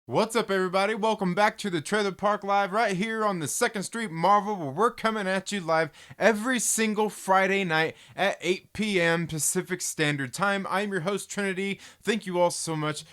What's up, everybody? Welcome back to the Trailer Park Live right here on the 2nd Street Marvel, where we're coming at you live every single Friday night at 8 p.m. Pacific Standard Time. I'm your host, Trinity. Thank you all so much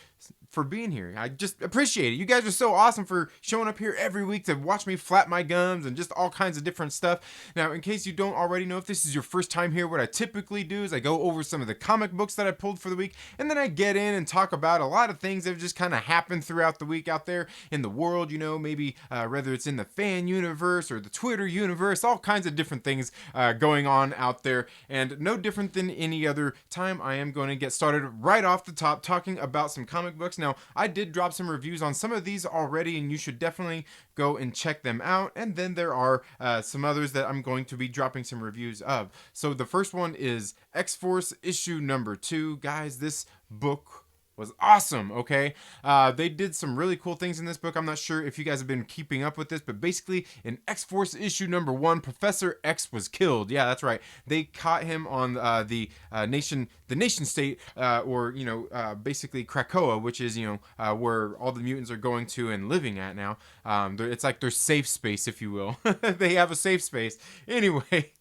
for being here. I just appreciate it. You guys are so awesome for showing up here every week to watch me flap my gums and just all kinds of different stuff. Now, in case you don't already know, if this is your first time here, what I typically do is I go over some of the comic books that I pulled for the week, and then I get in and talk about a lot of things that have just kind of happened throughout the week out there in the world, maybe whether it's in the fan universe or the Twitter universe, all kinds of different things going on out there. And no different than any other time, I am going to get started right off the top talking about some comic books. Now, I did drop some reviews on some of these already, and you should definitely go and check them out. And then there are some others that I'm going to be dropping some reviews of. So the first one is X-Force issue number 2. Guys, this book was awesome. Okay, they did some really cool things in this book. I'm not sure if you guys have been keeping up with this, but basically in X-Force issue number 1, Professor X was killed. Yeah, that's right. They caught him on the nation state, or basically Krakoa, which is where all the mutants are going to and living at now. It's like their safe space, if you will. They have a safe space anyway.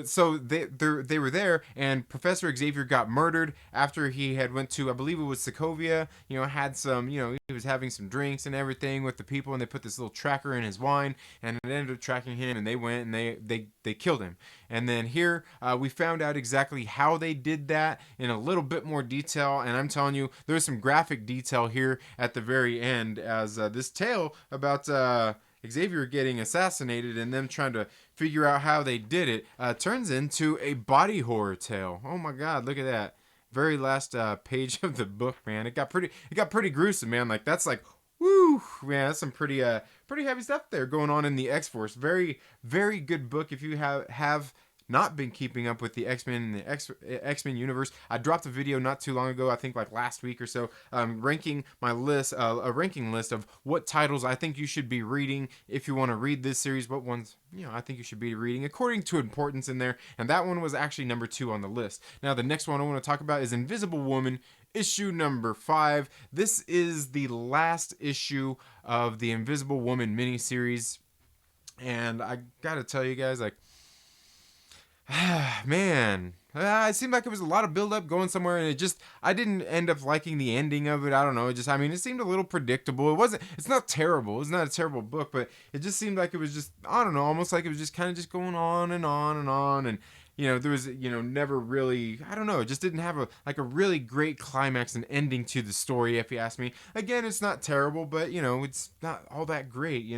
So they were there, and Professor Xavier got murdered after he had went to, I believe it was Sokovia. Had some, he was having some drinks and everything with the people, and they put this little tracker in his wine, and it ended up tracking him, and they went and they killed him. And then here we found out exactly how they did that in a little bit more detail, and I'm telling you, there's some graphic detail here at the very end as this tale about Xavier getting assassinated and them trying to figure out how they did it turns into a body horror tale. Oh my God, look at that! Very last page of the book, man. It got pretty gruesome, man. Like that's like, woo, man. That's some pretty heavy stuff there going on in the X Force. Very very good book. If you have not been keeping up with the X-Men and the X-Men universe, I dropped a video not too long ago, I think like last week or so, ranking my list, a ranking list of what titles I think you should be reading if you want to read this series, what ones, I think you should be reading according to importance in there, and that one was actually number 2 on the list. Now, the next one I want to talk about is Invisible Woman, issue number 5. This is the last issue of the Invisible Woman miniseries, and I gotta tell you guys, like, man, it seemed like it was a lot of build up going somewhere, and I didn't end up liking the ending of it. I don't know. It seemed a little predictable. It's not terrible. It's not a terrible book, but it just seemed like it was just, I don't know, almost like it was just kind of just going on and on and on. And, there was, never really, I don't know, it just didn't have a really great climax and ending to the story, if you ask me. Again, it's not terrible, but, it's not all that great.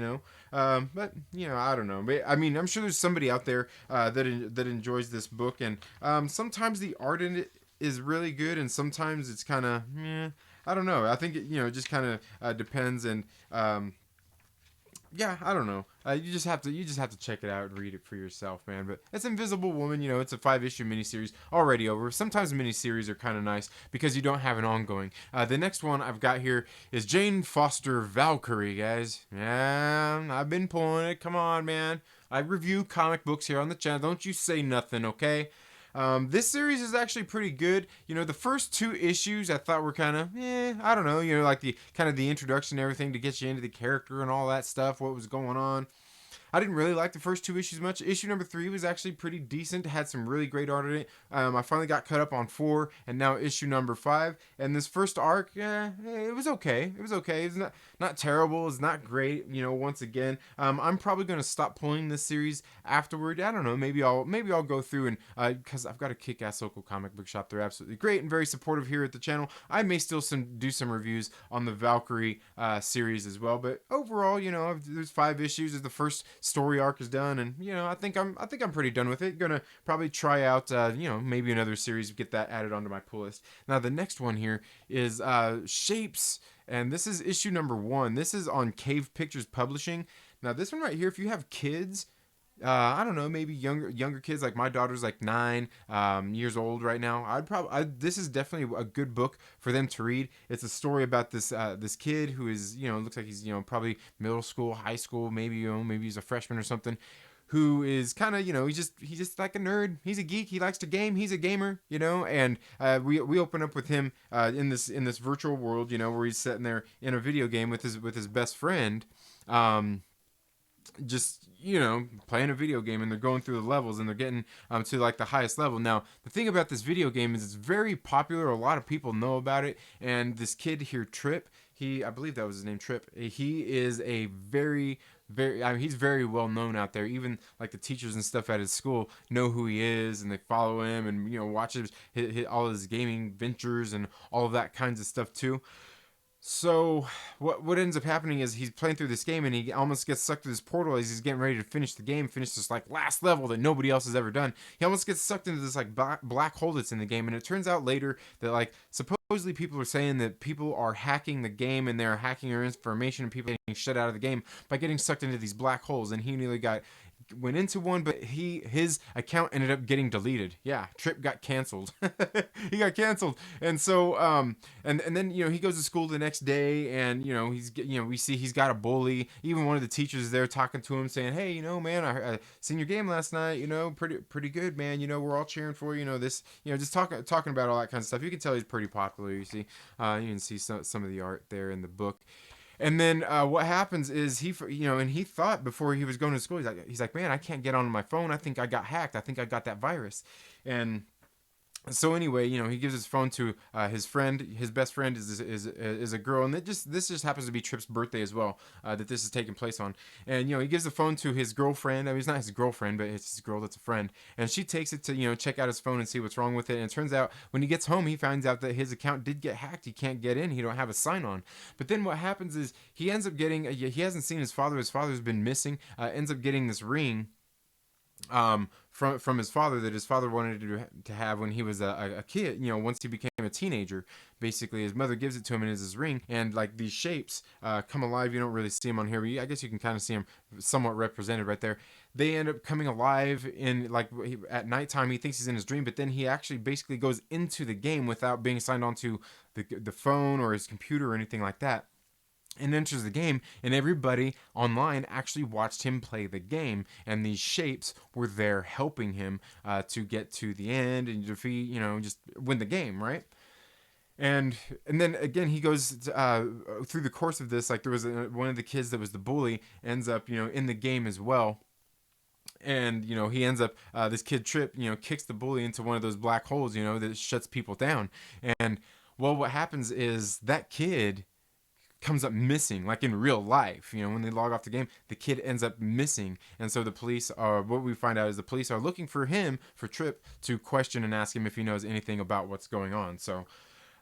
But I don't know. I mean, I'm sure there's somebody out there that enjoys this book, and sometimes the art in it is really good, and sometimes it's kind of, I don't know. I think it just kind of depends, and yeah, I don't know. You just have to check it out and read it for yourself, man. But it's Invisible Woman. It's a 5-issue miniseries already over. Sometimes miniseries are kind of nice because you don't have an ongoing. The next one I've got here is Jane Foster Valkyrie, guys. Yeah, I've been pulling it. Come on, man. I review comic books here on the channel. Don't you say nothing, okay? This series is actually pretty good. The first 2 issues I thought were kind of, I don't know, like the kind of the introduction and everything to get you into the character and all that stuff, what was going on. I didn't really like the first 2 issues much. Issue number 3 was actually pretty decent. It had some really great art in it. I finally got caught up on 4, and now issue number 5. And this first arc, it was okay. It was okay. It's not terrible. It's not great. Once again, I'm probably gonna stop pulling this series afterward. I don't know. Maybe I'll go through and because I've got a kick-ass local comic book shop. They're absolutely great and very supportive here at the channel. I may still do some reviews on the Valkyrie series as well. But overall, there's 5 issues. Is the first story arc is done, and I think I'm pretty done with it. Gonna probably try out maybe another series, get that added onto my pull list. Now the next one here is Shapes, and this is issue number 1. This is on Cave Pictures Publishing. Now this one right here, if you have kids, I don't know, maybe younger kids, like my daughter's like 9 years old right now. This is definitely a good book for them to read. It's a story about this kid who is looks like he's probably middle school, high school, maybe maybe he's a freshman or something, who is kind of, he's just like a nerd. He's a geek. He likes to game. He's a gamer, and we open up with him in this virtual world, where he's sitting there in a video game with his best friend. Just playing a video game, and they're going through the levels, and they're getting to like the highest level. Now the thing about this video game is it's very popular. A lot of people know about it. And this kid here, Trip, I believe that was his name, Trip, he is a very, I mean, he's very well known out there. Even like the teachers and stuff at his school know who he is, and they follow him, and watch all his gaming ventures and all of that kinds of stuff too. So what ends up happening is he's playing through this game, and he almost gets sucked to this portal as he's getting ready to finish the game, finish this like last level that nobody else has ever done. He almost gets sucked into this like black hole that's in the game, and it turns out later that like supposedly people are saying that people are hacking the game, and they're hacking our information, and people are getting shut out of the game by getting sucked into these black holes. And he nearly went into one, but his account ended up getting deleted. Yeah, Trip got canceled. He got canceled. And so and then he goes to school the next day, and we see he's got a bully. Even one of the teachers is there talking to him, saying, hey, man, I seen your game last night, pretty good, man, we're all cheering for you, this, just talking about all that kind of stuff. You can tell he's pretty popular. You see, you can see some of the art there in the book. And then what happens is and he thought before he was going to school, he's like, man, I can't get on my phone. I think I got hacked. I think I got that virus. And so anyway, he gives his phone to his friend. His best friend is a girl, and this just happens to be Trip's birthday as well. That this is taking place on, and he gives the phone to his girlfriend. I mean, it's not his girlfriend, but it's his girl that's a friend, and she takes it to check out his phone and see what's wrong with it. And it turns out when he gets home, he finds out that his account did get hacked. He can't get in. He don't have a sign on. But then what happens is he ends up getting. He hasn't seen his father. His father's been missing. Ends up getting this ring from his father that his father wanted to have when he was a kid, once he became a teenager. Basically his mother gives it to him, and it's his ring, and like these shapes come alive. You don't really see them on here, but I guess you can kind of see them somewhat represented right there. They end up coming alive in like at nighttime. He thinks he's in his dream, but then he actually basically goes into the game without being signed onto the phone or his computer or anything like that, and enters the game, and everybody online actually watched him play the game, and these shapes were there helping him to get to the end and defeat, just win the game, right? And then again, he goes through the course of this, like there was one of the kids that was the bully ends up in the game as well. And he ends up this kid Trip kicks the bully into one of those black holes that shuts people down. And well, what happens is that kid comes up missing, like in real life. When they log off the game, the kid ends up missing, and so the police are. What we find out is the police are looking for Trip, to question and ask him if he knows anything about what's going on. So,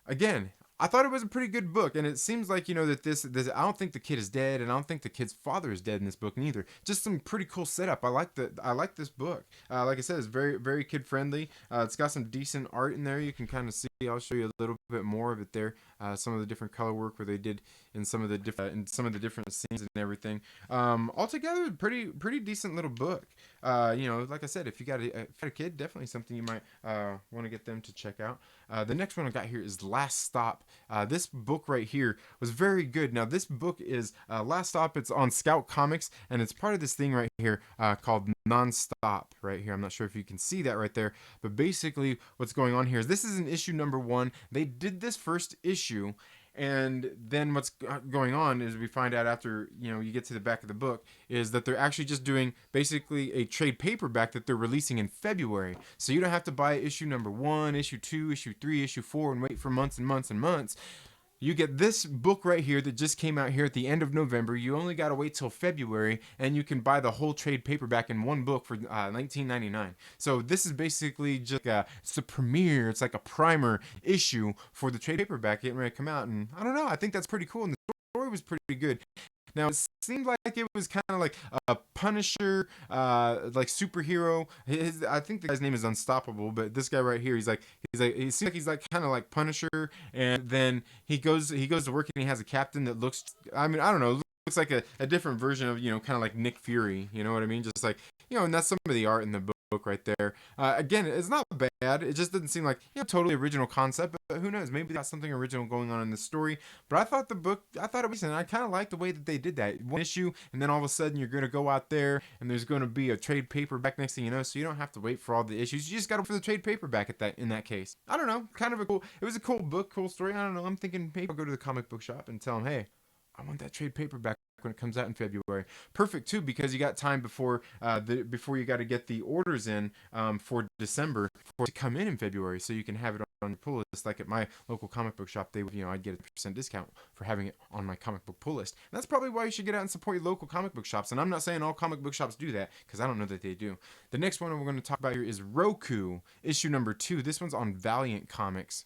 again, I thought it was a pretty good book, and it seems like that this I don't think the kid is dead, and I don't think the kid's father is dead in this book neither. Just some pretty cool setup. I like this book. Like I said, it's very very kid friendly. It's got some decent art in there. You can kind of see. I'll show you a little bit more of it there. Some of the different color work where they did in some of the different scenes and everything. Altogether, pretty decent little book. Like I said, if you got a kid, definitely something you might want to get them to check out. The next one I got here is Last Stop. This book right here was very good. Now this book is Last Stop. It's on Scout Comics, and it's part of this thing right here called Nonstop right here. I'm not sure if you can see that right there, but basically what's going on here is this is an issue number 1. They did this first issue, and then what's going on is we find out after you get to the back of the book is that they're actually just doing basically a trade paperback that they're releasing in February. So you don't have to buy issue number 1, issue 2, issue 3, issue 4 and wait for months and months and months. You get this book right here that just came out here at the end of November. You only got to wait till February, and you can buy the whole trade paperback in one book for $19.99. So this is basically just it's the premiere. It's like a primer issue for the trade paperback getting ready to come out. And I don't know. I think that's pretty cool, and the story was pretty good. Now, it seemed like it was kind of like a Punisher, like superhero. I think the guy's name is Unstoppable, but this guy right here, he seems like he's like kind of like Punisher. And then he goes to work, and he has a captain that looks, I mean, I don't know, looks like a different version of, kind of like Nick Fury. You know what I mean? Just like, and that's some of the art in the book book right there. Again, it's not bad. It just doesn't seem like totally original concept, but who knows? Maybe there's something original going on in the story. But I thought I thought it was decent. I kind of like the way that they did that. One issue, and then all of a sudden you're gonna go out there, and there's gonna be a trade paperback next thing you know, so you don't have to wait for all the issues. You just gotta wait for the trade paperback in that case. I don't know. Kind of a cool. It was a cool book, cool story. I don't know. I'm thinking maybe I'll go to the comic book shop and tell them, hey, I want that trade paperback when it comes out in February. Perfect too, because you got time before before you got to get the orders in for December for it to come in February, so you can have it on your pull list. Like at my local comic book shop, they would I'd get a % discount for having it on my comic book pull list. And that's probably why you should get out and support your local comic book shops. And I'm not saying all comic book shops do that, because I don't know that they do. The next one we're going to talk about here is Roku, issue number 2. This one's on Valiant Comics.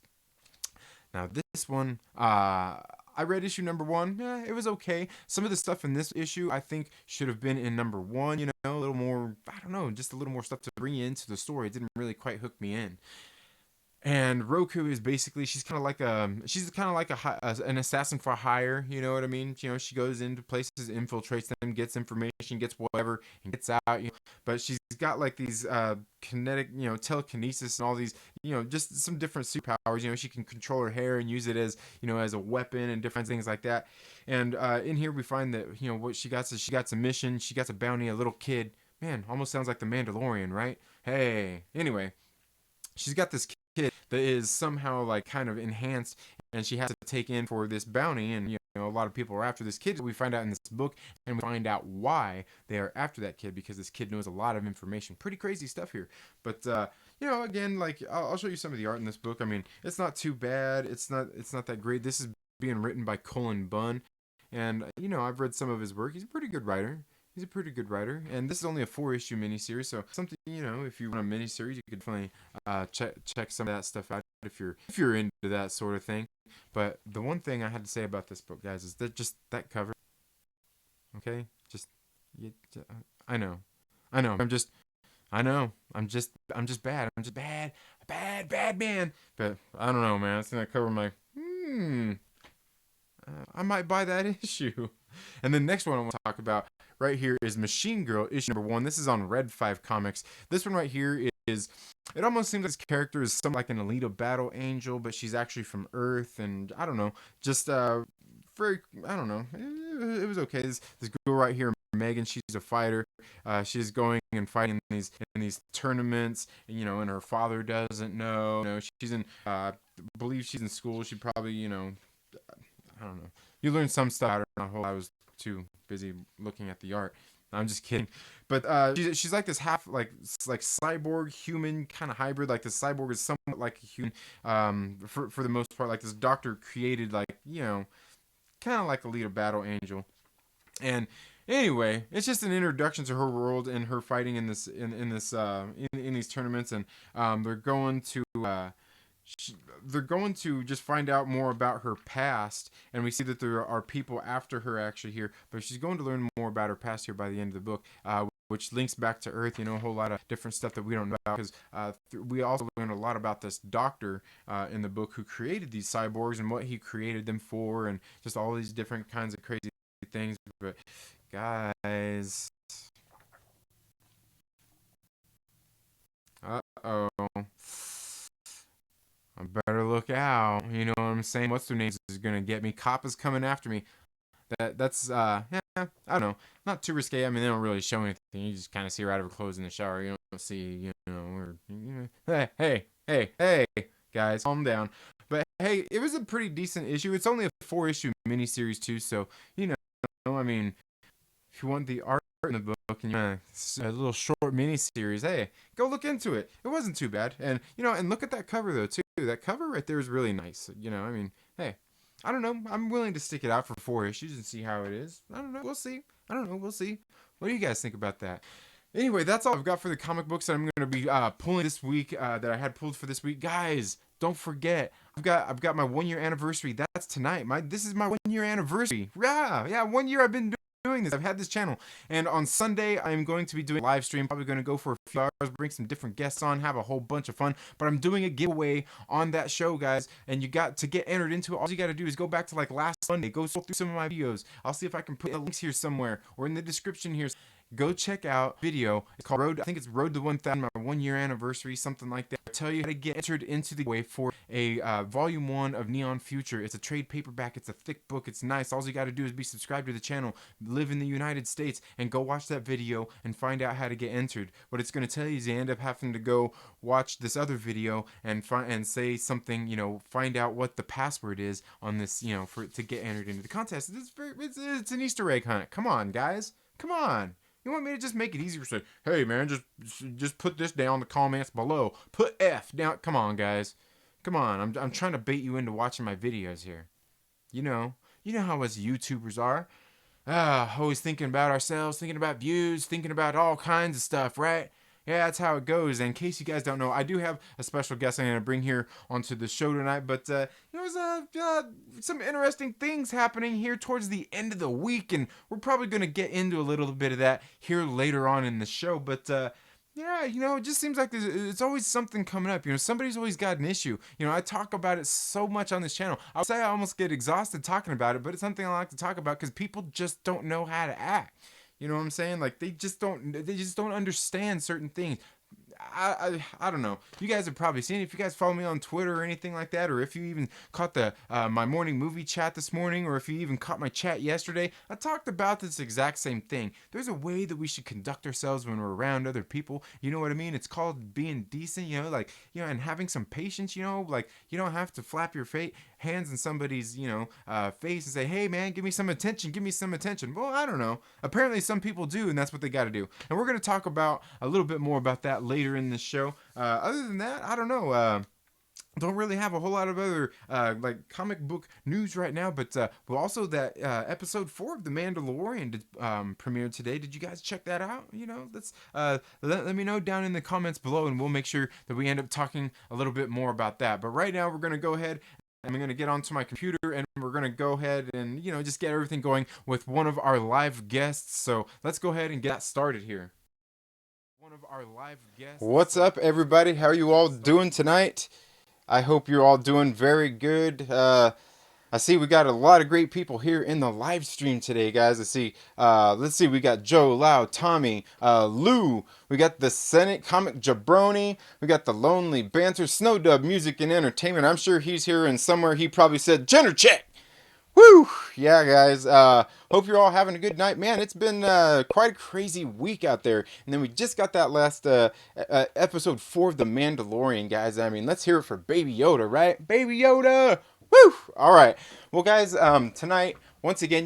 Now this one, I read issue number 1. Yeah, it was okay. Some of the stuff in this issue I think should have been in number 1. A little more. I don't know, just a little more stuff to bring you into the story. It didn't really quite hook me in. And Roku is basically she's kind of like an assassin for hire. You know what I mean? She goes into places, infiltrates them, gets information, gets whatever, and gets out. But she's got like these kinetic, telekinesis and all these, just some different superpowers. She can control her hair and use it as, as a weapon and different things like that. And in here we find that what she got is she got a mission, she got a bounty, a little kid. Man, almost sounds like the Mandalorian, right? Hey, anyway, she's got this kid that is somehow like kind of enhanced, and she has to take in for this bounty, and a lot of people are after this kid. We find out in this book, and we find out why they are after that kid, because this kid knows a lot of information. Pretty crazy stuff here. But again, like I'll show you some of the art in this book. I mean, it's not too bad. It's not that great. This is being written by Cullen Bunn, and I've read some of his work. He's a pretty good writer. And this is only a 4-issue miniseries, so something if you want a miniseries, you could definitely check some of that stuff out if you're into that sort of thing. But the one thing I had to say about this book, guys, is that just that cover. Okay, I know, I'm just bad. I'm just bad man. But I don't know, man. I seen that cover, I'm like, I might buy that issue. And the next one I want to talk about right here is Machine Girl, issue number 1. This is on Red 5 Comics. This one right here is, it almost seems like this character is something like an Alita Battle Angel, but she's actually from Earth, and I don't know, just I don't know, it was okay. This girl right here, Megan, she's a fighter. She's going and fighting in these tournaments, and her father doesn't know. She's in, I believe she's in school. She probably, I don't know. You learn some stuff. I was too busy looking at the art. I'm just kidding. But she's like this half like cyborg human kind of hybrid. Like the cyborg is somewhat like a human. For the most part, like this doctor created like kind of like a Alita Battle Angel. And anyway, it's just an introduction to her world and her fighting in these tournaments, and they're going to just find out more about her past, and we see that there are people after her actually here, but she's going to learn more about her past here by the end of the book, which links back to Earth, a whole lot of different stuff that we don't know about, because we also learn a lot about this doctor in the book who created these cyborgs and what he created them for, and just all these different kinds of crazy things. But guys, uh-oh, I better look out. You know what I'm saying? What's their names is gonna get me. Kappa's coming after me. That's I don't know. Not too risque. I mean, they don't really show anything. You just kind of see her out of her clothes in the shower. You don't see, hey, guys, calm down. But hey, it was a pretty decent issue. It's only a 4-issue miniseries too, so I mean, if you want the art in the book and a little short miniseries, hey, go look into it. It wasn't too bad, and and look at that cover though too. That cover right there is really nice. I mean, hey, I don't know. I'm willing to stick it out for 4 issues and see how it is. I don't know. We'll see. We'll see. What do you guys think about that? Anyway, that's all I've got for the comic books that I'm going to be pulling this week. That I had pulled for this week, guys. Don't forget, I've got my 1-year anniversary. That's tonight. This is my 1-year anniversary. Yeah. 1 year I've been doing this. I've had this channel, and on Sunday I'm going to be doing a live stream. Probably going to go for a few hours. bring some different guests on, have a whole bunch of fun. But I'm doing a giveaway on that show, guys, and you got to get entered into it. All you got to do is go back to like last Sunday, go scroll through some of my videos. I'll see if I can put the links here somewhere or in the description here. Go check out video. It's called Road. I think it's Road to 1,000, my 1 year anniversary, something like that. I'll tell you how to get entered into the way for a volume 1 of Neon Future. It's a trade paperback. It's a thick book. It's nice. All you got to do is be subscribed to the channel, live in the United States, and go watch that video and find out how to get entered. What it's going to tell you is you end up having to go watch this other video and say something, find out what the password is on this, to get entered into the contest. It's an Easter egg hunt. Come on, guys. Come on. You want me to just make it easier? Say, hey man, just put this down in the comments below. Put F down. Come on, guys. Come on. I'm trying to bait you into watching my videos here. You know how us YouTubers are. Always thinking about ourselves, thinking about views, thinking about all kinds of stuff, right? Yeah, that's how it goes. And in case you guys don't know, I do have a special guest I'm going to bring here onto the show tonight. But there's some interesting things happening here towards the end of the week, and we're probably going to get into a little bit of that here later on in the show. But yeah, it just seems like it's always something coming up. Somebody's always got an issue. I talk about it so much on this channel. I'll say I almost get exhausted talking about it, but it's something I like to talk about because people just don't know how to act. You know what I'm saying? Like they just don't understand certain things. I don't know. You guys have probably seen it. If you guys follow me on Twitter or anything like that, or if you even caught the my morning movie chat this morning, or if you even caught my chat yesterday, I talked about this exact same thing. There's a way that we should conduct ourselves when we're around other people. You know what I mean? It's called being decent, and having some patience, like you don't have to flap your hands in somebody's, face and say, hey man, give me some attention. Well, I don't know. Apparently some people do, and that's what they got to do. And we're going to talk about a little bit more about that later in this show. Other than that, I don't know. Don't really have a whole lot of other like comic book news right now, but well, also that episode 4 of The Mandalorian did, premiered today. Did you guys check that out? Let's let me know down in the comments below, and we'll make sure that we end up talking a little bit more about that. But right now, we're gonna go ahead. I'm going to get onto my computer, and we're going to go ahead and, just get everything going with one of our live guests. So let's go ahead and get started here. One of our live guests. What's up, everybody? How are you all doing tonight? I hope you're all doing very good. I see we got a lot of great people here in the live stream today, guys. Let's see, we got Joe, Lau, Tommy, Lou, we got the Senate Comic Jabroni, we got the Lonely Banter, Snowdub Music and Entertainment. I'm sure he's here, and somewhere he probably said, Jenner check! Woo! Yeah, guys, hope you're all having a good night. Man, it's been quite a crazy week out there. And then we just got that last episode 4 of The Mandalorian, guys. I mean, let's hear it for Baby Yoda, right? Baby Yoda! Woo! All right. Well, guys, tonight, once again,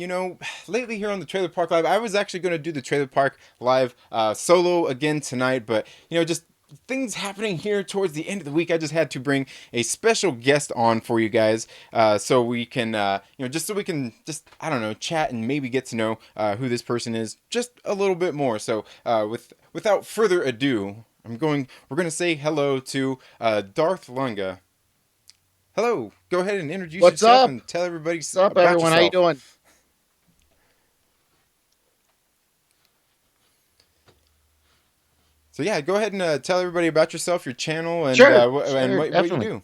lately here on the Trailer Park Live, I was actually going to do the Trailer Park Live solo again tonight, but, just things happening here towards the end of the week. I just had to bring a special guest on for you guys, so we can, I don't know, chat and maybe get to know who this person is just a little bit more. So, without further ado, we're going to say hello to Darth Lunga. Hello. Go ahead and introduce yourself and tell everybody What's up, everyone? How you doing? So yeah, go ahead and tell everybody about yourself, your channel, and Sure, and what you do.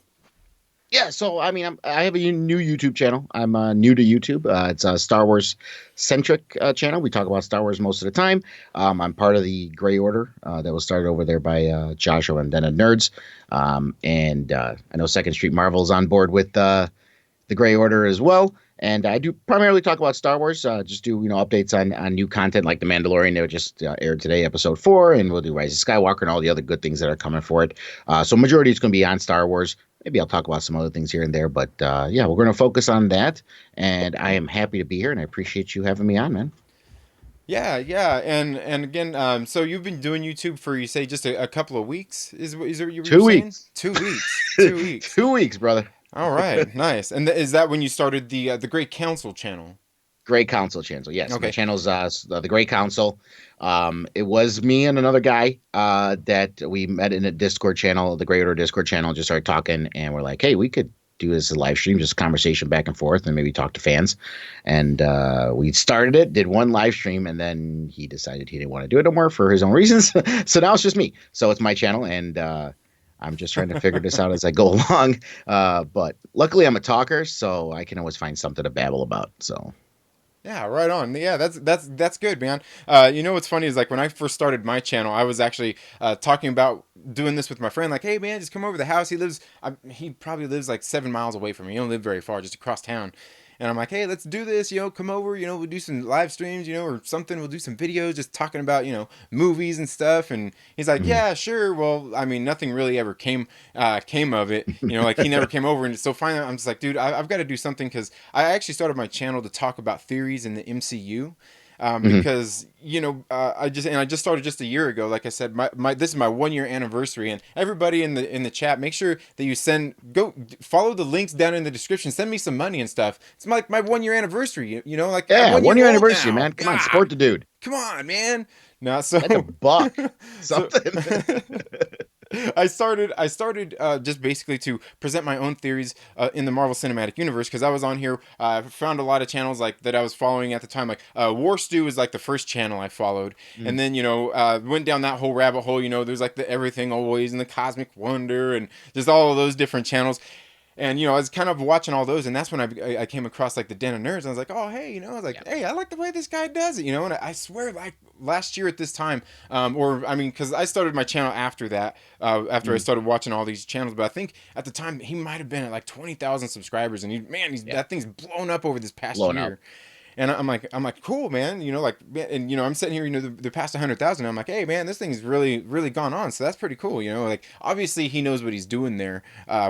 Yeah, so I mean, I have a new YouTube channel. I'm new to YouTube. It's a Star Wars centric channel. We talk about Star Wars most of the time. I'm part of the Gray Order that was started over there by Joshua and Denna Nerds. And I know Second Street Marvel's on board with the Gray Order as well. And I do primarily talk about Star Wars. Just do updates on new content like The Mandalorian that just aired today, episode 4, and we'll do Rise of Skywalker and all the other good things that are coming for it. So majority is going to be on Star Wars. Maybe I'll talk about some other things here and there, but yeah, we're going to focus on that. And I am happy to be here, and I appreciate you having me on, man. Yeah, and again, so you've been doing YouTube for, you say, just a couple of weeks? Is what you were 2 saying? weeks. 2 weeks. 2 weeks. 2 weeks, brother. All right, nice. And is that when you started the Great Council channel? Great Council channel, yes. Okay. My channel's the Great Council. It was me and another guy that we met in a Discord channel, the Great Order Discord channel, just started talking, and we're like, hey, we could do this as a live stream, just conversation back and forth, and maybe talk to fans. And we started it, did one live stream, and then he decided he didn't want to do it no more for his own reasons. So now it's just me. So it's my channel, and I'm just trying to figure this out as I go along. But luckily, I'm a talker, so I can always find something to babble about. So. Yeah, right on. Yeah, that's good, man. You know what's funny is like when I first started my channel, I was actually talking about doing this with my friend. Like, hey, man, just come over to the house. He probably lives like 7 miles away from me. He don't live very far, just across town. And I'm like, hey, let's do this. You know, come over. You know, we'll do some live streams. You know, or something. We'll do some videos, just talking about movies and stuff. And he's like, Mhm. yeah, sure. Well, I mean, nothing really ever came of it. You know, like he never came over. And so finally, I'm just like, dude, I've got to do something because I actually started my channel to talk about theories in the MCU. Mhm. Because I just started just a year ago. Like I said, my this is my 1 year anniversary, and everybody in the chat, make sure that you go follow the links down in the description. Send me some money and stuff. It's my 1 year anniversary. You know, like I'm Yeah, one one year year old anniversary, now. man. Come on, Ah, support the dude. come on, man. No, That's a so buck. so Something. I started just basically to present my own theories in the Marvel Cinematic Universe because I was on here. Found a lot of channels like that I was following at the time. Like War Stew was like the first channel I followed, and Mm, then went down that whole rabbit hole. You know, there's like the Everything Always and the Cosmic Wonder and just all of those different channels. And I was kind of watching all those, and that's when I came across like the Den of Nerds, and I was like, oh hey, I was yeah. like, hey, I like the way this guy does it, and I swear like last year at this time, or I mean, because I started my channel after that, after I Mm, started watching all these channels, but I think at the time he might have been at like 20,000 subscribers, and yeah. that thing's blown up over this past Blowing up. year. And I'm like, cool, man. And I'm sitting here, they're past 100,000. I'm like, hey, man, this thing's really, really gone on. So that's pretty cool. Like obviously he knows what he's doing there,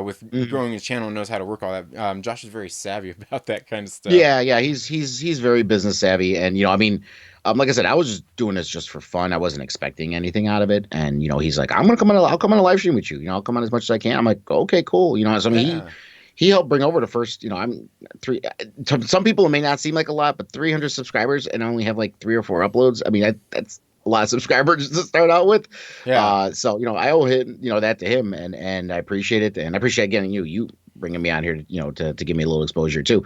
with Mhm. growing his channel and knows how to work all that. Josh is very savvy about that kind of stuff. Yeah, yeah. He's very business savvy, and I mean, like I said, I was just doing this just for fun. I wasn't expecting anything out of it, and he's like, I'm gonna come on. I'll come on a live stream with you. I'll come on as much as I can. I'm like, okay, cool. So I mean, he Yeah. he helped bring over the first. I'm three. To some people, it may not seem like a lot, but 300 subscribers and I only have like 3 or 4 uploads. I mean, that's a lot of subscribers to start out with. Yeah. So I owe him, that to him, and I appreciate it, and I appreciate getting you bringing me on here to to give me a little exposure too.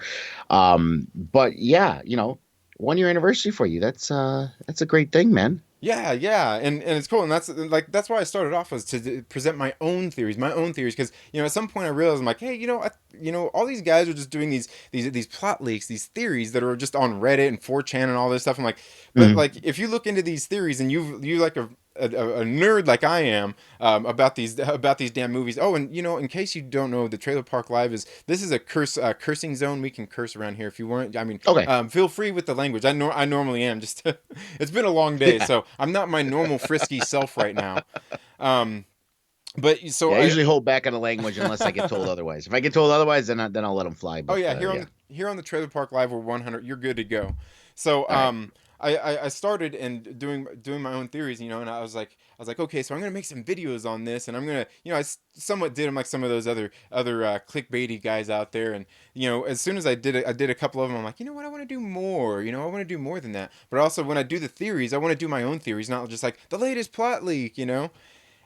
But yeah, 1 year anniversary for you. That's a great thing, man. Yeah, yeah, and it's cool, and that's why I started off was to present my own theories, because at some point I realized I'm like, hey, all these guys are just doing these plot leaks, these theories that are just on Reddit and 4chan and all this stuff. I'm like, but Mhm. like if you look into these theories and you like a nerd like I am, about these damn movies. Oh, and in case you don't know, the Trailer Park Live this is a cursing zone. We can curse around here if you want. I mean, Okay. feel free with the language. I normally am. Just it's been a long day, Yeah. so I'm not my normal frisky self right now. Um, but so Yeah, I I. usually hold back on the language unless I get told otherwise. If I get told otherwise, then I'll let them fly. Oh But yeah, yeah. here on the Trailer Park Live, we're 100. You're good to go. So All right. I started and doing my own theories, and I was like, okay, so I'm gonna make some videos on this, and I'm gonna, somewhat did them like some of those other clickbaity guys out there, and as soon as I did a couple of them, I'm like, you know what, I want to do more, I want to do more than that, but also when I do the theories, I want to do my own theories, not just like the latest plot leak. And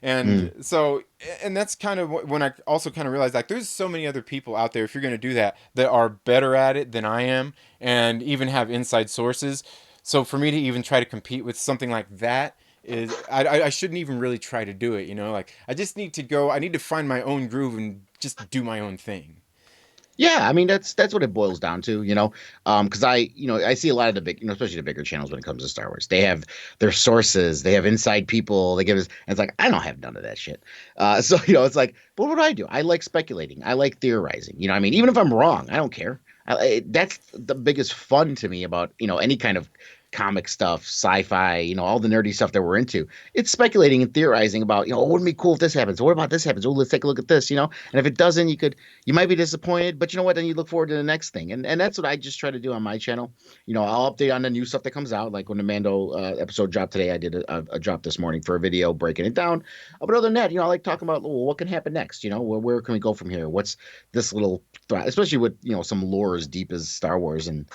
Mm. so, and that's kind of when I also kind of realized like there's so many other people out there, if you're going to do that, that are better at it than I am and even have inside sources. So for me to even try to compete with something like that is, I shouldn't even really try to do it, like I just need to I need to find my own groove and just do my own thing. Yeah, I mean that's what it boils down to, because I see a lot of the big, especially the bigger channels when it comes to Star Wars. They have their sources, they have inside people, they give us, and it's like I don't have none of that shit. So it's like, but what do I do? I like speculating, I like theorizing. I mean, even if I'm wrong, I don't care. That's the biggest fun to me about any kind of comic stuff, sci-fi, all the nerdy stuff that we're into. It's speculating and theorizing about, oh, wouldn't it be cool if this happens? What about this happens? Oh, let's take a look at this, And if it doesn't, you might be disappointed, but you know what? Then you look forward to the next thing, and that's what I just try to do on my channel. I'll update on the new stuff that comes out. Like when the Mando episode dropped today, I did a drop this morning for a video breaking it down. But other than that, I like talking about, well, what can happen next. Where can we go from here? What's this little threat, especially with some lore as deep as Star Wars and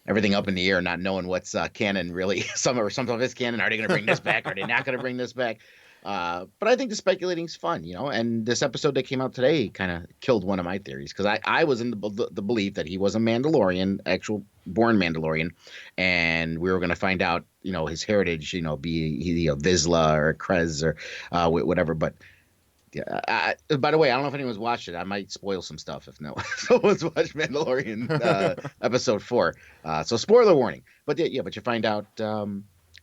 everything up in the air, not knowing what's canon really. Some of it's canon. Are they going to bring this back? Are they not going to bring this back? But I think the speculating's fun, you know. And this episode that came out today kind of killed one of my theories because I was in the belief that he was a Mandalorian, actual born Mandalorian, and we were going to find out, you know, his heritage, you know, be he a Vizsla or a Krez or whatever. But yeah, by the way, I don't know if anyone's watched it. I might spoil some stuff if no someone's watched Mandalorian episode 4. So spoiler warning. But yeah, but you find out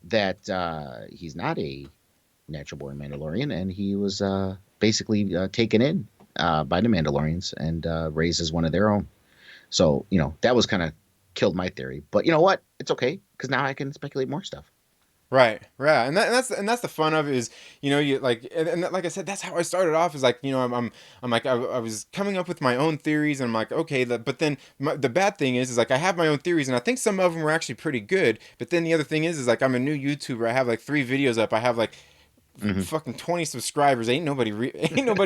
that he's not a natural born Mandalorian, and he was basically taken in by the Mandalorians and raised as one of their own. So, you know, that was kind of killed my theory. But you know what? It's okay because now I can speculate more stuff. Right, right, and that's the fun of it is, you know, you like, like I said, that's how I started off. Is like, you know, I'm like, I was coming up with my own theories, and I'm like, okay, but then the bad thing is like I have my own theories, and I think some of them were actually pretty good. But then the other thing is like I'm a new YouTuber. I have like 3 videos up. I have like Hmm. fucking 20 subscribers. Ain't nobody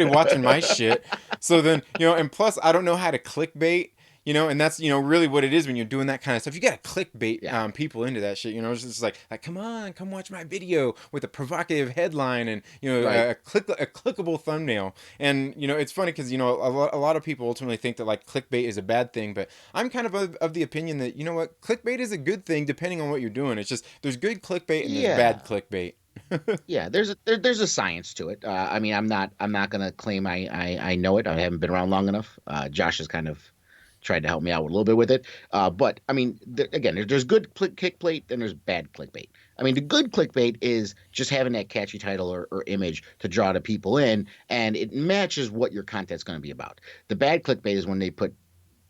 watching my shit. So then, you know, and plus I don't know how to clickbait, you know, and that's, you know, really what it is when you're doing that kind of stuff. You got to clickbait Yeah. people into that shit, you know. It's just like come on, come watch my video with a provocative headline and, you know, Right. a clickable thumbnail. And, you know, it's funny cuz you know, a lot of people ultimately think that like clickbait is a bad thing, but I'm kind of the opinion that, you know what, clickbait is a good thing depending on what you're doing. It's just there's good clickbait and there's Yeah. bad clickbait. Yeah, there's a science to it. I mean, I'm not gonna claim I know it. I haven't been around long enough. Josh has kind of tried to help me out a little bit with it. But I mean, again, there's good clickbait and there's bad clickbait. I mean, the good clickbait is just having that catchy title or image to draw the people in, and it matches what your content's going to be about. The bad clickbait is when they put,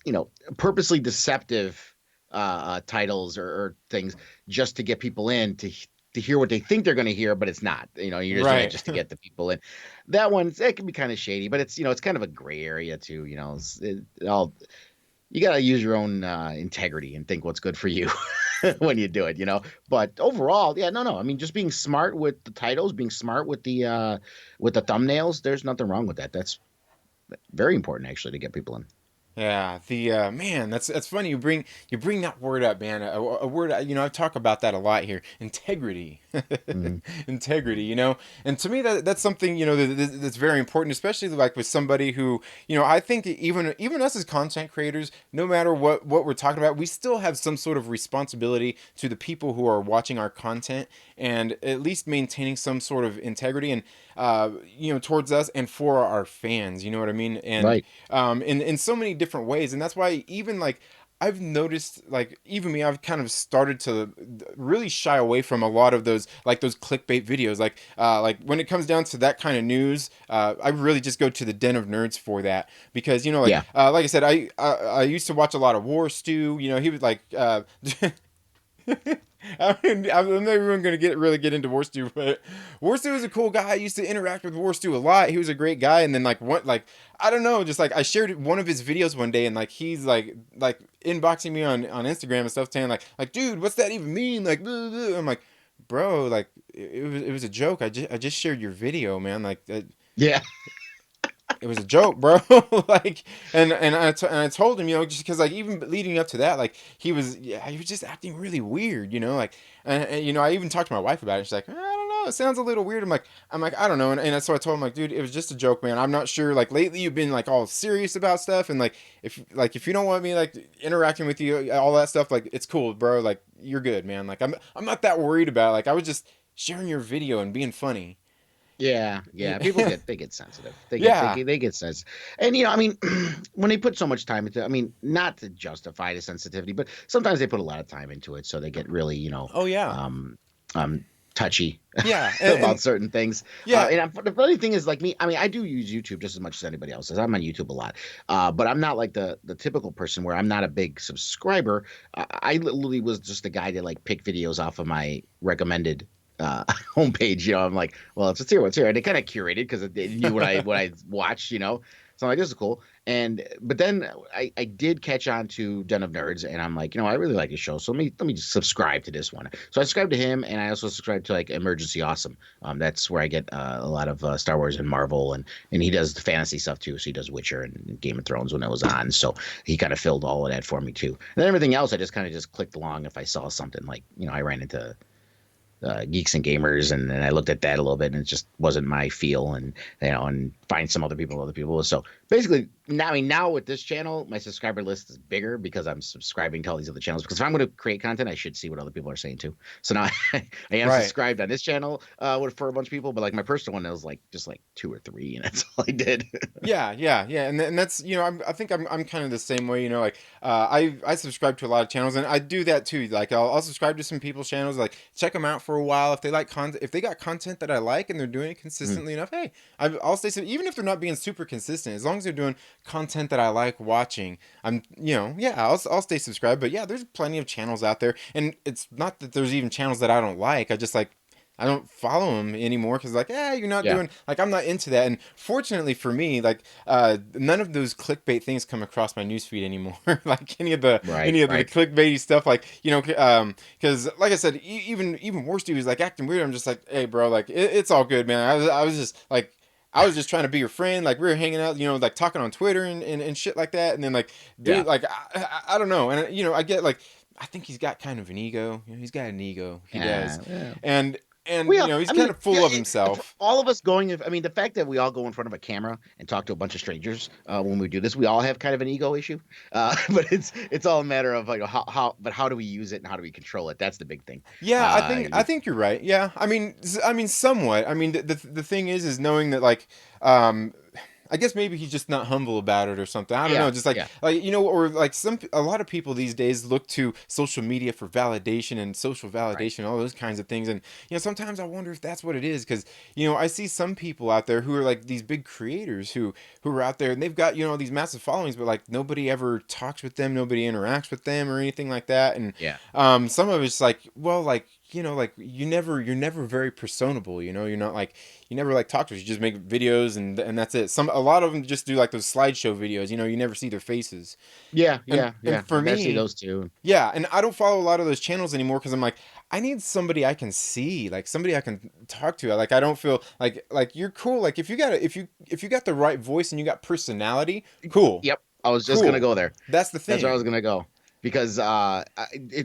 you know, purposely deceptive titles or things just to get people in to hear what they think they're going to hear, but it's not. You know, you're just doing it Right. just to get the people in. That one, it can be kind of shady, but it's, you know, it's kind of a gray area too. You know, it all, you got to use your own integrity and think what's good for you when you do it. You know, but overall, yeah, no. I mean, just being smart with the titles, being smart with the thumbnails. There's nothing wrong with that. That's very important actually to get people in. Yeah, the man, that's funny. You bring that word up, man. A word, you know, I've talked about that a lot here. Integrity, Mhm. integrity. You know, and to me that's something, you know, that's very important, especially like with somebody who, you know, I think even us as content creators, no matter what we're talking about, we still have some sort of responsibility to the people who are watching our content, and at least maintaining some sort of integrity and you know, towards us and for our fans. You know what I mean? And Right. in so many different ways, and that's why even like I've noticed, like even me, I've kind of started to really shy away from a lot of those like those clickbait videos. Like when it comes down to that kind of news, I really just go to the Den of Nerds for that because, you know, Yeah. like I said, I used to watch a lot of War Stew. You know, he was like I'm never even gonna get into Warstu, but Warstu was a cool guy. I used to interact with Warstu a lot. He was a great guy. And then like what, like I don't know, just like I shared one of his videos one day, and like he's like inboxing me on Instagram and stuff, saying like dude, what's that even mean? Like blah, blah, blah. I'm like, bro, like it was a joke. I just shared your video, man. Like Yeah. it was a joke, bro. Like, and I told him, you know, just because like even leading up to that, like he was just acting really weird, you know, like, and you know, I even talked to my wife about it. She's like, I don't know, it sounds a little weird. I'm like, I don't know, and so I told him like, dude, it was just a joke, man. I'm not sure. Like lately, you've been like all serious about stuff, and like if you don't want me like interacting with you, all that stuff, like it's cool, bro. Like you're good, man. Like I'm not that worried about it. Like I was just sharing your video and being funny. Yeah, yeah. People get sensitive. They get they Yeah. get they get sensitive. And you know, I mean, when they put so much time into, I mean, not to justify the sensitivity, but sometimes they put a lot of time into it, so they get really, you know, Oh yeah. um, touchy Yeah. about certain things. Yeah. The funny thing is, like me, I mean, I do use YouTube just as much as anybody else does. I'm on YouTube a lot, but I'm not like the typical person where I'm not a big subscriber. I literally was just a guy that like picked videos off of my recommended homepage. You know, I'm like, well, it's here, what's here, and they kind of curated because they knew what I watched. You know, so I'm like, this is cool. And but then I did catch on to Den of Nerds, and I'm like, you know, I really like his show, so let me just subscribe to this one. So I subscribed to him, and I also subscribed to like Emergency Awesome. That's where I get a lot of Star Wars and Marvel, and he does the fantasy stuff too. So he does Witcher and Game of Thrones when it was on. So he kind of filled all of that for me too. And then everything else, I just kind of just clicked along if I saw something like, you know, I ran into Geeks and Gamers, and I looked at that a little bit, and it just wasn't my feel, and and find some other people. So basically, now, I mean, now with this channel, my subscriber list is bigger because I'm subscribing to all these other channels. Because if I'm going to create content, I should see what other people are saying too. So now I am Right. subscribed on this channel for a bunch of people, but like my personal one, it was like just like 2 or 3, and that's all I did. Yeah, and that's I think I'm kind of the same way. Like I subscribe to a lot of channels, and I do that too. Like I'll subscribe to some people's channels, like check them out for a while. If they like content, if they got content that I like and they're doing it Mm. consistently enough, hey, I'll stay. Even if they're not being super consistent, as long as they're doing content that I like watching, yeah, I'll stay subscribed. But yeah, there's plenty of channels out there, and it's not that there's even channels that I don't like. I don't follow them anymore because like, you're not Yeah. doing like I'm not into that. And fortunately for me, like none of those clickbait things come across my newsfeed anymore. Like Right. any of the Right. clickbaity stuff, like because like I said, even worse dudes like acting weird. I'm just like, hey, bro, like it's all good, man. I was just like. I was just trying to be your friend. Like we were hanging out, like talking on Twitter and shit like that. And then like, Yeah. dude, like I don't know. And I get like, I think he's got kind of an ego. He's got an ego. He does. Yeah. And Well, he's I kind mean, of full of himself. all of us going. I mean, the fact that we all go in front of a camera and talk to a bunch of strangers when we do this, we all have kind of an ego issue. But it's all a matter of like how do we use it and how do we control it? That's the big thing. Yeah, I think I You, think you're right. Yeah, I mean, somewhat. I mean, the thing is knowing that like, um, I guess maybe he's just not humble about it or something. I don't know. yeah, Just like yeah, or like a lot of people these days look to social media for validation and social right. validation, all those kinds of things. And sometimes I wonder if that's what it is because I see some people out there who are like these big creators who are out there and they've got these massive followings, but like nobody ever talks with them, nobody interacts with them or anything like that. And Yeah, some of it's like, well, like like you're never very personable. You're not like you never like talk to us. You just make videos and that's it. A lot of them just do like those slideshow videos. You never see their faces. yeah, And yeah, and yeah. for I see me, those two. yeah, and I don't follow a lot of those channels anymore because I'm like, I need somebody I can see, like somebody I can talk to. Like I don't feel like you're cool. Like if you got the right voice and you got personality, cool, Yep, I was just gonna cool. go there. That's the That's where I was thing. gonna go because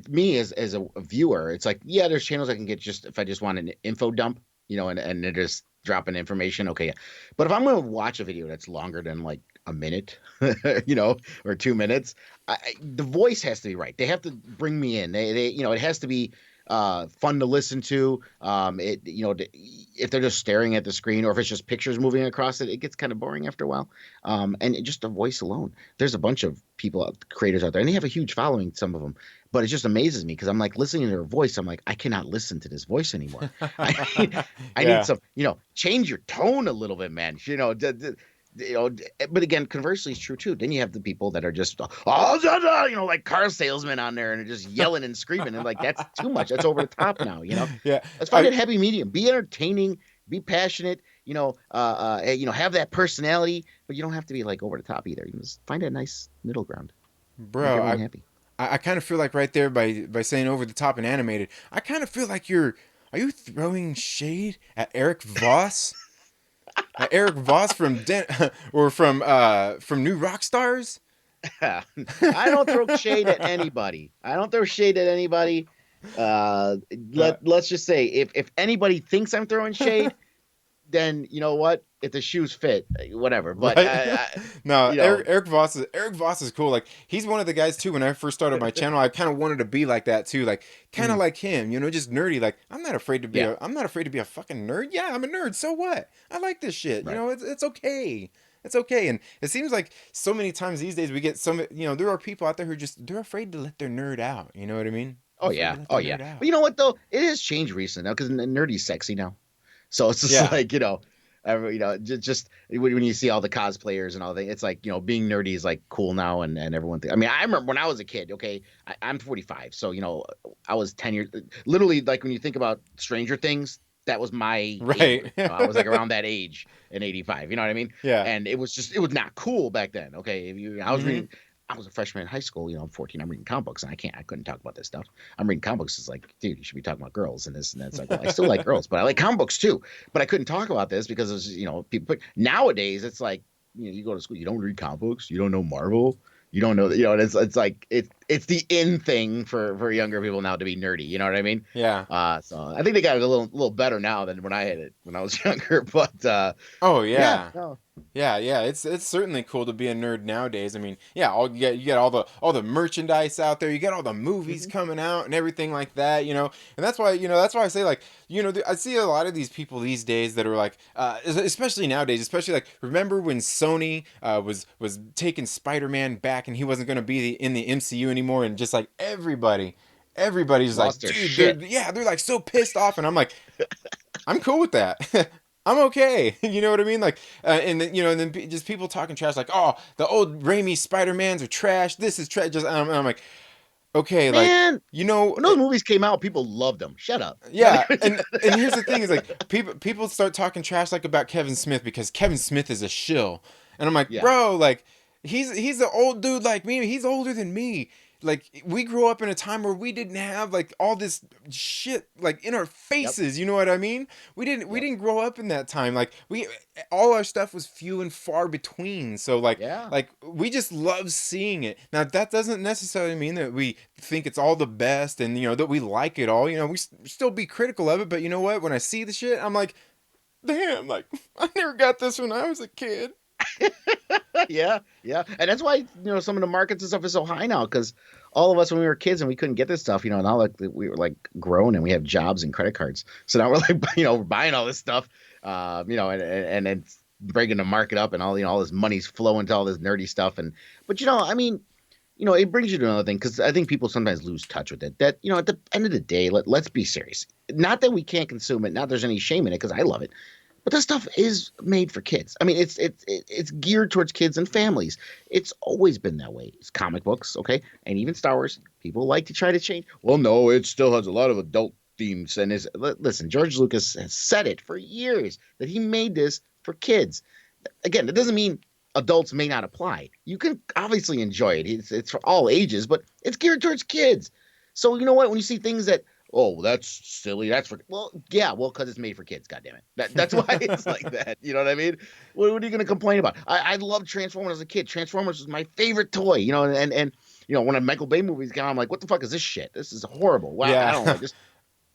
me as a viewer, it's like yeah, there's channels I can get just if I just want an info dump, and they're just dropping information. Okay, yeah. But if I'm gonna watch a video that's longer than like a minute, or 2 minutes, the voice has to be right. They have to bring me in. It has to be fun to listen to. If they're just staring at the screen or if it's just pictures moving across it, it gets kind of boring after a while. Just the voice alone, there's a bunch of creators out there, and they have a huge following, some of them. But it just amazes me because I'm like listening to their voice. I'm like, I cannot listen to this voice anymore. I need Yeah. some, change your tone a little bit, man. But again, conversely, it's true too. Then you have the people that are just, like car salesmen on there and are just yelling and screaming, and like that's too much. That's over the top now. Yeah. Let's find I that happy medium. Be entertaining. Be passionate. Have that personality, but you don't have to be like over the top either. You just find a nice middle ground. Make bro, everyone I happy. I, I kind of feel like right there by saying over the top and animated, I kind of feel like are you throwing shade at Eric Voss? Eric Voss from or from New Rockstars? I don't throw shade at anybody. I don't throw shade at anybody. Uh, Uh, let's just say if anybody thinks I'm throwing shade, then you know what? If the shoes fit, whatever. But right? No, you know, Eric Voss is cool. Like he's one of the guys too. When I first started my channel, I kind of wanted to be like that too. Like kind of mm, like him, just nerdy. Like yeah, I'm not afraid to be a fucking nerd. Yeah, I'm a nerd. So what? I like this shit. right. It's okay. It's okay. And it seems like so many times these days we get there are people out there who they're afraid to let their nerd out. You know what I mean? Oh They're afraid yeah, to let oh their yeah. nerd But out. you know what though? It has changed recently now because nerdy's sexy now. So it's just Yeah. like just when you see all the cosplayers and all that, it's like being nerdy is like cool now, and everyone. I mean, I remember when I was a kid. Okay, I'm 45, so I was 10 years. Literally, like when you think about Stranger Things, that was my age Right. group. I was like around that age in '85. You know what I mean? Yeah. And it was not cool back then. Okay, I was Hmm. reading. I was a freshman in high school. I'm 14. I'm reading comic books, and I couldn't talk about this stuff. I'm reading comic books. It's like, dude, you should be talking about girls and this and that's. Like, well, I still like girls, but I like comic books too. But I couldn't talk about this because it was, people. But nowadays, it's like, you go to school, you don't read comic books, you don't know Marvel. You don't know that, and it's like it's the in thing for younger people now to be nerdy. You know what I mean? Yeah. So I think they got it a little better now than when I had it when I was younger. But Oh yeah, yeah. no, Yeah, yeah, it's certainly cool to be a nerd nowadays. I mean, yeah, you get all the merchandise out there. You get all the movies mhm. coming out and everything like that, And that's why I say like, I see a lot of these people these days that are like, especially nowadays, especially like, remember when Sony was taking Spider-Man back and he wasn't going to be in the MCU anymore, and just like everybody's like, Lost their dude, shit. they're like so pissed off, and I'm like, I'm cool with that. I'm okay. You know what I mean? Like, and then just people talking trash, like, oh, the old Raimi Spider Mans are trash. This is trash. Just, I'm like, okay, like, Man, you know, when those movies came out, people loved them. Shut up. yeah. And here's the thing: is like, people start talking trash like about Kevin Smith because Kevin Smith is a shill, and I'm like, Yeah. bro, like, he's an old dude like me. He's older than me. Like, we grew up in a time where we didn't have like all this shit like in our Yep. faces. You know what I mean? We Yep. didn't grow up in that time. Like, we all our stuff was few and far between. So like Yeah. like we just love seeing it. Now that doesn't necessarily mean that we think it's all the best, and that we like it all. We still be critical of it, but you know what? When I see the shit, I'm like, damn, like, I never got this when I was a kid. Yeah. Yeah. And that's why, some of the markets and stuff is so high now because all of us when we were kids and we couldn't get this stuff, now like we were like grown and we have jobs and credit cards. So now we're like, we're buying all this stuff, and it's breaking the market up and all this money's flowing to all this nerdy stuff. But I mean, it brings you to another thing because I think people sometimes lose touch with it. That, at the end of the day, let's be serious. Not that we can't consume it, not that there's any shame in it because I love it. But this stuff is made for kids. I mean, it's geared towards kids and families. It's always been that way. It's comic books, okay, and even Star Wars. People like to try to change. Well, no, it still has a lot of adult themes. And listen, George Lucas has said it for years that he made this for kids. Again, it doesn't mean adults may not apply. You can obviously enjoy it. It's for all ages, but it's geared towards kids. So you know what? When you see things that, oh, that's silly. That's for, well, yeah, well, because it's made for kids. God damn it. That's why it's like that. You know what I mean? What are you going to complain about? I loved Transformers as a kid. Transformers was my favorite toy. And when a Michael Bay movie's come, I'm like, what the fuck is this shit? This is horrible. Wow, I Yeah. don't like this.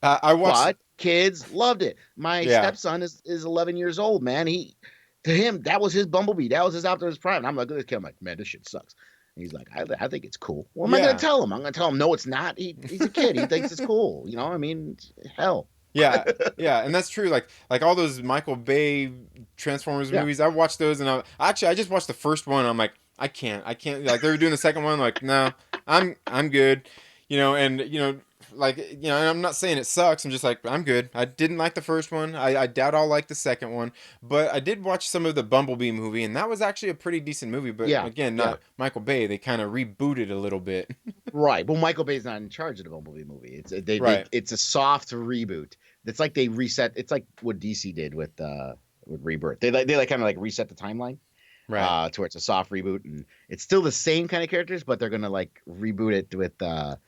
I watched. But kids loved it. My Yeah. stepson is 11 years old, man. To him, that was his Bumblebee. That was his Optimus Prime. And I'm like, look at this kid. I'm like, man, this shit sucks. And he's like, I think it's cool. Well, am I going Yeah. to tell him? I'm going to tell him, no, it's not. He's a kid. He thinks it's cool. I mean, hell. Yeah, yeah, and that's true. Like all those Michael Bay Transformers Yeah. movies, I watched those, and I just watched the first one. I'm like, I can't. Like, they were doing the second one, like, no, I'm good, and and I'm not saying it sucks. I'm just like, I'm good. I didn't like the first one. I doubt I'll like the second one, but I did watch some of the Bumblebee movie, and that was actually a pretty decent movie. But Yeah. again, Yeah. not Michael Bay. They kind of rebooted a little bit. Right. Well, Michael Bay's not in charge of the Bumblebee movie. Right. It's a soft reboot. It's like they reset. It's like what DC did with Rebirth. They kind of like reset the timeline Right. to where it's a soft reboot, and it's still the same kind of characters, but they're gonna like reboot it with the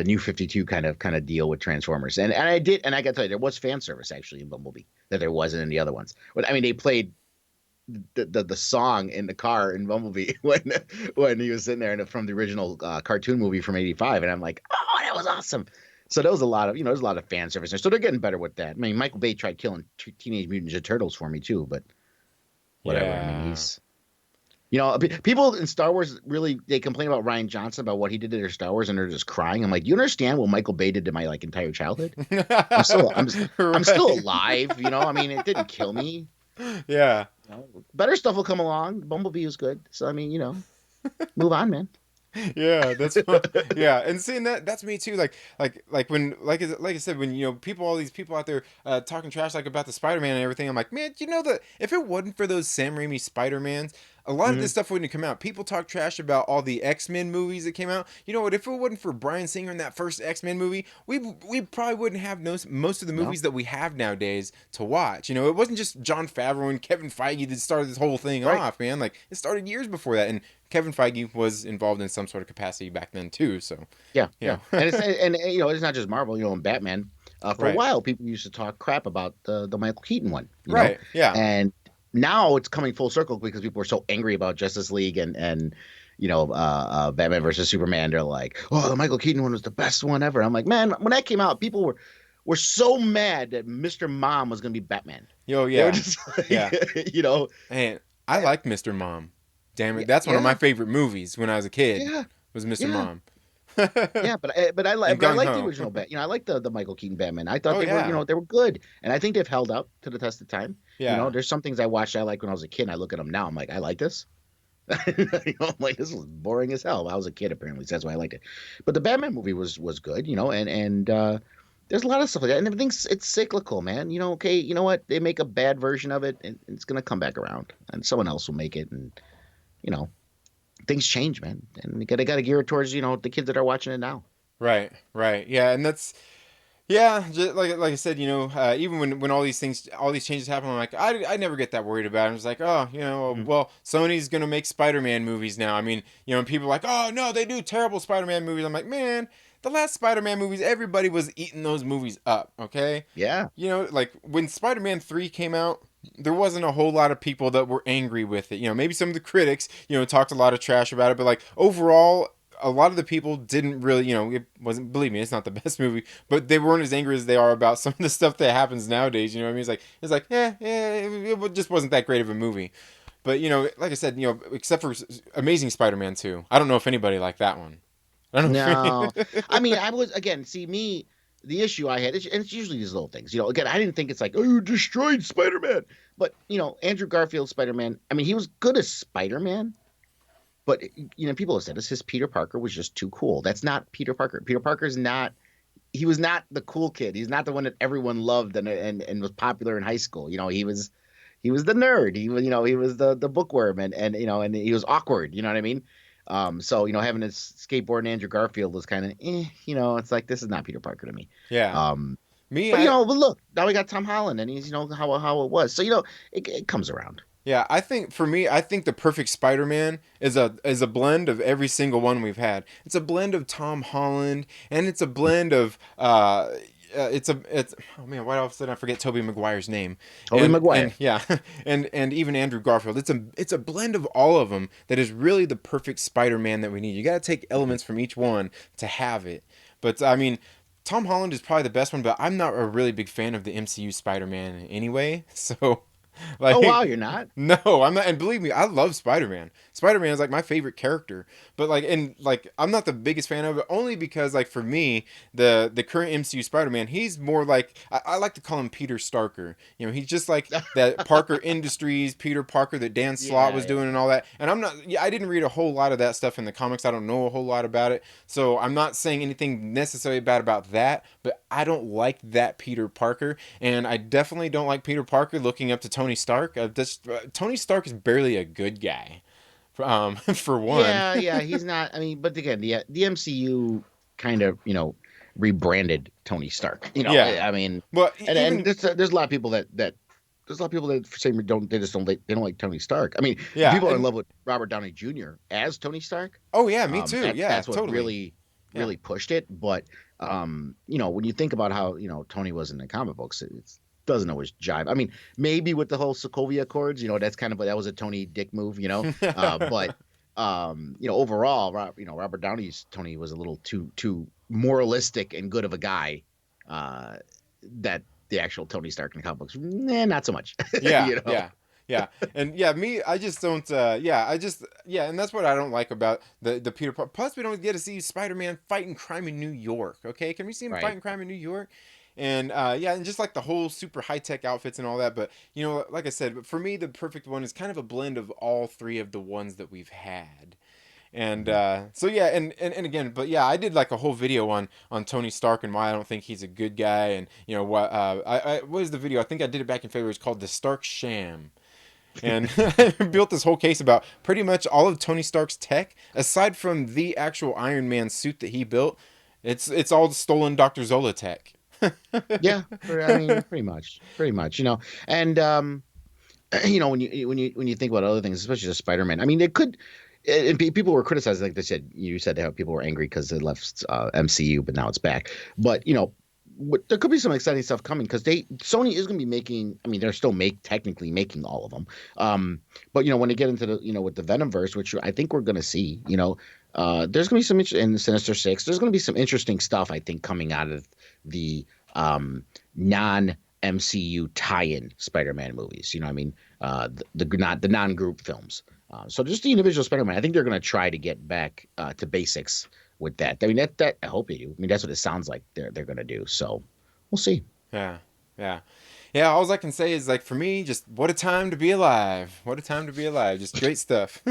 new 52 kind of deal with Transformers. And I got to tell you, there was fan service actually in Bumblebee that there wasn't in the other ones. But I mean, they played the song in the car in Bumblebee when he was sitting there from the original cartoon movie from '85, and I'm like, oh, that was awesome. So there was a lot of there's a lot of fan service there. So they're getting better with that. I mean, Michael Bay tried killing Teenage Mutant Ninja Turtles for me too, but whatever. I mean, Yeah. he's people in Star Wars really they complain about Ryan Johnson about what he did to their Star Wars, and they're just crying. I'm like, you understand what Michael Bay did to my like entire childhood? I'm still Right. alive. I mean, it didn't kill me. Yeah. Better stuff will come along. Bumblebee was good. So I mean, move on, man. Yeah, that's fun. Yeah, and seeing that's me too. Like when like I said, when all these people out there talking trash like about the Spider-Man and everything, I'm like, man, that if it wasn't for those Sam Raimi Spider-Mans, a lot of Hmm. this stuff wouldn't have come out. People talk trash about all the X-Men movies that came out. You know what? If it wasn't for Bryan Singer in that first X-Men movie, we probably wouldn't have most of the No, movies that we have nowadays to watch. It wasn't just Jon Favreau and Kevin Feige that started this whole thing right. off, man. Like, it started years before that, and Kevin Feige was involved in some sort of capacity back then too. So, Yeah, you yeah. know, And it's not just Marvel. In Batman. For a right, while, people used to talk crap about the Michael Keaton one. right, yeah, And now it's coming full circle because people are so angry about Justice League and Batman versus Superman. They're like, oh, the Michael Keaton one was the best one ever. I'm like, man, when that came out, people were so mad that Mr. Mom was gonna be Batman. Yo, They were yeah, just yeah. like, you know, And I eh, like Mr. Mom. Damn it, yeah, that's one of my yeah, favorite movies when I was a kid. yeah, Was Mr. yeah. Mom. Yeah, And but I Gung like the Ho. original Bat. I like the Michael Keaton Batman. I thought Oh yeah, they were good, and I think they've held up to the test of time. yeah. There's some things I watched I like when I was a kid. And I look at them now, I'm like, I like this. I'm like, this was boring as hell. I was a kid apparently, so that's why I liked it. But the Batman movie was good, and there's a lot of stuff like that, and everything's it's cyclical, man. Okay, you know what? They make a bad version of it, and it's gonna come back around, and someone else will make it, and you know, things change, man, and you gotta gear it towards the kids that are watching it now. Right, right. Yeah, and that's yeah, just like I said, even when all these changes happen, I'm like, I never get that worried about it. I'm just like, oh, Mhm. well, Sony's gonna make Spider-Man movies now. I mean, and people are like, oh no, they do terrible Spider-Man movies. I'm like, man, the last Spider-Man movies, everybody was eating those movies up. Okay, Yeah, like when Spider-Man 3 came out. There wasn't a whole lot of people that were angry with it. Maybe some of the critics, talked a lot of trash about it, but like overall, a lot of the people didn't really, it wasn't, believe me, it's not the best movie, but they weren't as angry as they are about some of the stuff that happens nowadays. You know what I mean? It's like, it just wasn't that great of a movie. But, like I said, except for Amazing Spider-Man 2, I don't know if anybody liked that one. I don't know no, if I mean, I was again, see me. The issue I had, and it's usually these little things. Again, I didn't think it's like, oh, you destroyed Spider-Man. But, Andrew Garfield Spider-Man, I mean, he was good as Spider-Man. But people have said this. His Peter Parker was just too cool. That's not Peter Parker. Peter Parker's not. He was not the cool kid. He's not the one that everyone loved and was popular in high school. He was the nerd. He was the bookworm and he was awkward. You know what I mean? So having his skateboard and Andrew Garfield was kind of it's like this is not Peter Parker to me. yeah. Um, Me, but but look, now we got Tom Holland and he's how it was. So it comes around. Yeah, I think for me, I think the perfect Spider-Man is a blend of every single one we've had. It's a blend of Tom Holland, and it's a blend of it's oh man, why all of a sudden I forget Tobey Maguire's name, Tobey and Maguire. yeah, and even Andrew Garfield. It's a blend of all of them that is really the perfect Spider-Man that we need. You got to take elements from each one to have it. But I mean, Tom Holland is probably the best one, but I'm not a really big fan of the MCU Spider-Man anyway. So. Oh wow, Like, you're not. no, I'm not. And believe me, I love Spider Man. Spider Man is like my favorite character. But like, I'm not the biggest fan of it only because, like, for me, the current MCU Spider Man, he's more like I like to call him Peter Starker. He's just like that Parker Industries Peter Parker that Dan Slott Yeah, was yeah. doing and all that. And I'm not. Yeah, I didn't read a whole lot of that stuff in the comics. I don't know a whole lot about it. So I'm not saying anything necessarily bad about that. But I don't like that Peter Parker, and I definitely don't like Peter Parker looking up to Tony Stark. Tony Stark is barely a good guy, for one. Yeah, yeah, he's not. I mean, but again, the MCU kind of rebranded Tony Stark. Yeah. I mean, Well, and even there's a lot of people that there's a lot of people that for some reason don't they just don't like they don't like Tony Stark. I mean, yeah, people are in and love with Robert Downey Jr. as Tony Stark. oh yeah, me too. Yeah, That's what totally. Yeah, really pushed it. But when you think about how Tony was in the comic books, it doesn't always jive. I mean, maybe with the whole Sokovia Accords, that's kind of that was a Tony Dick move, but overall, Robert Downey's Tony was a little too moralistic and good of a guy. That the actual Tony Stark in the comic books, not so much. yeah, you know. yeah. Yeah, and yeah, me, I just don't. Yeah, and that's what I don't like about the Peter. Plus, we don't get to see Spider-Man fighting crime in New York. Okay, can we see him Right. fighting crime in New York? And yeah, and just like the whole super high tech outfits and all that. But like I said, but for me, the perfect one is kind of a blend of all three of the ones that we've had. And Mhm. so yeah, and again, but yeah, I did like a whole video on Tony Stark and why I don't think he's a good guy, and what what is the video? I think I did it back in February. It's called the Stark Sham, and I built this whole case about pretty much all of Tony Stark's tech, aside from the actual Iron Man suit that he built. It's all stolen Dr. Zola tech. Yeah, I mean, pretty much, and when you think about other things, especially the Spider-Man, I mean, it could. And people were criticizing, like they said, you said how people were angry because they left MCU, but now it's back. But there could be some exciting stuff coming because Sony is going to be making. I mean, they're still technically making all of them. But when they get into the with the Venomverse, which I think we're going to see, there's going to be some in Sinister Six. There's going to be some interesting stuff I think coming out of the non MCU tie-in Spider-Man movies. You know, what I mean, the non-group films. So just the individual Spider-Man. I think they're going to try to get back to basics with that. I mean, that I hope they do. I mean, that's what it sounds like they're going to do. So we'll see. Yeah, yeah, yeah. All I can say is like for me, just what a time to be alive. What a time to be alive. Just great stuff.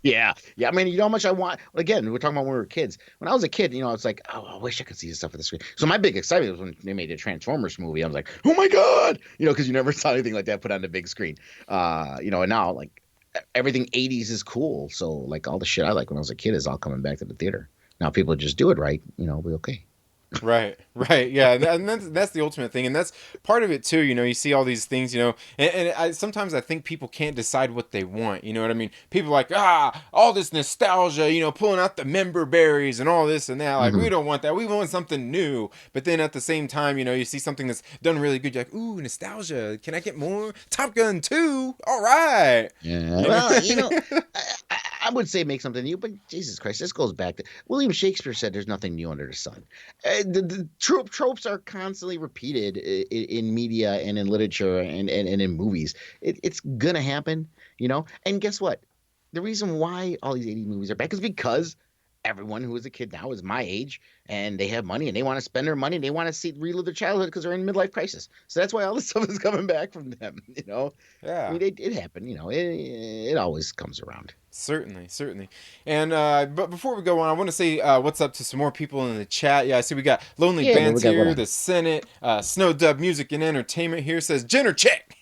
Yeah, yeah. I mean, you know how much I want. Again, we're talking about when we were kids. When I was a kid, it's like, oh, I wish I could see this stuff on the screen. So my big excitement was when they made the Transformers movie. I was like, oh my god, because you never saw anything like that put on the big screen. And now like everything 80s is cool. So like all the shit I like when I was a kid is all coming back to the theater. Now people just do it right, we'll be okay. Right, right, yeah, and that's the ultimate thing, and that's part of it too. You see all these things, and sometimes I think people can't decide what they want. You know what I mean? People are like all this nostalgia, pulling out the member berries and all this and that. Like we don't want that. We want something new. But then at the same time, you see something that's done really good. You're like, ooh, nostalgia. Can I get more? Top Gun 2. All right. Yeah. Well, I would say make something new, but Jesus Christ, this goes back to William Shakespeare said there's nothing new under the sun. The tropes are constantly repeated in media and in literature and in movies. It's gonna happen, And guess what? The reason why all these 80s movies are back is because everyone who is a kid now is my age and they have money and they want to spend their money and they want to relive their childhood because they're in midlife crisis. So that's why all this stuff is coming back from them, Yeah. I mean, it happened, it always comes around. Certainly. And but before we go on, I want to say what's up to some more people in the chat. Yeah, I see we got Lonely Bands here, the Senate, Snow Dub Music and Entertainment here says Jenner check.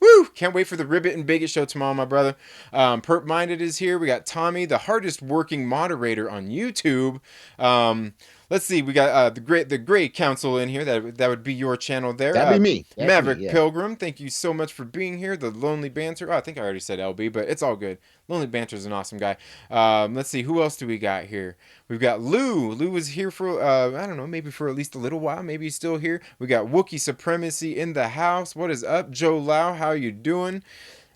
Woo! Can't wait for the Ribbit and Bigot show tomorrow, my brother. Perp Minded is here. We got Tommy, the hardest working moderator on YouTube. Let's see. We got the Great Council in here. That would be your channel there. That'd be me. That's Maverick me, yeah. Pilgrim. Thank you so much for being here. The Lonely Banter. Oh, I think I already said LB, but it's all good. Lonely Banter is an awesome guy. Let's see. Who else do we got here? We've got Lou. Lou was here for I don't know, maybe for at least a little while. Maybe he's still here. We got Wookiee Supremacy in the house. What is up, Joe Lau? How you doing?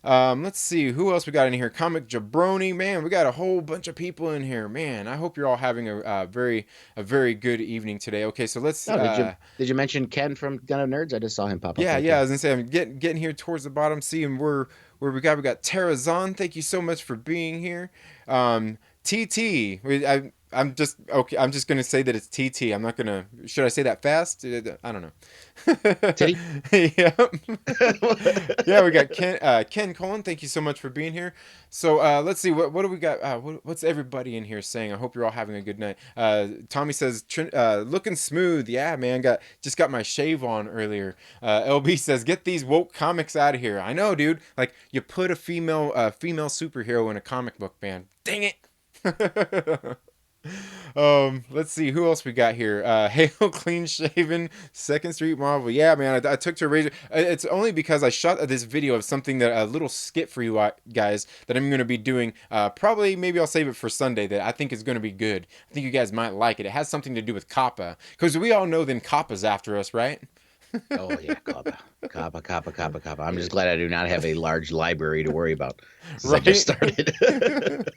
Let's see who else we got in here. Comic Jabroni, man, we got a whole bunch of people in here, man. I hope you're all having a very good evening today. Okay, so let's. Did you mention Ken from Den of Nerds? I just saw him pop up. Yeah, I was gonna say I'm getting here towards the bottom. Seeing where we got Terrazon. Thank you so much for being here. TT. I'm just okay. I'm just gonna say that it's TT. I'm not gonna. Should I say that fast? I don't know. Yeah. Yeah, we got Ken Cullen. Thank you so much for being here. So let's see what do we got. What's everybody in here saying? I hope you're all having a good night. Tommy says looking smooth. Yeah, man. Just got my shave on earlier. LB says get these woke comics out of here. I know, dude. Like you put a female superhero in a comic book, man. Dang it. Let's see who else we got here. Halo Clean Shaven, Second Street Marvel. Yeah, man, I took to a razor. It's only because I shot this video of something a little skit for you guys that I'm going to be doing. Probably maybe I'll save it for Sunday that I think is going to be good. I think you guys might like it. It has something to do with Kappa because we all know then Kappa's after us, right? Oh yeah, Kappa. I'm just glad I do not have a large library to worry about since I just started.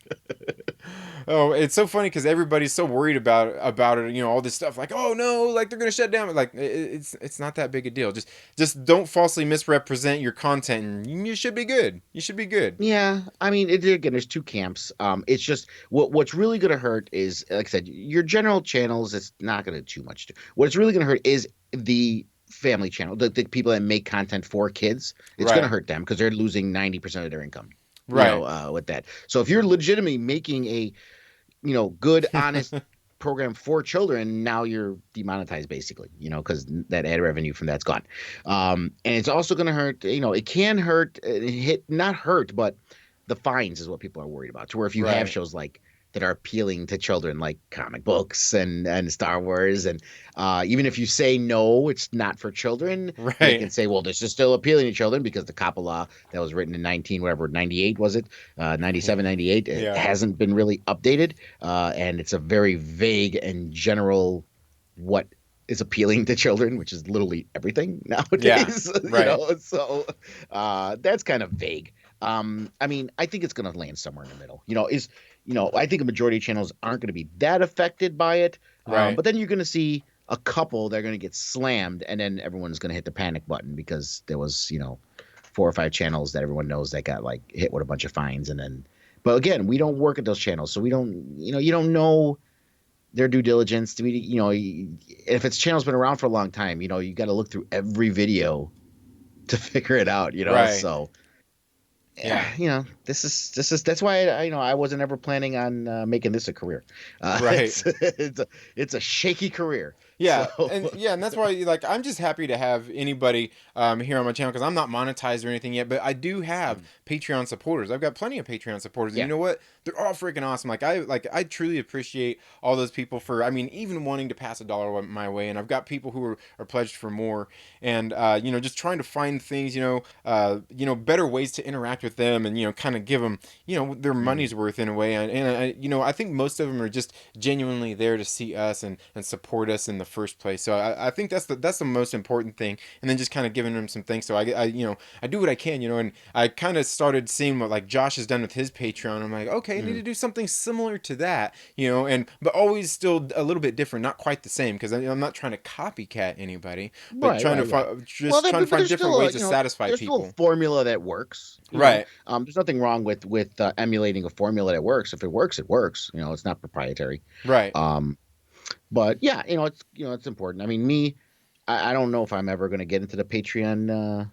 Oh, it's so funny because everybody's so worried about it. All this stuff like, oh no, like they're gonna shut down. Like it's not that big a deal. Just don't falsely misrepresent your content, and you should be good. You should be good. Yeah, I mean, again, there's two camps. It's just what's really gonna hurt is, like I said, your general channels. It's not gonna do too much. What's really gonna hurt is the family channel, the people that make content for kids. It's Right. gonna hurt them because they're losing 90% of their income. Right. With that. So if you're legitimately making a good, honest program for children, now you're demonetized basically, because that ad revenue from that's gone. And it's also going to hurt, it can hurt, not hurt, but the fines is what people are worried about. To where if you Right. have shows like that are appealing to children, like comic books and Star Wars, and even if you say no, it's not for children, Right. they can say, well, this is still appealing to children because the COPPA law that was written in 98 was it, 97, 98, Yeah. it hasn't been really updated, and it's a very vague and general what is appealing to children, which is literally everything Yeah. nowadays. Right. So that's kind of vague. I mean, I think it's going to land somewhere in the middle. I think a majority of channels aren't going to be that affected by it. Right. But then you're going to see a couple that are going to get slammed, and then everyone's going to hit the panic button because there was, 4 or 5 channels that everyone knows that got like hit with a bunch of fines, and then. But again, we don't work at those channels, so we don't. You don't know their due diligence to be. If its channel's been around for a long time, you got to look through every video to figure it out. Right. So Yeah. this is that's why I wasn't ever planning on making this a career. Right. It's a shaky career. Yeah, So and that's why like I'm just happy to have anybody here on my channel because I'm not monetized or anything yet, but I do have Patreon supporters. I've got plenty of Patreon supporters, and you yeah, know what? They're all freaking awesome. I truly appreciate all those people for even wanting to pass $1 my way, and I've got people who are pledged for more, and just trying to find things better ways to interact with them, and kind of give them their Mhm. money's worth in a way, and I think most of them are just genuinely there to see us and support us in the first place. So I think that's the most important thing, and then just kind of giving them some things. So I do what I can, and I kind of started seeing what like Josh has done with his Patreon. I'm like, okay, I need to Mhm. do something similar to that, and but always still a little bit different, not quite the same, because I'm not trying to copycat anybody, but Right, right, right. Well, just trying to but find there's different still ways to satisfy there's still a people. formula that works. Right, There's nothing wrong with emulating a formula that works. If it works, it works. It's not proprietary. right, Um, but yeah, it's important. I mean, I don't know if I'm ever going to get into the Patreon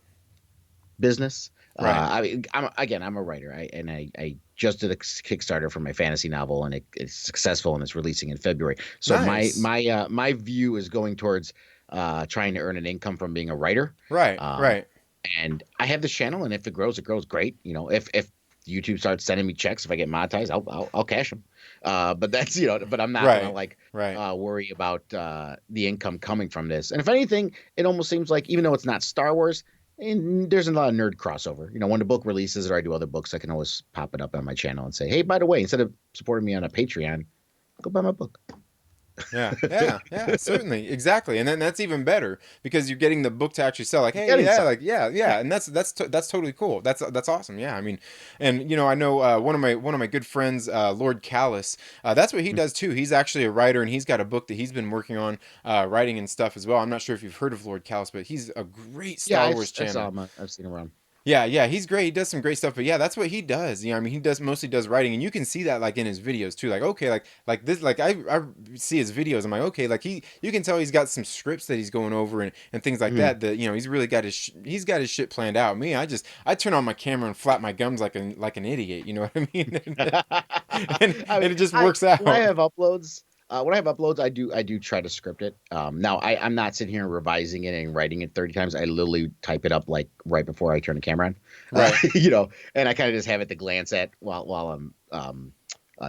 business. right. I mean, I'm a writer, and I just did a Kickstarter for my fantasy novel, and it's successful, and it's releasing in February. So Nice. my view is going towards trying to earn an income from being a writer. Right, Um, right, and I have this channel, and if it grows great. If YouTube starts sending me checks, if I get monetized, I'll cash them. But that's but I'm not gonna right, like right. worry about the income coming from this. And if anything, it almost seems like even though it's not Star Wars, and there's a lot of nerd crossover. When the book releases or I do other books, I can always pop it up on my channel and say, hey, by the way, instead of supporting me on a Patreon, go buy my book. Yeah, yeah, yeah, certainly, exactly, and then that's even better because you're getting the book to actually sell. Like, hey, Getting yeah, some. like, yeah, Yeah. yeah, and that's totally cool. That's awesome. Yeah, I mean, and I know one of my good friends, Lord Callus. That's what he does too. He's actually a writer, and he's got a book that he's been working on writing and stuff as well. I'm not sure if you've heard of Lord Callus, but he's a great Yeah, Star Wars I saw channel. him. I've seen him around. Yeah, yeah, he's great. He does some great stuff, but yeah, that's what he does. I mean, he does mostly does writing, and you can see that like in his videos too. Like, okay, like this, like I see his videos. I'm like, okay, like you can tell he's got some scripts that he's going over and things like Mhm. that. That he's really got he's got his shit planned out. Me, I turn on my camera and flap my gums like an idiot. You know what I mean? I And mean, it just I works when I out. have uploads, I do try to script it. Now I'm not sitting here revising it and writing it 30 times. I literally type it up like right before I turn the camera on, Right, and I kind of just have it to glance at while I'm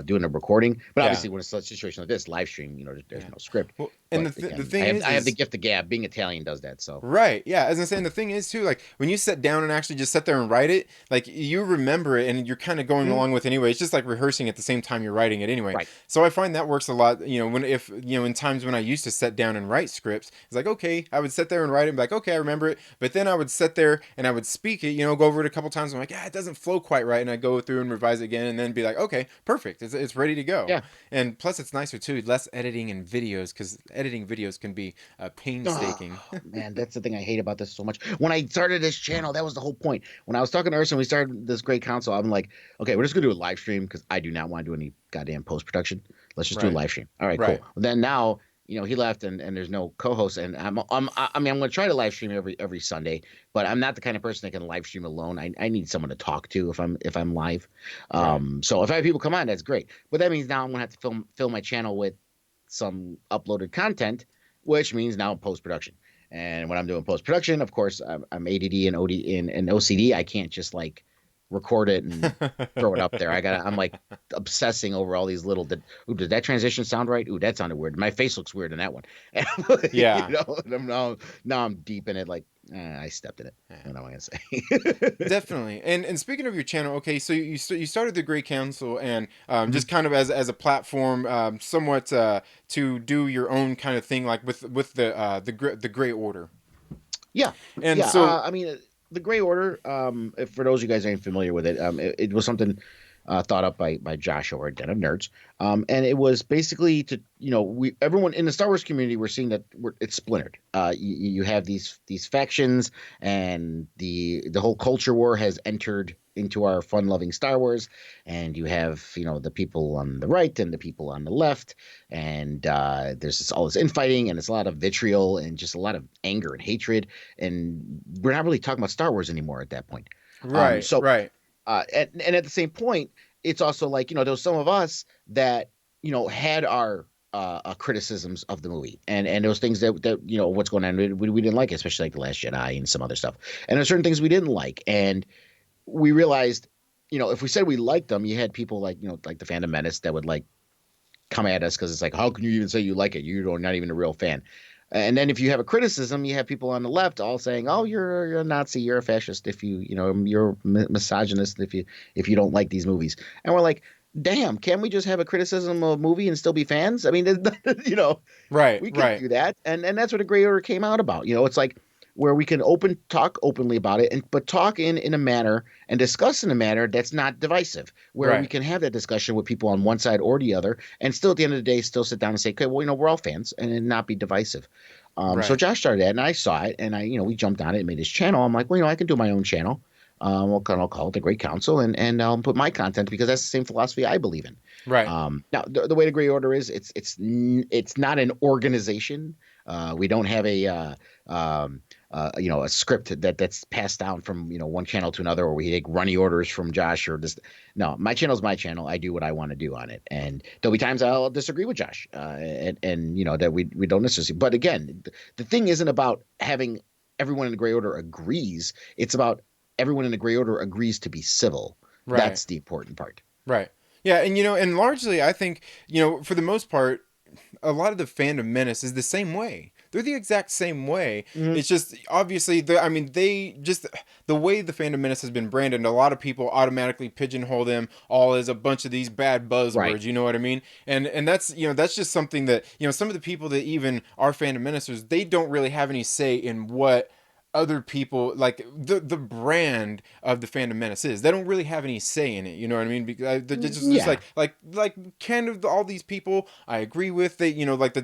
doing a recording. But yeah, obviously, when it's a situation like this, live stream, there's yeah. no script. Well, and But the again, I thing have I have the is gift of gab. Being Italian does that. So right. Yeah. As I'm saying, the thing is too, like when you sit down and actually just sit there and write it, like you remember it and you're kind of going Mhm. along with it anyway. It's just like rehearsing at the same time you're writing it anyway. Right. So I find that works a lot. In times when I used to sit down and write scripts, it's like, okay, I would sit there and write it and be like, okay, I remember it. But then I would sit there and I would speak it, go over it a couple times. I'm like, yeah, it doesn't flow quite right. And I go through and revise it again and then be like, okay, perfect. It's ready to go. Yeah. And plus it's nicer too, less editing in videos because editing videos can be Oh, painstaking. man, that's the thing I hate about this so much. When I started this channel, that was the whole point. When I was talking to Urson, we started this great console. I'm like, okay, we're just gonna do a live stream because I do not want to do any goddamn post production. Let's just do a Right. live stream. All right, cool. Right. Then now, he left and there's no co-host, and I mean, I'm gonna try to live stream every Sunday, but I'm not the kind of person that can live stream alone. I need someone to talk to if I'm live. Right. So if I have people come on, that's great. But that means now I'm gonna have to fill my channel with some uploaded content, which means now post production. And when I'm doing post production, of course, I'm ADD and OCD. I can't just like record it and throw it up there. I'm like obsessing over all these little. Did that transition sound right? Ooh, that sounded weird. My face looks weird in that one. And, Yeah. and now I'm deep in it. Like, I stepped in it. Yeah. What am I gonna say? Definitely. And speaking of your channel, okay, so you started the Great Council and Mhm. just kind of as a platform, somewhat to do your own kind of thing, like with the Great Order. Yeah, And yeah. so I mean, the Gray Order. If, for those of you guys who ain't familiar with it, it was something thought up by Josh over at Den of Nerds. And it was basically to, we everyone in the Star Wars community, we're seeing that it's splintered. You have these factions, and the whole culture war has entered into our fun-loving Star Wars, and you have the people on the right and the people on the left, and there's all this infighting, and it's a lot of vitriol and just a lot of anger and hatred, and we're not really talking about Star Wars anymore at that point. right, So right, and at the same point, it's also like, there was some of us that had our criticisms of the movie, and those things that what's going on, we didn't like, especially like The Last Jedi and some other stuff, and there's certain things we didn't like, and we realized, if we said we liked them, you had people like, like the Fandom Menace that would like come at us because it's like, how can you even say you like it? You're not even a real fan. And then if you have a criticism, you have people on the left all saying, "Oh, you're a Nazi, you're a fascist if you're misogynist if you don't like these movies." And we're like, "Damn, can't we just have a criticism of a movie and still be fans?" I mean, right, we could right, do that, and that's what a Gray Order came out about. It's like where we can talk openly about it, but talk in a manner and discuss in a manner that's not divisive, where we right, can have that discussion with people on one side or the other, and still at the end of the day, still sit down and say, okay, well, we're all fans, and not be divisive. So right, Josh started that, and I saw it, and we jumped on it and made his channel. I'm like, well, I can do my own channel. I'll call it the Great Council, and put my content, because that's the same philosophy I believe in. right, Now, the way the Gray Order is, it's not an organization. We don't have a script that's passed down from one channel to another, or we take runny orders from Josh or just. No, my channel is my channel. I do what I want to do on it, and there'll be times I'll disagree with Josh, and that we don't necessarily. But again, the thing isn't about having everyone in the Gray Order agrees. It's about everyone in the Gray Order agrees to be civil. right, That's the important part. right. Yeah, and and largely, I think for the most part, a lot of the Fandom Menace is the same way. They're the exact same way. Mhm. It's just obviously I mean, they just the way the Fandom Menace has been branded. A lot of people automatically pigeonhole them all as a bunch of these bad Right. buzzwords. You know what I mean? And that's that's just something that some of the people that even are Fandom Menacers, they don't really have any say in what other people like the brand of the Fandom Menace is. They don't really have any say in it. You know what I mean? Because they're just Yeah. like kind of all these people I agree with. They like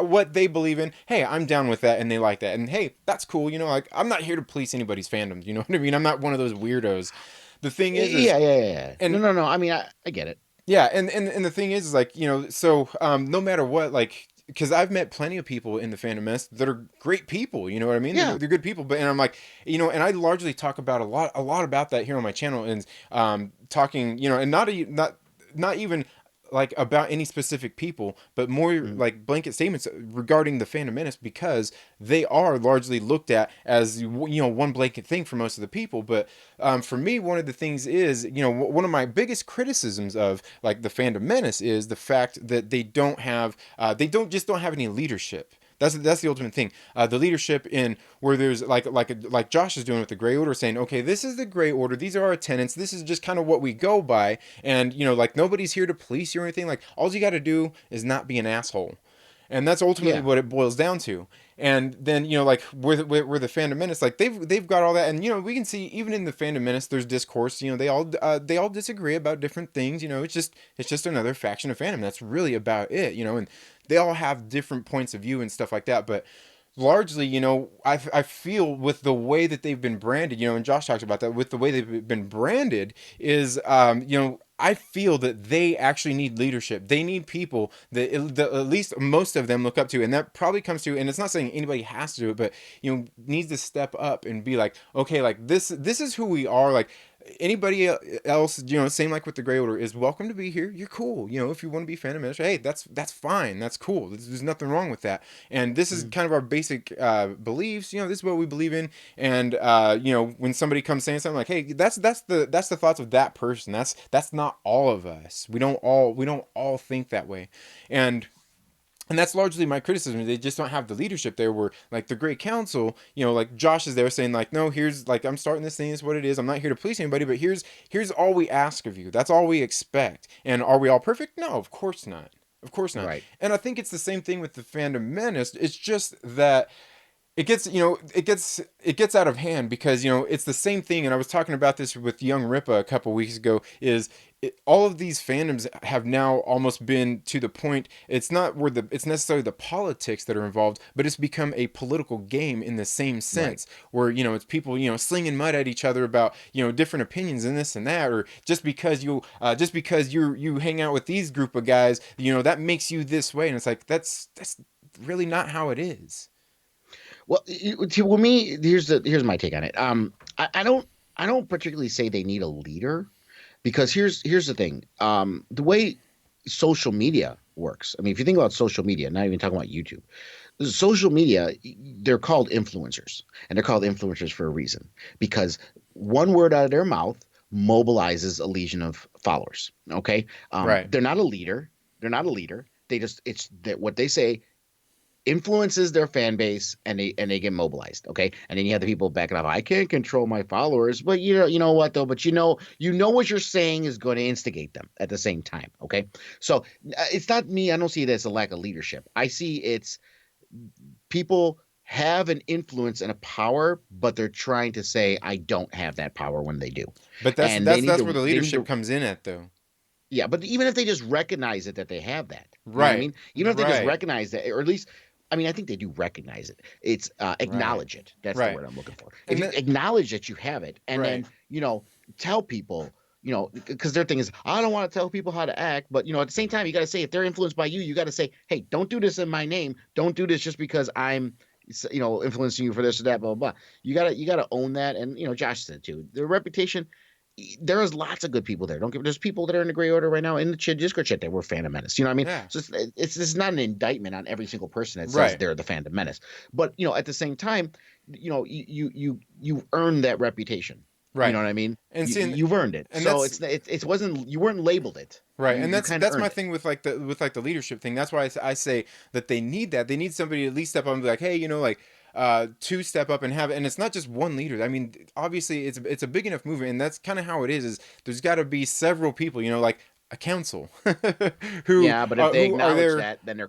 what they believe in. Hey, I'm down with that, and they like that, and hey, that's cool. Like I'm not here to police anybody's fandoms. You know what I mean? I'm not one of those weirdos. The thing is Yeah, yeah, yeah, yeah. No, and no, no. I mean, I get it. yeah, and the thing is like so no matter what, like because I've met plenty of people in the Phantom Menace that are great people, you know what I mean? Yeah. They're good people, but and I'm like, and I largely talk about a lot about that here on my channel, and talking, and not even like about any specific people, but more Mhm. like blanket statements regarding the Phantom Menace, because they are largely looked at as one blanket thing for most of the people. But for me, one of the things is one of my biggest criticisms of like the Phantom Menace is the fact that they don't have any leadership. That's the ultimate thing. The leadership in where there's like Josh is doing with the Gray Order, saying, okay, this is the Gray Order. These are our tenets. This is just kind of what we go by, and like nobody's here to police you or anything. Like all you got to do is not be an asshole, and that's ultimately Yeah. what it boils down to. And then like where the Fandom Menace, like they've got all that, and we can see even in the Fandom Menace there's discourse. They all disagree about different things. It's just another faction of fandom. That's really about it. And they all have different points of view and stuff like that, but largely, I feel with the way that they've been branded, and Josh talks about that, with the way they've been branded is, I feel that they actually need leadership. They need people that at least most of them look up to, and that probably comes to. And it's not saying anybody has to do it, but needs to step up and be like, okay, like this is who we are. Like anybody else, same like with the Gray Order, is welcome to be here. You're cool. If you want to be Phantom Minister, hey, that's fine. That's cool. There's nothing wrong with that. And this is Mhm. kind of our basic beliefs. This is what we believe in. And when somebody comes saying something like, hey, that's the thoughts of that person. That's not all of us. We don't all think that way. And and that's largely my criticism. They just don't have the leadership there where like the great council, like Josh is there saying like, no, here's like, I'm starting this thing, is what it is. I'm not here to police anybody, but here's all we ask of you. That's all we expect. And are we all perfect? No, of course not. Of course not. Right. And I think it's the same thing with the Fandom Menace. It's just that it gets out of hand because it's the same thing. And I was talking about this with Young Ripa a couple weeks ago. All of these fandoms have now almost been to the point. It's not where it's necessarily the politics that are involved, but it's become a political game in the same Right. sense, where it's people slinging mud at each other about different opinions and this and that, or just because you hang out with these group of guys, that makes you this way, and it's like that's really not how it is. Well, well, me here's my take on it. I don't particularly say they need a leader because here's the thing. The way social media works. I mean, if you think about social media, not even talking about YouTube, social media, they're called influencers, and they're called influencers for a reason because one word out of their mouth mobilizes a legion of followers. Okay, Right. they're not a leader. They're not a leader. They just it's that what they say influences their fan base and they get mobilized. Okay, and then you have the people backing up. I can't control my followers, but you know what though, but you know what you're saying is going to instigate them at the same time. Okay, so it's not me. I don't see it as a lack of leadership. I see it's people have an influence and a power, but they're trying to say I don't have that power when they do. But that's And they that's need that's where to the they need leadership to comes in at, though. yeah, but even if they just recognize it that they have that, you know what I Right. mean? Even if they just Right. recognize that, or at least, I mean, I think they do recognize it. It's Right. acknowledge it. That's the Right. word I'm looking for. If And you that acknowledge that you have it, and right. then tell people, because their thing is, I don't want to tell people how to act, but at the same time, you got to say if they're influenced by you, you got to say, hey, don't do this in my name. Don't do this just because I'm influencing you for this or that, blah blah blah. You gotta own that, and Josh said too. The reputation, there is lots of good people there. Don't give. There's people that are in the gray order right now in the Discord chat that were Phantom Menace. You know what I mean? Yeah. So it's not an indictment on every single person that says Right. they're the Phantom Menace. But at the same time, you earned that reputation. You know Right. what I mean? And You, see, you've earned it. and So that's it wasn't you weren't labeled it. right. You And you that's kind of that's earned my it. thing with the leadership thing. That's why I say that they need that. They need somebody to at least step up and be like, hey, like to step up and have it. And it's not just one leader. I mean, obviously it's a big enough movement, and that's kind of how it is. Is there's got to be several people, like a council, who Yeah, but if uh, they who are acknowledge there. that, then they're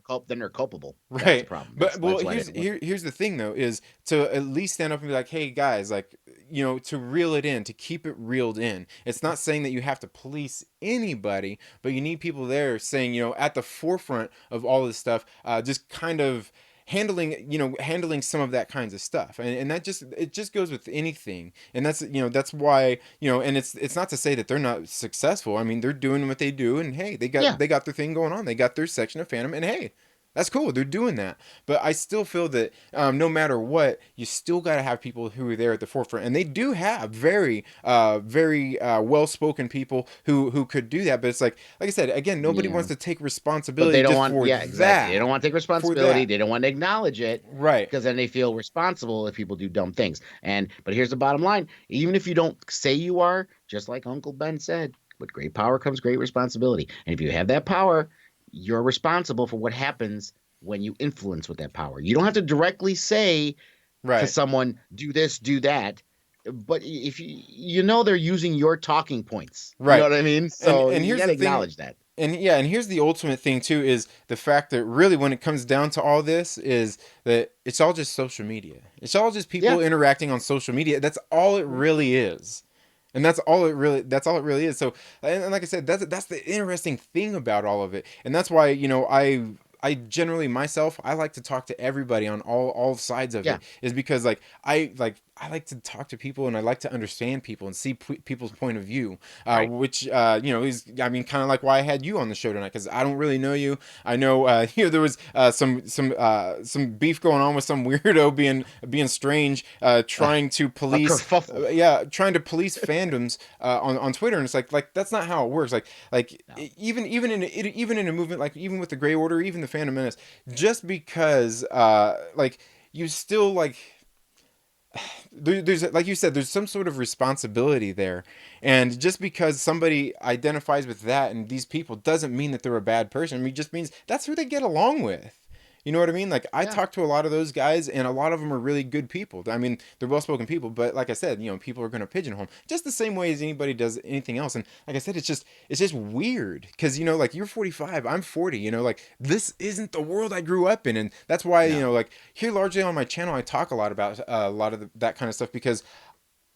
culpable. That's the Right. problem. That's But well, that's why they here's don't look. here's the thing though, is to at least stand up and be like, "Hey guys, like, to reel it in, to keep it reeled in." It's not saying that you have to police anybody, but you need people there saying, at the forefront of all this stuff, just kind of handling some of that kinds of stuff. And that just goes with anything. And that's why, and it's not to say that they're not successful. I mean, they're doing what they do, and hey, they got Yeah, they got their thing going on. They got their section of fandom, and hey, that's cool. They're doing that. But I still feel that no matter what, you still got to have people who are there at the forefront. And they do have very well spoken people who could do that. But it's like I said, again, nobody yeah. wants to take But responsibility they don't just want, for yeah, exactly. They that. don't want to take For responsibility. that. They don't want to acknowledge it Right. because then they feel responsible if people do dumb things. But here's the bottom line: even if you don't say you are, just like Uncle Ben said, with great power comes great responsibility. And if you have that power, you're responsible for what happens when you influence with that power. You don't have to directly say to Right. someone, "Do this, do that." But if they're using your talking points, you know Right. what I mean? And So and you here's got to the thing. acknowledge that. And yeah, and here's the ultimate thing too, is the fact that really when it comes down to all this is that it's all just social media. It's all just Yeah. people interacting on social media. That's all it really is. And that's all it really is. So and like I said, that's the interesting thing about all of it. And that's why, I generally myself, I like to talk to everybody on all sides of Yeah. it, is because I like to talk to people, and I like to understand people and see people's point of view, Right. which is, I mean, kind of like why I had you on the show tonight, because I don't really know you. I know there was some beef going on with some weirdo being strange, trying to A police, kerfuffle. yeah, trying to police fandoms on Twitter, and it's like that's not how it works. Like No. even in a movement, like even with the Gray Order, even the Phantom Menace, just because like you still like there's like you said, there's some sort of responsibility there, and just because somebody identifies with that and these people doesn't mean that they're a bad person. I mean, it just means that's who they get along with. You know what I mean? Like I Yeah. talk to a lot of those guys, and a lot of them are really good people. I mean, they're well-spoken people, but like I said, people are going to pigeonhole 'em just the same way as anybody does anything else. And like I said, it's just weird because like you're 45, I'm 40. Like this isn't the world I grew up in, and that's why No. like here largely on my channel I talk a lot about a lot of that kind of stuff because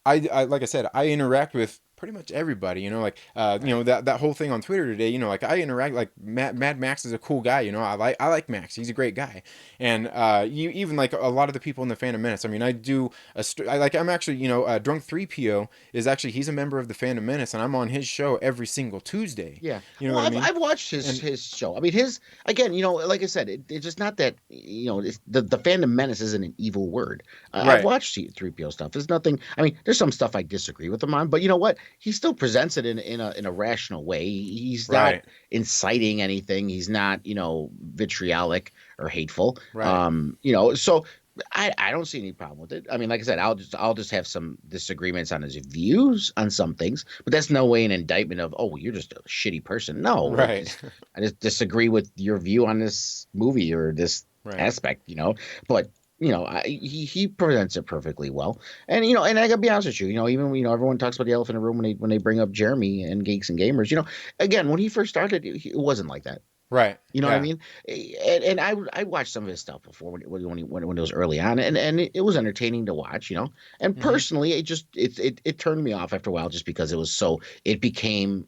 I like I said, I interact with pretty much everybody. Like Right. that whole thing on Twitter today. Like I interact like Mad Max is a cool guy. I like Max. He's a great guy. And you even like a lot of the people in the Phantom Menace. I mean, I do I'm actually Drunk 3PO is actually he's a member of the Phantom Menace, and I'm on his show every single Tuesday. Yeah. You know Well, what I I've mean? I've watched his And his show. I mean, his again, like I said, it's just not that the Phantom Menace isn't an evil word. I've right, watched 3PO stuff. There's nothing. I mean, there's some stuff I disagree with him on, but you know what? He still presents it in a rational way. He's not right, inciting anything. He's not vitriolic or hateful. right, So I don't see any problem with it. I mean, like I said, I'll just have some disagreements on his views on some things, but that's no way an indictment of, oh, well, you're just a shitty person. No, right, I just disagree with your view on this movie or this right. aspect. But he presents it perfectly well, and I gotta be honest with you, even everyone talks about the elephant in the room when they bring up Jeremy and Geeks and Gamers. Again, when he first started, it wasn't like that. Right. You know what I Yeah. mean? And I watched some of his stuff before when it was early on, and it was entertaining to watch. And Hmm. personally, it turned me off after a while just because it became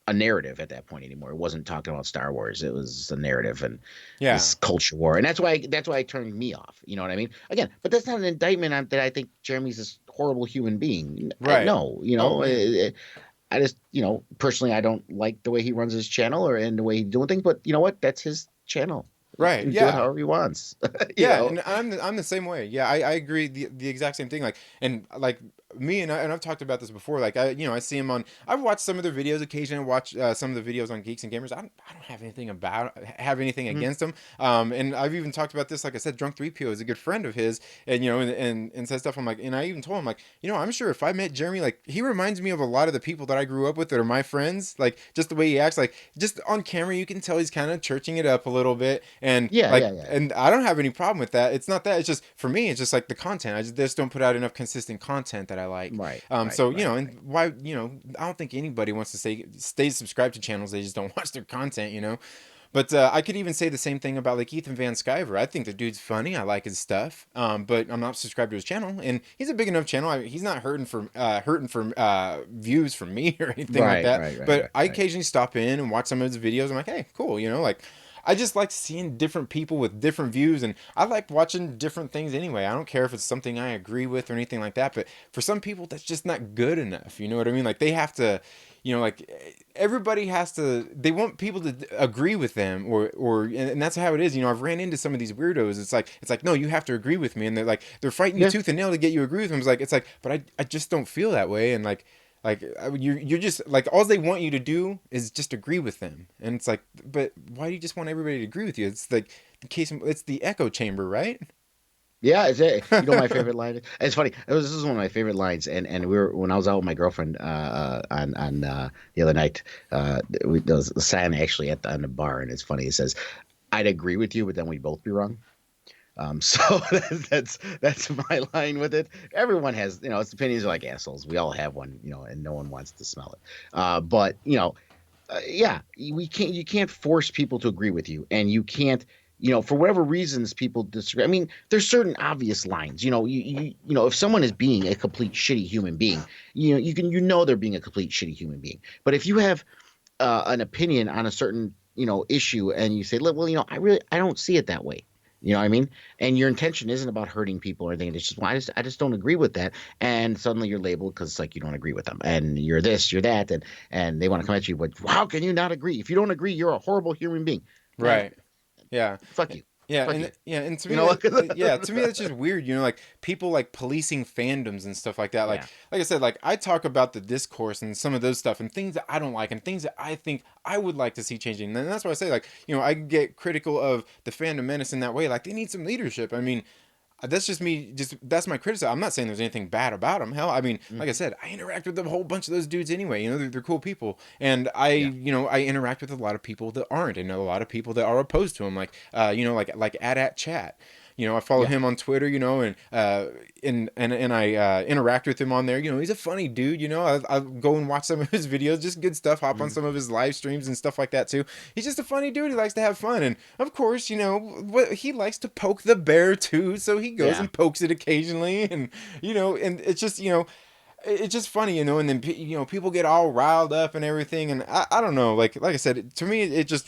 a narrative at that point anymore. It wasn't talking about Star Wars. It was a narrative and Yeah. this culture war, and that's why it turned me off. You know what I mean? Again, but that's not an indictment on that I think Jeremy's this horrible human being. Right. No, Oh yeah. I just, personally, I don't like the way he runs his channel or in the way he's doing things. But you know what? That's his channel. Right. He do it Yeah. however he wants. you Yeah, know. and I'm the same way. Yeah, I agree the exact same thing. Like and like me and I've talked about this before. Like I see him on. I've watched some of their videos occasionally. Watch some of the videos on Geeks and Gamers. I don't have anything Mhm. against him. And I've even talked about this. Like I said, Drunk 3PO is a good friend of his, and and said stuff. I'm like, and I even told him like, I'm sure if I met Jeremy, like he reminds me of a lot of the people that I grew up with that are my friends. Like just the way he acts. Like just on camera, you can tell he's kind of churching it up a little bit, and Yeah, like yeah, yeah. and I don't have any problem with that. It's not that. It's just for me. It's just like the content. I just don't put out enough consistent content that I like. Right, right, So right, right. and why I don't think anybody wants to stay subscribed to channels they just don't watch their content. But I could even say the same thing about like Ethan Van Sciver. I think the dude's funny. I like his stuff. But I'm not subscribed to his channel, and he's a big enough channel. He's not hurting for views from me or anything like Right, that. right, right, But right, I right. occasionally stop in and watch some of his videos. I'm like, hey, cool. Like I just like seeing different people with different views, and I like watching different things anyway. I don't care if it's something I agree with or anything like that. But for some people, that's just not good enough. You know what I mean? Like they have to, like everybody has to. They want people to agree with them, and that's how it is. I've ran into some of these weirdos. It's like no, you have to agree with me, and they're fighting you Yeah, tooth and nail to get you to agree with them. It's like, but I just don't feel that way, and you're just like all they want you to do is just agree with them, and it's like, but why do you just want everybody to agree with you? It's like it's the echo chamber, right? yeah. My favorite line? It's funny. This is one of my favorite lines, and we were when I was out with my girlfriend on the other night. There was a sign actually on the bar, and it's funny. It says, "I'd agree with you, but then we'd both be wrong." So that's my line with it. Everyone has, its opinions are like assholes. We all have one, and no one wants to smell it. But yeah, you can't force people to agree with you, and you can't, for whatever reasons people disagree. I mean, there's certain obvious lines. If someone is being a complete shitty human being, they're being a complete shitty human being. But if you have an opinion on a certain issue and you say, well, I don't see it that way. You know what I mean? And your intention isn't about hurting people or anything. It's just, well, I just don't agree with that. And suddenly you're labeled because it's like you don't agree with them, and you're this, you're that, and they want to come at you. But how can you not agree? If you don't agree, you're a horrible human being. Nah, Right. Yeah. fuck you, Yeah, fuck you. and to You me know that what? yeah, to me that's just weird, like people like policing fandoms and stuff like that. Like Yeah, like I said, like I talk about the discourse and some of those stuff and things that I don't like and things that I think I would like to see changing. And that's why I say like, I get critical of the fandom menace in that way. Like they need some leadership. I mean, that's just me. Just that's my criticism. I'm not saying there's anything bad about them. Hell, I mean, like I Hmm. said, I interact with a whole bunch of those dudes anyway. You know, they're cool people, and Yeah. I interact with a lot of people that aren't, and a lot of people that are opposed to them. Like, like at chat. I follow Yeah. him on Twitter, and I interact with him on there. He's a funny dude. I'll go and watch some of his videos, just good stuff. Hop on Mhm. some of his live streams and stuff like that too. He's just a funny dude. He likes to have fun, and of course, what he likes to poke the bear too. So he goes Yeah. and pokes it occasionally, and and it's just it's just funny, and then people get all riled up and everything, and I don't know, like I said, to me it just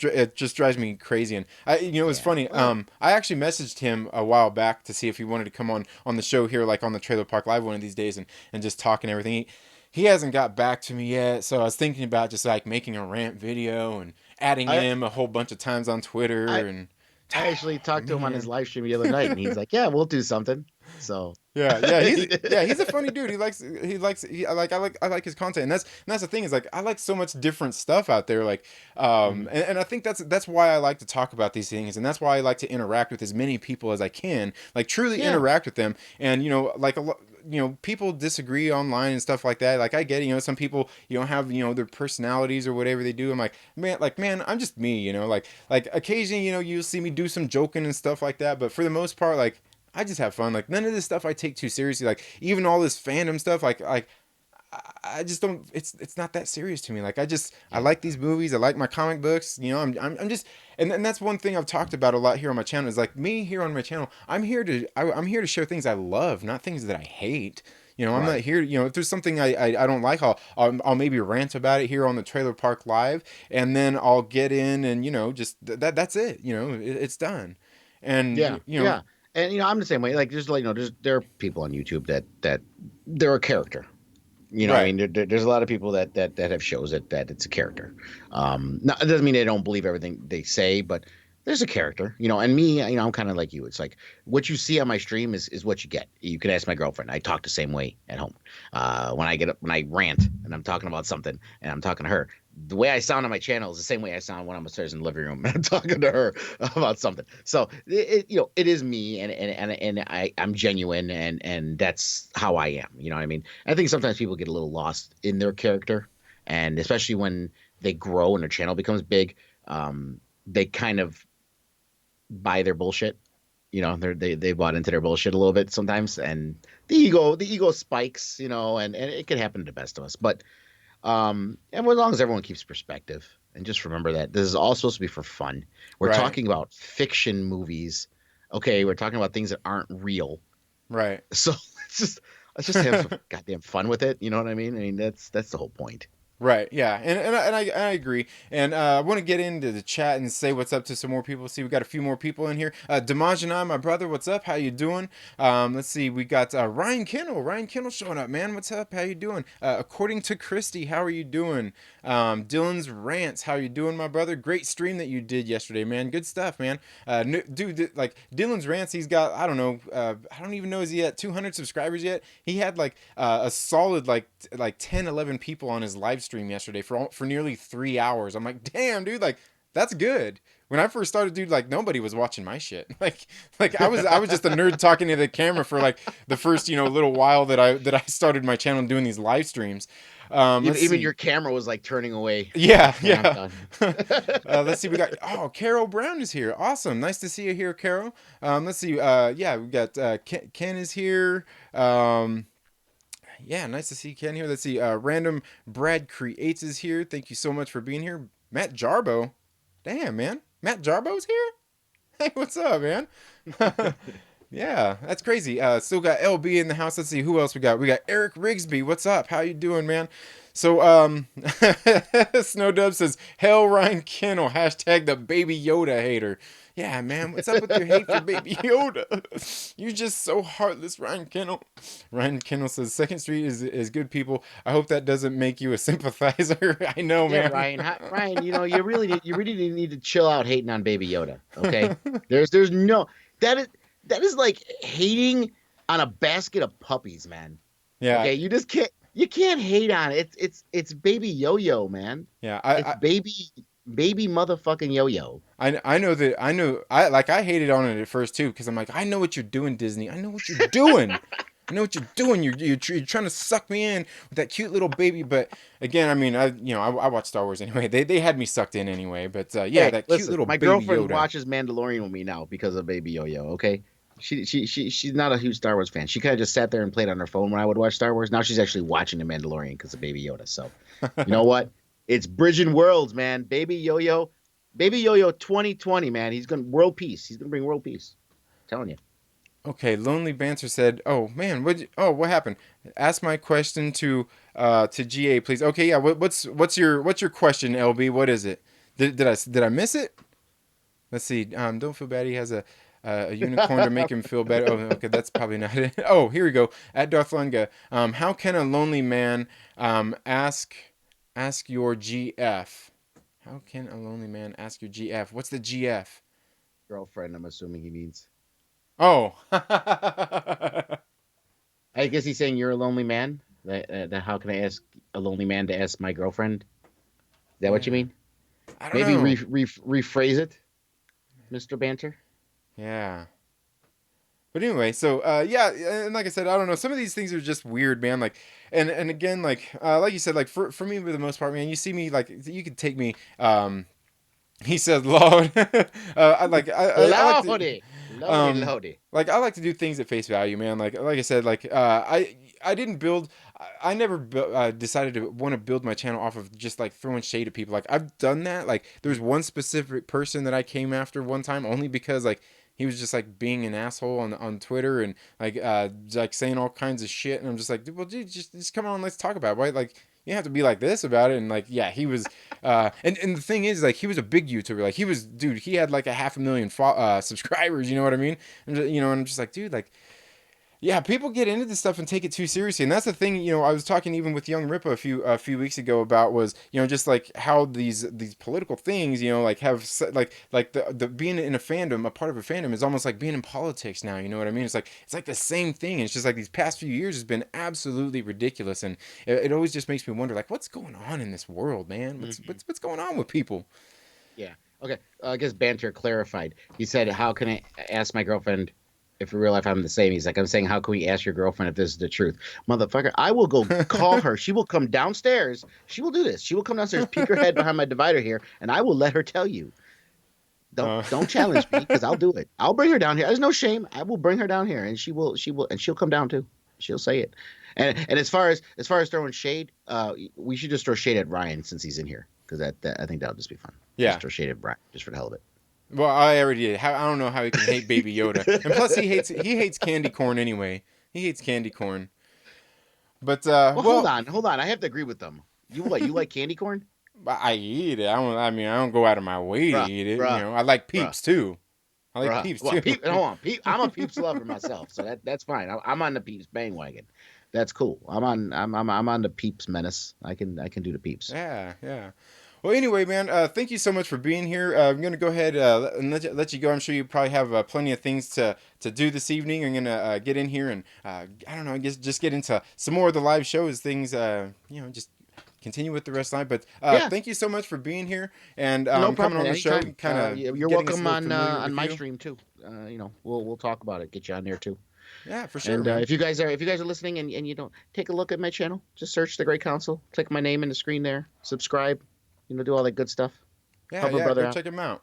drives me crazy, and it's Yeah. funny. Well, I actually messaged him a while back to see if he wanted to come on the show here, like on the Trailer Park Live one of these days, and just talk and everything. He hasn't got back to me yet, so I was thinking about just like making a rant video and adding I him a whole bunch of times on I Twitter, and I actually talked to him on his man. live stream the other night, and he's like, "Yeah, we'll do something." So, Yeah, he's a funny dude. I like his content, and that's the thing is like I like so much different stuff out there. Like, mhm. and I think that's why I like to talk about these things, and that's why I like to interact with as many people as I can, like truly Yeah. interact with them. And like a lot. People disagree online and stuff like that. Like I get it. Some people have their personalities or whatever they do. I'm like man, I'm just me. Like occasionally you'll see me do some joking and stuff like that. But for the most part, like I just have fun. Like none of this stuff I take too seriously. Like even all this fandom stuff. Like I just don't. It's not that serious to me. Like I Yeah. like these movies. I like my comic books. I'm just and that's one thing I've talked about a lot here on my channel. Is like me here on my channel. I'm here to show things I love, not things that I hate. I'm not Right. here. If there's something I don't like, I'll maybe rant about it here on the Trailer Park Live, and then I'll get in and just that's it. It's done, and Yeah. Yeah. And I'm the same way. Like, just like there are people on YouTube that they're a character. I right. mean, there's a lot of people that have shows that it's a character. Now, it doesn't mean they don't believe everything they say, but there's a character. And me, I'm kind of like you. It's like what you see on my stream is what you get. You can ask my girlfriend. I talk the same way at home. When I get up, when I rant and I'm talking about something and I'm talking to her, the way I sound on my channel is the same way I sound when I'm upstairs in the living room and I'm talking to her about something. So it is me, and I'm genuine, and that's how I am. You know what I mean? I think sometimes people get a little lost in their character, and especially when they grow and their channel becomes big, they kind of buy their bullshit. They bought into their bullshit a little bit sometimes, and the ego spikes. And it can happen to the best of us. But and as long as everyone keeps perspective and just remember that this is all supposed to be for fun. We're Right. talking about fiction movies. Okay, we're talking about things that aren't real. Right. So let's just have some goddamn fun with it. You know what I mean? I mean that's the whole point. Right, yeah, and I agree, and I want to get into the chat and say what's up to some more people. See, we got a few more people in here. Damaj and I, my brother, what's up? How you doing? Let's see, we got Ryan Kennel. Ryan Kennel showing up, man. What's up? How you doing? According to Christy, how are you doing? Dylan's rants, how you doing, my brother? Great stream that you did yesterday, man. Good stuff, man. Dude, like Dylan's rants, he's got I don't know, I don't even know is he at 200 subscribers yet? He had like a solid like 10, 11 people on his live stream yesterday for nearly 3 hours. I'm like, damn, dude, like that's good. When I first started, dude, like nobody was watching my shit. Like I was just a nerd talking to the camera for like the first little while that I started my channel and doing these live streams. Even Let's even see. your camera was like turning away. Yeah, Man, I'm yeah. done. Let's see. We got Carol Brown is here. Awesome. Nice to see you here, Carol. Let's see. Yeah, we got Ken is here. Yeah, nice to see Ken here. Let's see. Random Brad Creates is here. Thank you so much for being here. Matt Jarbo. Damn, man. Matt Jarbo's here? Hey, what's up, man? Yeah, that's crazy. Still got LB in the house. Let's see who else we got. We got Eric Rigsby. What's up? How you doing, man? So, Snowdub says, "Hell, Ryan Kennel." Hashtag the Baby Yoda hater. Yeah, man. What's up with your hate for Baby Yoda? You're just so heartless, Ryan Kennel. Ryan Kennel says, "Second Street is good people. I hope that doesn't make you a sympathizer." I know, Yeah, man. Ryan. Ryan, you really need to chill out hating on Baby Yoda. Okay, there's no that is like hating on a basket of puppies, man. Yeah, Okay, you can't hate on it. It's Baby Yo-Yo, man. yeah. It's baby. Baby motherfucking yo-yo. I know that I hated on it at first too because I'm like I know what you're doing, Disney. I know what you're doing. I know what you're doing. You're trying to suck me in with that cute little baby. But again, I mean, I watch Star Wars anyway. They had me sucked in anyway. But yeah, Hey, that cute listen, little my baby girlfriend Yoda. watches Mandalorian with me now because of Baby Yo-Yo. Okay, she's not a huge Star Wars fan. She kind of just sat there and played on her phone when I would watch Star Wars. Now she's actually watching the Mandalorian because of Baby Yoda. So, you know what? It's bridging worlds, man. Baby Yo-Yo 2020, man. He's gonna world peace. He's gonna bring world peace. I'm telling you. Okay, Lonely Banter said, "Oh man, what happened? Ask my question to GA, please." Okay, yeah. What's your question, LB? What is it? Did I miss it? Let's see. Don't feel bad. He has a unicorn to make him feel better. Oh, okay, that's probably not it. Oh, here we go. At Darth Lunga, how can a lonely man ask your GF? How can a lonely man ask your GF? What's the GF? Girlfriend, I'm assuming he means. Oh. I guess he's saying you're a lonely man. That how can I ask a lonely man to ask my girlfriend? Is that what you Yeah. mean? I don't Maybe know. rephrase it, Mr. Banter. Yeah. But anyway, so yeah, and like I said, I don't know. Some of these things are just weird, man. Like, and again, like you said, like for me, for the most part, man, you see me like you could take me. He said loud. I like to. Lordy, lordy, Um, lordy. I like to do things at face value, man. Like I said, I didn't build. I never decided to want to build my channel off of just like throwing shade at people. Like I've done that. Like there's one specific person that I came after one time only because like he was just like being an asshole on Twitter and like saying all kinds of shit. And I'm just like, well, dude, just come on, let's talk about it. Why like you have to be like this about it. And like, yeah, he was and the thing is, like, he was a big YouTuber. Like, he was, dude, he had like a 500,000 subscribers. You know what I mean? And, and I'm just like, dude, like, yeah, people get into this stuff and take it too seriously, and that's the thing. I was talking even with Young Ripa a few weeks ago about was just like how these political things like have like the being in a fandom, a part of a fandom is almost like being in politics now. You know what I mean? It's like the same thing. And it's just like these past few years has been absolutely ridiculous, and it always just makes me wonder like what's going on in this world, man? What's Hmm. what's what's going on with people? Yeah. Okay. I guess Banter clarified. He said, "How can I ask my girlfriend if in real life I'm the same?" He's like, "I'm saying, how can we ask your girlfriend if this is the truth, motherfucker? I will go call her. She will come downstairs. She will do this. She will come downstairs, peek her head behind my divider here, and I will let her tell you. Uh, Don't challenge me because I'll do it. I'll bring her down here. There's no shame. I will bring her down here, and and she'll come down too. She'll say it. And as far as throwing shade, we should just throw shade at Ryan since he's in here because that I think that'll just be fun. Just yeah. throw shade at Ryan just for the hell of Well, I already did. I don't know how he can hate Baby Yoda, and plus he hates candy corn anyway. He hates candy corn. But Well, well, hold on. I have to agree with them. You what? You like candy corn? I eat it. I don't. I mean, I don't go out of my way to Bruh, eat it. bruh, I like bruh, Peeps too. I like bruh. Peeps Well, too. Peep, hold on. I'm a Peeps lover myself, so that's fine. I'm on the Peeps bandwagon. That's cool. I'm on the Peeps menace. I can do the Peeps. Yeah, yeah. Well, anyway, man, thank you so much for being here. I'm gonna go ahead and let you go. I'm sure you probably have plenty of things to do this evening. I'm gonna get in here and I don't know, I guess just get into some more of the live shows things. Just continue with the rest of the night. But Yeah, thank you so much for being here and no coming problem. on At the any show, time. kind of You're getting us a welcome little familiar on with my you. stream too. We'll talk about it. Get you on there too. Yeah, for sure, And man. if you guys are listening and you don't take a look at my channel, just search the Great Council. Click my name in the screen there. Subscribe. Do all that good stuff. Yeah, Help a yeah, brother go out. check him out.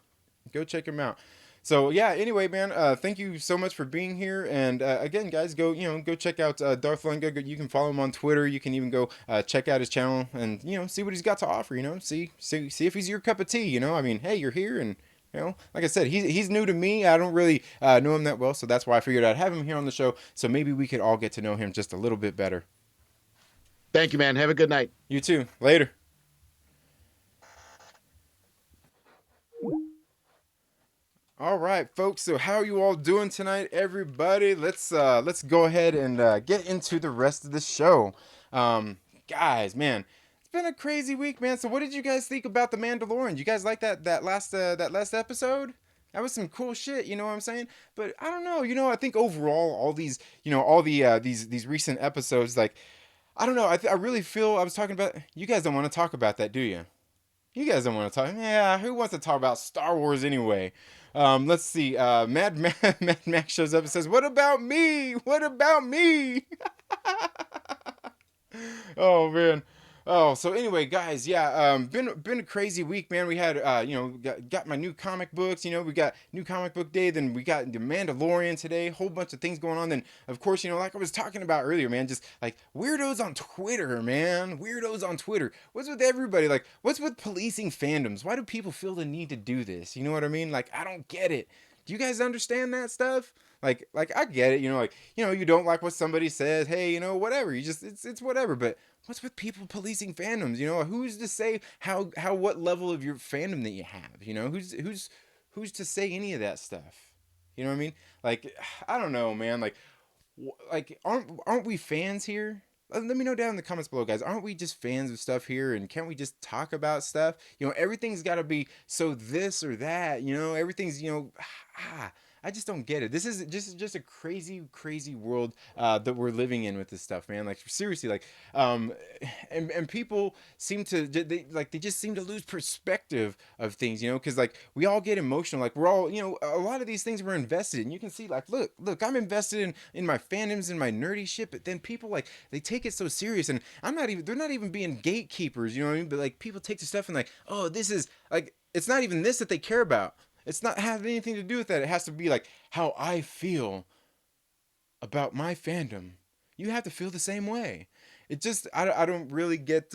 Go check him out. So yeah, anyway, man, thank you so much for being here. And again, guys, go check out Darth Lunga. You can follow him on Twitter. You can even go check out his channel and see what he's got to offer. See if he's your cup of tea. I mean, hey, you're here, and like I said, he's new to me. I don't really know him that well, so that's why I figured I'd have him here on the show. So maybe we could all get to know him just a little bit better. Thank you, man. Have a good night. You too. Later. All right, folks. So how are you all doing tonight, everybody? Let's go ahead and get into the rest of the show. Guys, man, it's been a crazy week, man. So what did you guys think about the Mandalorian? You guys like that last episode? That was some cool shit, you know what I'm saying? But I don't know, I think overall all these, all these recent episodes, like I don't know, I really feel I was talking about. You guys don't want to talk about that, do you? You guys don't want to talk. Yeah, who wants to talk about Star Wars anyway? Let's see. Mad Max shows up and says, "What about me? What about me?" Oh man. Oh, so anyway, guys, yeah, been a crazy week, man. We had, got my new comic books. We got new comic book day. Then we got the Mandalorian today. Whole bunch of things going on. Then, of course, like I was talking about earlier, man, just like weirdos on Twitter, man. Weirdos on Twitter. What's with everybody? Like, what's with policing fandoms? Why do people feel the need to do this? You know what I mean? Like, I don't get it. Do you guys understand that stuff? Like I get it. You don't like what somebody says. Hey, whatever. You just it's whatever. But what's with people policing fandoms? Who's to say how what level of your fandom that you have? Who's to say any of that stuff? You know what I mean? Like, I don't know, man. Like aren't we fans here? Let me know down in the comments below, guys. Aren't we just fans of stuff here? And can't we just talk about stuff? Everything's got to be so this or that. Everything's ah. I just don't get it. This is just a crazy, crazy world that we're living in with this stuff, man. Like seriously, um, and people seem to they just seem to lose perspective of things, because like we all get emotional. Like we're all, a lot of these things we're invested in. You can see, like, look, I'm invested in my fandoms and my nerdy shit, but then people like they take it so serious, and they're not even being gatekeepers, you know what I mean? But like people take the stuff and like, oh, this is like, it's not even this that they care about. It's not have anything to do with that. It has to be like how I feel about my fandom. You have to feel the same way. It just I don't really get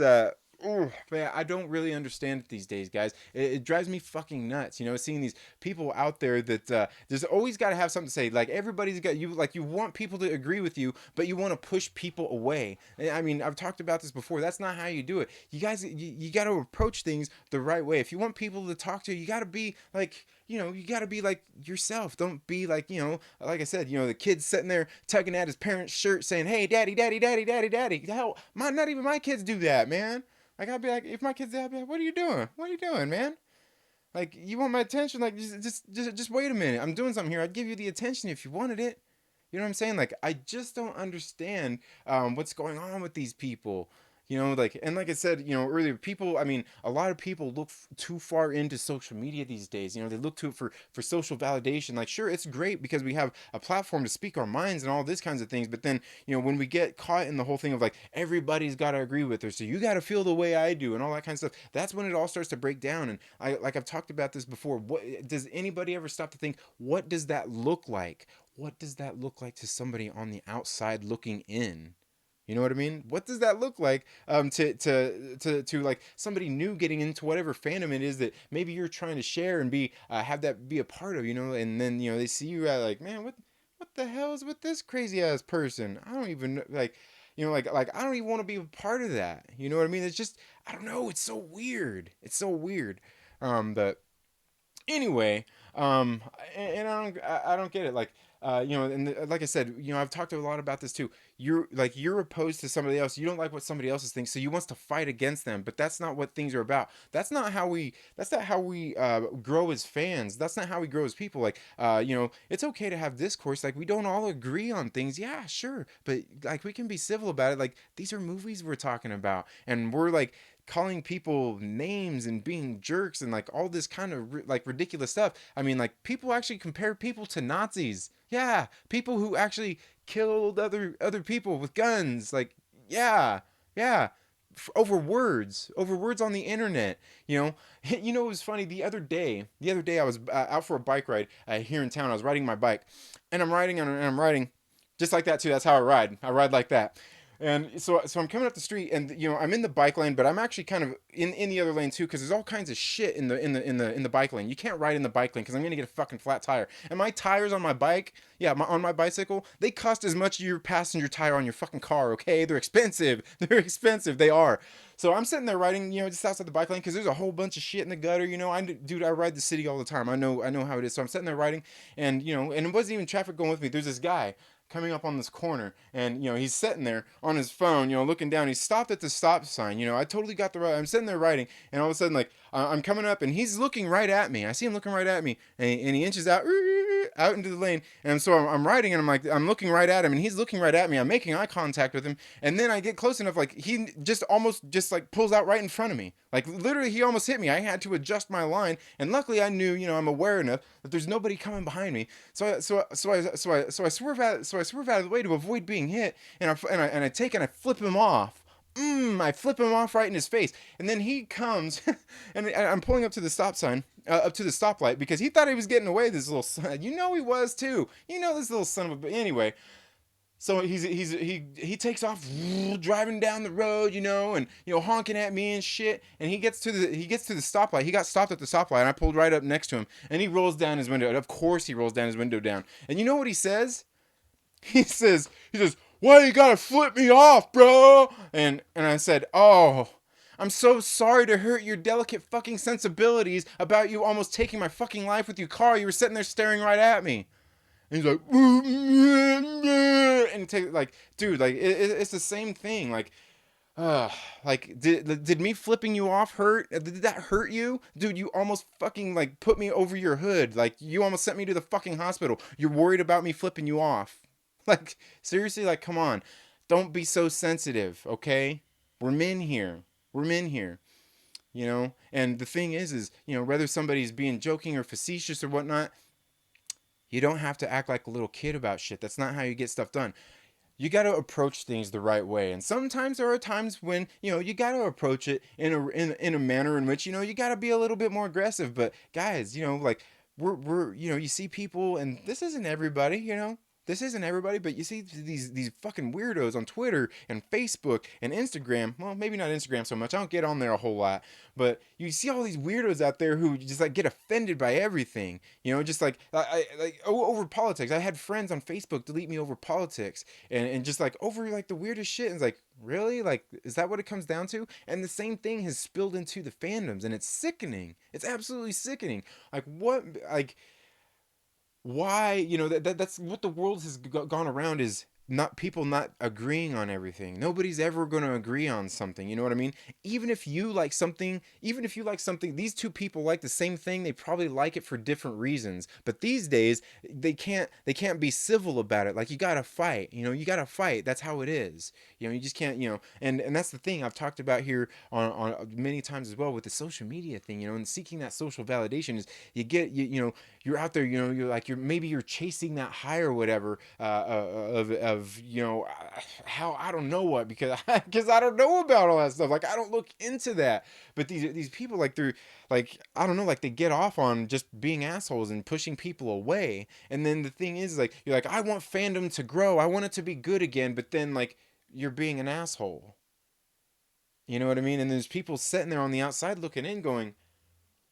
oh man, I don't really understand it these days, guys. It drives me fucking nuts, seeing these people out there that there's always got to have something to say. Like everybody's got you, like you want people to agree with you, but you want to push people away. I mean, I've talked about this before. That's not how you do it. You guys, you got to approach things the right way. If you want people to talk to you, you got to be like, you got to be like yourself. Don't be like, like I said, the kid sitting there tugging at his parent's shirt saying, "Hey, daddy, daddy, daddy, daddy, daddy." Hell, not even my kids do that, man. Like I'd be like, if my kids did, I'd be like, "What are you doing? What are you doing, man? Like you want my attention? Like just wait a minute. I'm doing something here. I'd give you the attention if you wanted it." You know what I'm saying? Like I just don't understand what's going on with these people. Like I said, earlier, people. I mean, a lot of people look too far into social media these days. They look to it for social validation. Like, sure, it's great because we have a platform to speak our minds and all these kinds of things. But then, when we get caught in the whole thing of like everybody's got to agree with her, so you got to feel the way I do and all that kind of stuff. That's when it all starts to break down. And I've talked about this before. What does anybody ever stop to think? What does that look like? What does that look like to somebody on the outside looking in? You know what I mean? What does that look like to like somebody new getting into whatever fandom it is that maybe you're trying to share and be have that be a part of, and then they see you like, man, what the hell is with this crazy ass person? I don't even like, like I don't even want to be a part of that. You know what I mean? It's just I don't know. It's so weird. It's so weird. But anyway, and I don't get it. Like, like I said, I've talked a lot about this too. You're opposed to somebody else. You don't like what somebody else thinks, so you wants to fight against them. But that's not what things are about. That's not how we grow as fans. That's not how we grow as people. Like, it's okay to have discourse. Like, we don't all agree on things. Yeah, sure, but like we can be civil about it. Like, these are movies we're talking about, and we're like calling people names and being jerks and like all this kind of like ridiculous stuff. I mean, like people actually compare people to Nazis. Yeah, people who actually killed other people with guns. Like, yeah, yeah, over words on the internet. It was funny the other day I was out for a bike ride here in town. I was riding my bike, and I'm riding just like that too. That's how I ride like that. And so I'm coming up the street, and I'm in the bike lane, but I'm actually kind of in the other lane too, because there's all kinds of shit in the bike lane. You can't ride in the bike lane because I'm gonna get a fucking flat tire. And my tires on my bike, yeah, on my bicycle, they cost as much as your passenger tire on your fucking car. Okay, they're expensive. They're expensive. They are. So I'm sitting there riding, just outside the bike lane because there's a whole bunch of shit in the gutter. I ride the city all the time. I know how it is. So I'm sitting there riding, and and it wasn't even traffic going with me. There's this guy coming up on this corner, and he's sitting there on his phone, looking down. He stopped at the stop sign. I totally got the right. I'm sitting there riding, and all of a sudden, like I'm coming up, and he's looking right at me. I see him looking right at me, and he inches out. out into the lane, and so I'm riding, and I'm looking right at him, and he's looking right at me. I'm making eye contact with him, and then I get close enough, like he just like pulls out right in front of me, like literally he almost hit me. I had to adjust my line, and luckily I knew, I'm aware enough that there's nobody coming behind me, so I swerve out of the way to avoid being hit, and I take and I flip him off. I flip him off right in his face, and then he comes, and I'm pulling up to the stop sign, up to the stoplight, because he thought he was getting away. This little son, he was too. This little son of a. Anyway, so he takes off, driving down the road, and honking at me and shit. And he gets to the stoplight. He got stopped at the stoplight, and I pulled right up next to him, and he rolls down his window. And of course, he rolls down his window down. And you know what he says? He says, "Why you gotta flip me off, bro?" And I said, "Oh, I'm so sorry to hurt your delicate fucking sensibilities about you almost taking my fucking life with your car. You were sitting there staring right at me." And he's like, and take like, dude, like it's the same thing. Like, did me flipping you off hurt? Did that hurt you, dude? You almost fucking like put me over your hood. Like, you almost sent me to the fucking hospital. You're worried about me flipping you off. Like, seriously, like, come on. Don't be so sensitive, okay? We're men here. We're men here. And the thing is, whether somebody's being joking or facetious or whatnot, you don't have to act like a little kid about shit. That's not how you get stuff done. You got to approach things the right way. And sometimes there are times when, you got to approach it in a manner in which, you got to be a little bit more aggressive. But guys, like, we're you see people, and this isn't everybody. This isn't everybody, but you see these fucking weirdos on Twitter and Facebook and Instagram. Well, maybe not Instagram so much. I don't get on there a whole lot. But you see all these weirdos out there who just like get offended by everything. Just like over politics. I had friends on Facebook delete me over politics and just like over like the weirdest shit. And it's like, really? Like, is that what it comes down to? And the same thing has spilled into the fandoms, and it's sickening. It's absolutely sickening. Like, what? Like, why, that's what the world has gone around, is not people not agreeing on everything. Nobody's ever going to agree on something, you know what I mean? Even if you like something, these two people like the same thing, they probably like it for different reasons. But these days they can't be civil about it. Like, you got to fight, you got to fight. That's how it is. You just can't, and that's the thing I've talked about here on many times as well with the social media thing, and seeking that social validation is you're out there, you're chasing that high or whatever, of how, I don't know what, because I don't know about all that stuff. Like, I don't look into that. But these people, like, they're like, I don't know, like, they get off on just being assholes and pushing people away. And then the thing is, like, you're like, I want fandom to grow, I want it to be good again, but then, like, you're being an asshole. You know what I mean? And there's people sitting there on the outside looking in going,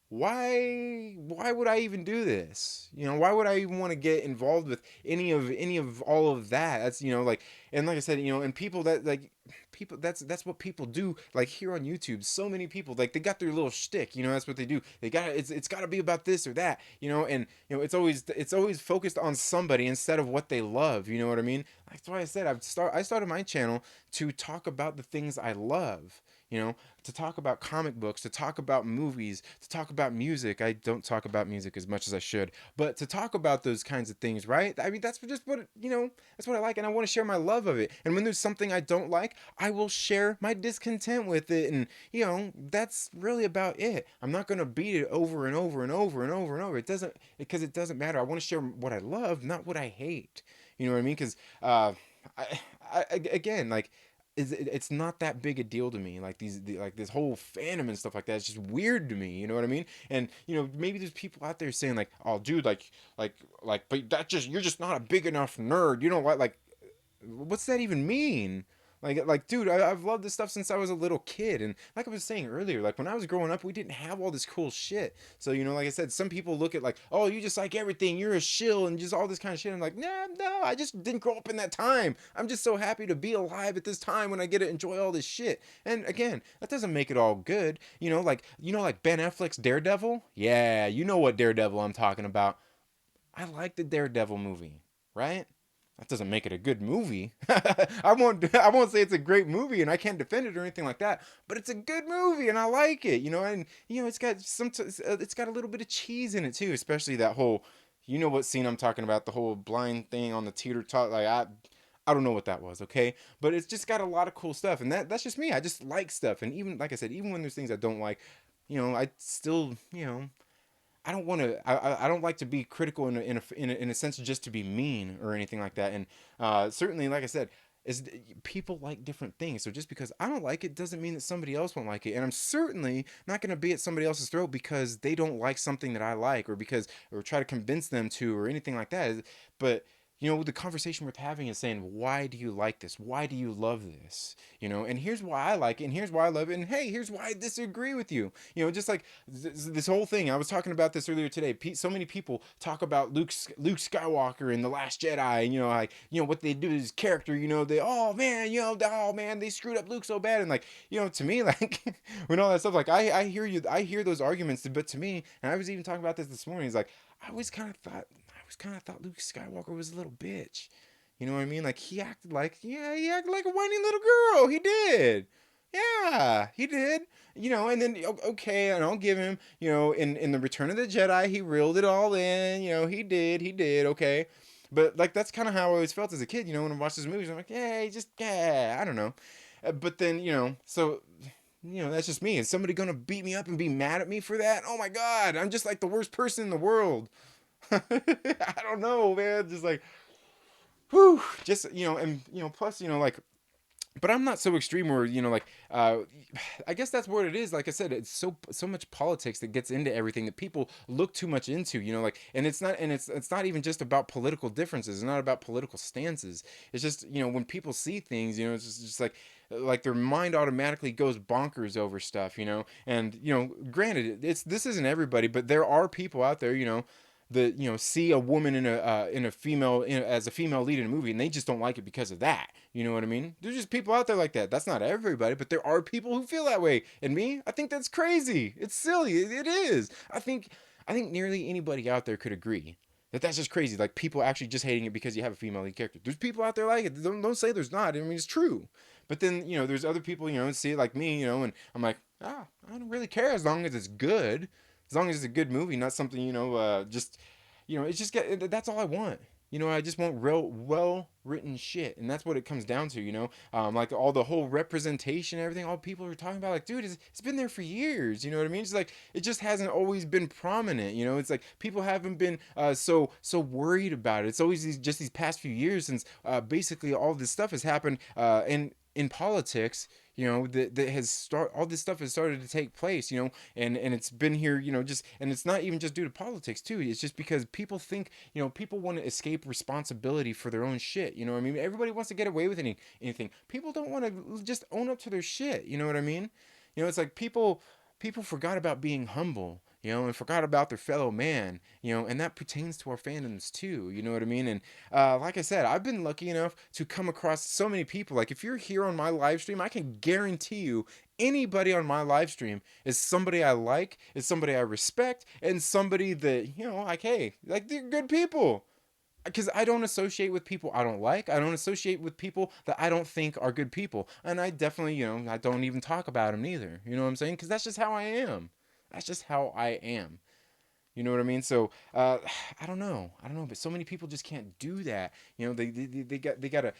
why would I even do this? Why would I even want to get involved with any of all of that? That's, like, and like I said, and people that, like, people, that's what people do, like, here on YouTube. So many people, like, they got their little shtick, that's what they do. They got it's got to be about this or that, and it's always focused on somebody instead of what they love. You know what I mean? That's why I said I started my channel to talk about the things I love. To talk about comic books, to talk about movies, to talk about music. I don't talk about music as much as I should, but to talk about those kinds of things, right? I mean, that's just what, that's what I like, and I want to share my love of it. And when there's something I don't like, I will share my discontent with it, and, that's really about it. I'm not going to beat it over and over and over and over and over. Because it doesn't matter. I want to share what I love, not what I hate. You know what I mean? Because, again, like, it's not that big a deal to me. Like, like this whole fandom and stuff like that, it's just weird to me. You know what I mean? And maybe there's people out there saying like, oh, dude, like, but you're just not a big enough nerd. You know what? Like, what's that even mean? Like, dude, I've loved this stuff since I was a little kid. And like I was saying earlier, like, when I was growing up, we didn't have all this cool shit. So, like I said, some people look at like, oh, you just like everything, you're a shill and just all this kind of shit. I'm like, nah, no, I just didn't grow up in that time. I'm just so happy to be alive at this time when I get to enjoy all this shit. And again, that doesn't make it all good. Like Ben Affleck's Daredevil? Yeah, you know what Daredevil I'm talking about. I like the Daredevil movie, right? That doesn't make it a good movie. I won't say it's a great movie, and I can't defend it or anything like that. But it's a good movie, and I like it. And it's got it's got a little bit of cheese in it too, especially that whole You know what scene I'm talking about? The whole blind thing on the teeter tot. Like I don't know what that was, okay? But it's just got a lot of cool stuff, and that's just me. I just like stuff, and even like I said, even when there's things I don't like, I still, I don't want to. I don't like to be critical in a sense just to be mean or anything like that. And certainly, like I said, is people like different things. So just because I don't like it doesn't mean that somebody else won't like it. And I'm certainly not going to be at somebody else's throat because they don't like something that I like, or try to convince them to, or anything like that. But the conversation we're having is saying, why do you like this? Why do you love this? And here's why I like it, and here's why I love it, and hey, here's why I disagree with you. Just like this whole thing. I was talking about this earlier today. So many people talk about Luke Skywalker in The Last Jedi, and what they do to his character. They, oh man, they screwed up Luke so bad, and like, to me, like, when all that stuff, like, I hear you, I hear those arguments, but to me, and I was even talking about this morning, it's like I always kind of thought Luke Skywalker was a little bitch. You know what I mean? Like he acted like a whiny little girl. He did. Yeah, he did. And then okay, and I'll give him, in the Return of the Jedi, he reeled it all in. He did, okay. But like that's kind of how I always felt as a kid. When I watched his movies, I'm like, yeah, I don't know. But then so that's just me. Is somebody gonna beat me up and be mad at me for that? Oh my God, I'm just like the worst person in the world. I don't know, man. Just like, whew. Just and plus, like, but I'm not so extreme where like, I guess that's what it is. Like I said, it's so much politics that gets into everything that people look too much into. Like, and it's not even just about political differences. It's not about political stances. It's just when people see things, it's just like their mind automatically goes bonkers over stuff. And granted, this isn't everybody, but there are people out there, that see a woman in a female as a female lead in a movie, and they just don't like it because of that. You know what I mean? There's just people out there like that. That's not everybody, but there are people who feel that way. And me, I think that's crazy. It's silly. It is. I think nearly anybody out there could agree that that's just crazy. Like people actually just hating it because you have a female lead character. There's people out there like it. Don't say there's not. I mean, it's true. But then there's other people see it like me. And I'm like, I don't really care as long as it's good. As long as it's a good movie, not something just it's just that's all I want. I just want real well written shit, and that's what it comes down to. Like all the whole representation, everything. All people are talking about, like, dude, it's been there for years. You know what I mean? It's like it just hasn't always been prominent. It's like people haven't been so worried about it. It's always just these past few years since basically all this stuff has happened in politics. That has all this stuff has started to take place. And it's been here. Just, and it's not even just due to politics too. It's just because people think people want to escape responsibility for their own shit. I mean, everybody wants to get away with anything. People don't want to just own up to their shit. You know what I mean? It's like people forgot about being humble, and forgot about their fellow man, and that pertains to our fandoms too, you know what I mean? And like I said, I've been lucky enough to come across so many people. Like if you're here on my live stream, I can guarantee you anybody on my live stream is somebody I like, is somebody I respect, and somebody that, like, hey, like they're good people. Because I don't associate with people I don't like. I don't associate with people that I don't think are good people. And I definitely, I don't even talk about them neither. You know what I'm saying? Because that's just how I am. That's just how I am. You know what I mean? So I don't know. But so many people just can't do that. They gotta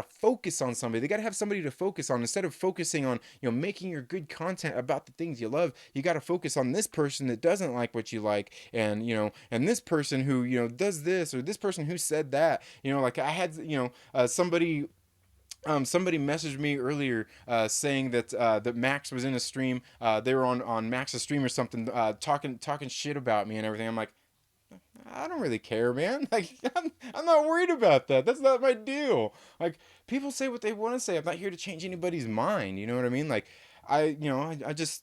focus on somebody. They gotta have somebody to focus on instead of focusing on making your good content about the things you love. You gotta focus on this person that doesn't like what you like, and and this person who does this, or this person who said that. Like I had somebody messaged me earlier saying that Max was in a stream. They were on Max's stream or something, talking shit about me and everything. I'm like, I don't really care, man. Like, I'm not worried about that. That's not my deal. Like, people say what they want to say. I'm not here to change anybody's mind. You know what I mean? Like, I just,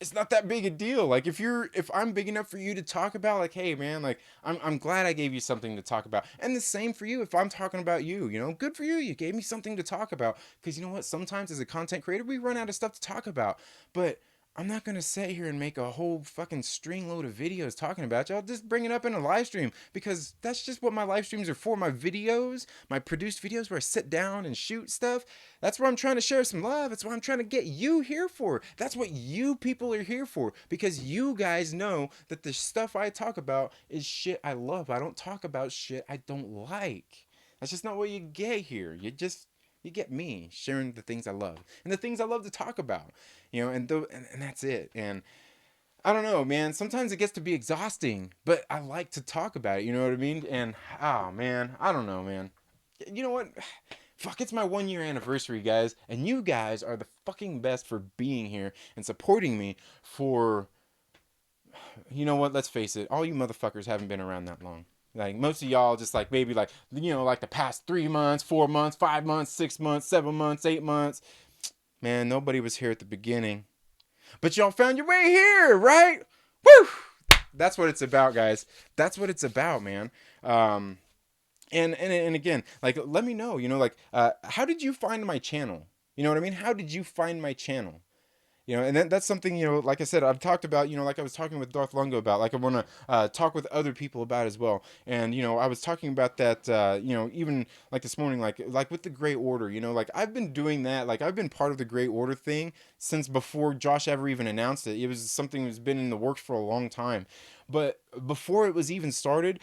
it's not that big a deal. Like if I'm big enough for you to talk about, like, hey man, like I'm glad I gave you something to talk about. And the same for you if I'm talking about you, good for you. You gave me something to talk about. Because you know what? Sometimes as a content creator, we run out of stuff to talk about. But I'm not gonna sit here and make a whole fucking string load of videos talking about you. I'll just bring it up in a live stream because that's just what my live streams are for. My videos, my produced videos where I sit down and shoot stuff. That's where I'm trying to share some love. That's what I'm trying to get you here for. That's what you people are here for because you guys know that the stuff I talk about is shit I love. I don't talk about shit I don't like. That's just not what you get here. You get me sharing the things I love and the things I love to talk about, and that's it. And I don't know, man. Sometimes it gets to be exhausting, but I like to talk about it. You know what I mean? And oh man, I don't know, man. You know what? Fuck, it's my 1 year anniversary, guys, and you guys are the fucking best for being here and supporting me for. You know what? Let's face it. All you motherfuckers haven't been around that long. Like most of y'all, just like maybe like like the past 3 months, 4 months, 5 months, 6 months, 7 months, 8 months. Man, nobody was here at the beginning. But y'all found your way here, right? Woo! That's what it's about, guys. That's what it's about, man. Um, and again, like, let me know, how did you find my channel? You know what I mean? How did you find my channel? And that's something, like I said, I've talked about, like I was talking with Darth Lungo about, like I want to talk with other people about as well. And, I was talking about that, even like this morning, like with the Great Order, like I've been doing that. Like I've been part of the Great Order thing since before Josh ever even announced it. It was something that's been in the works for a long time. But before it was even started,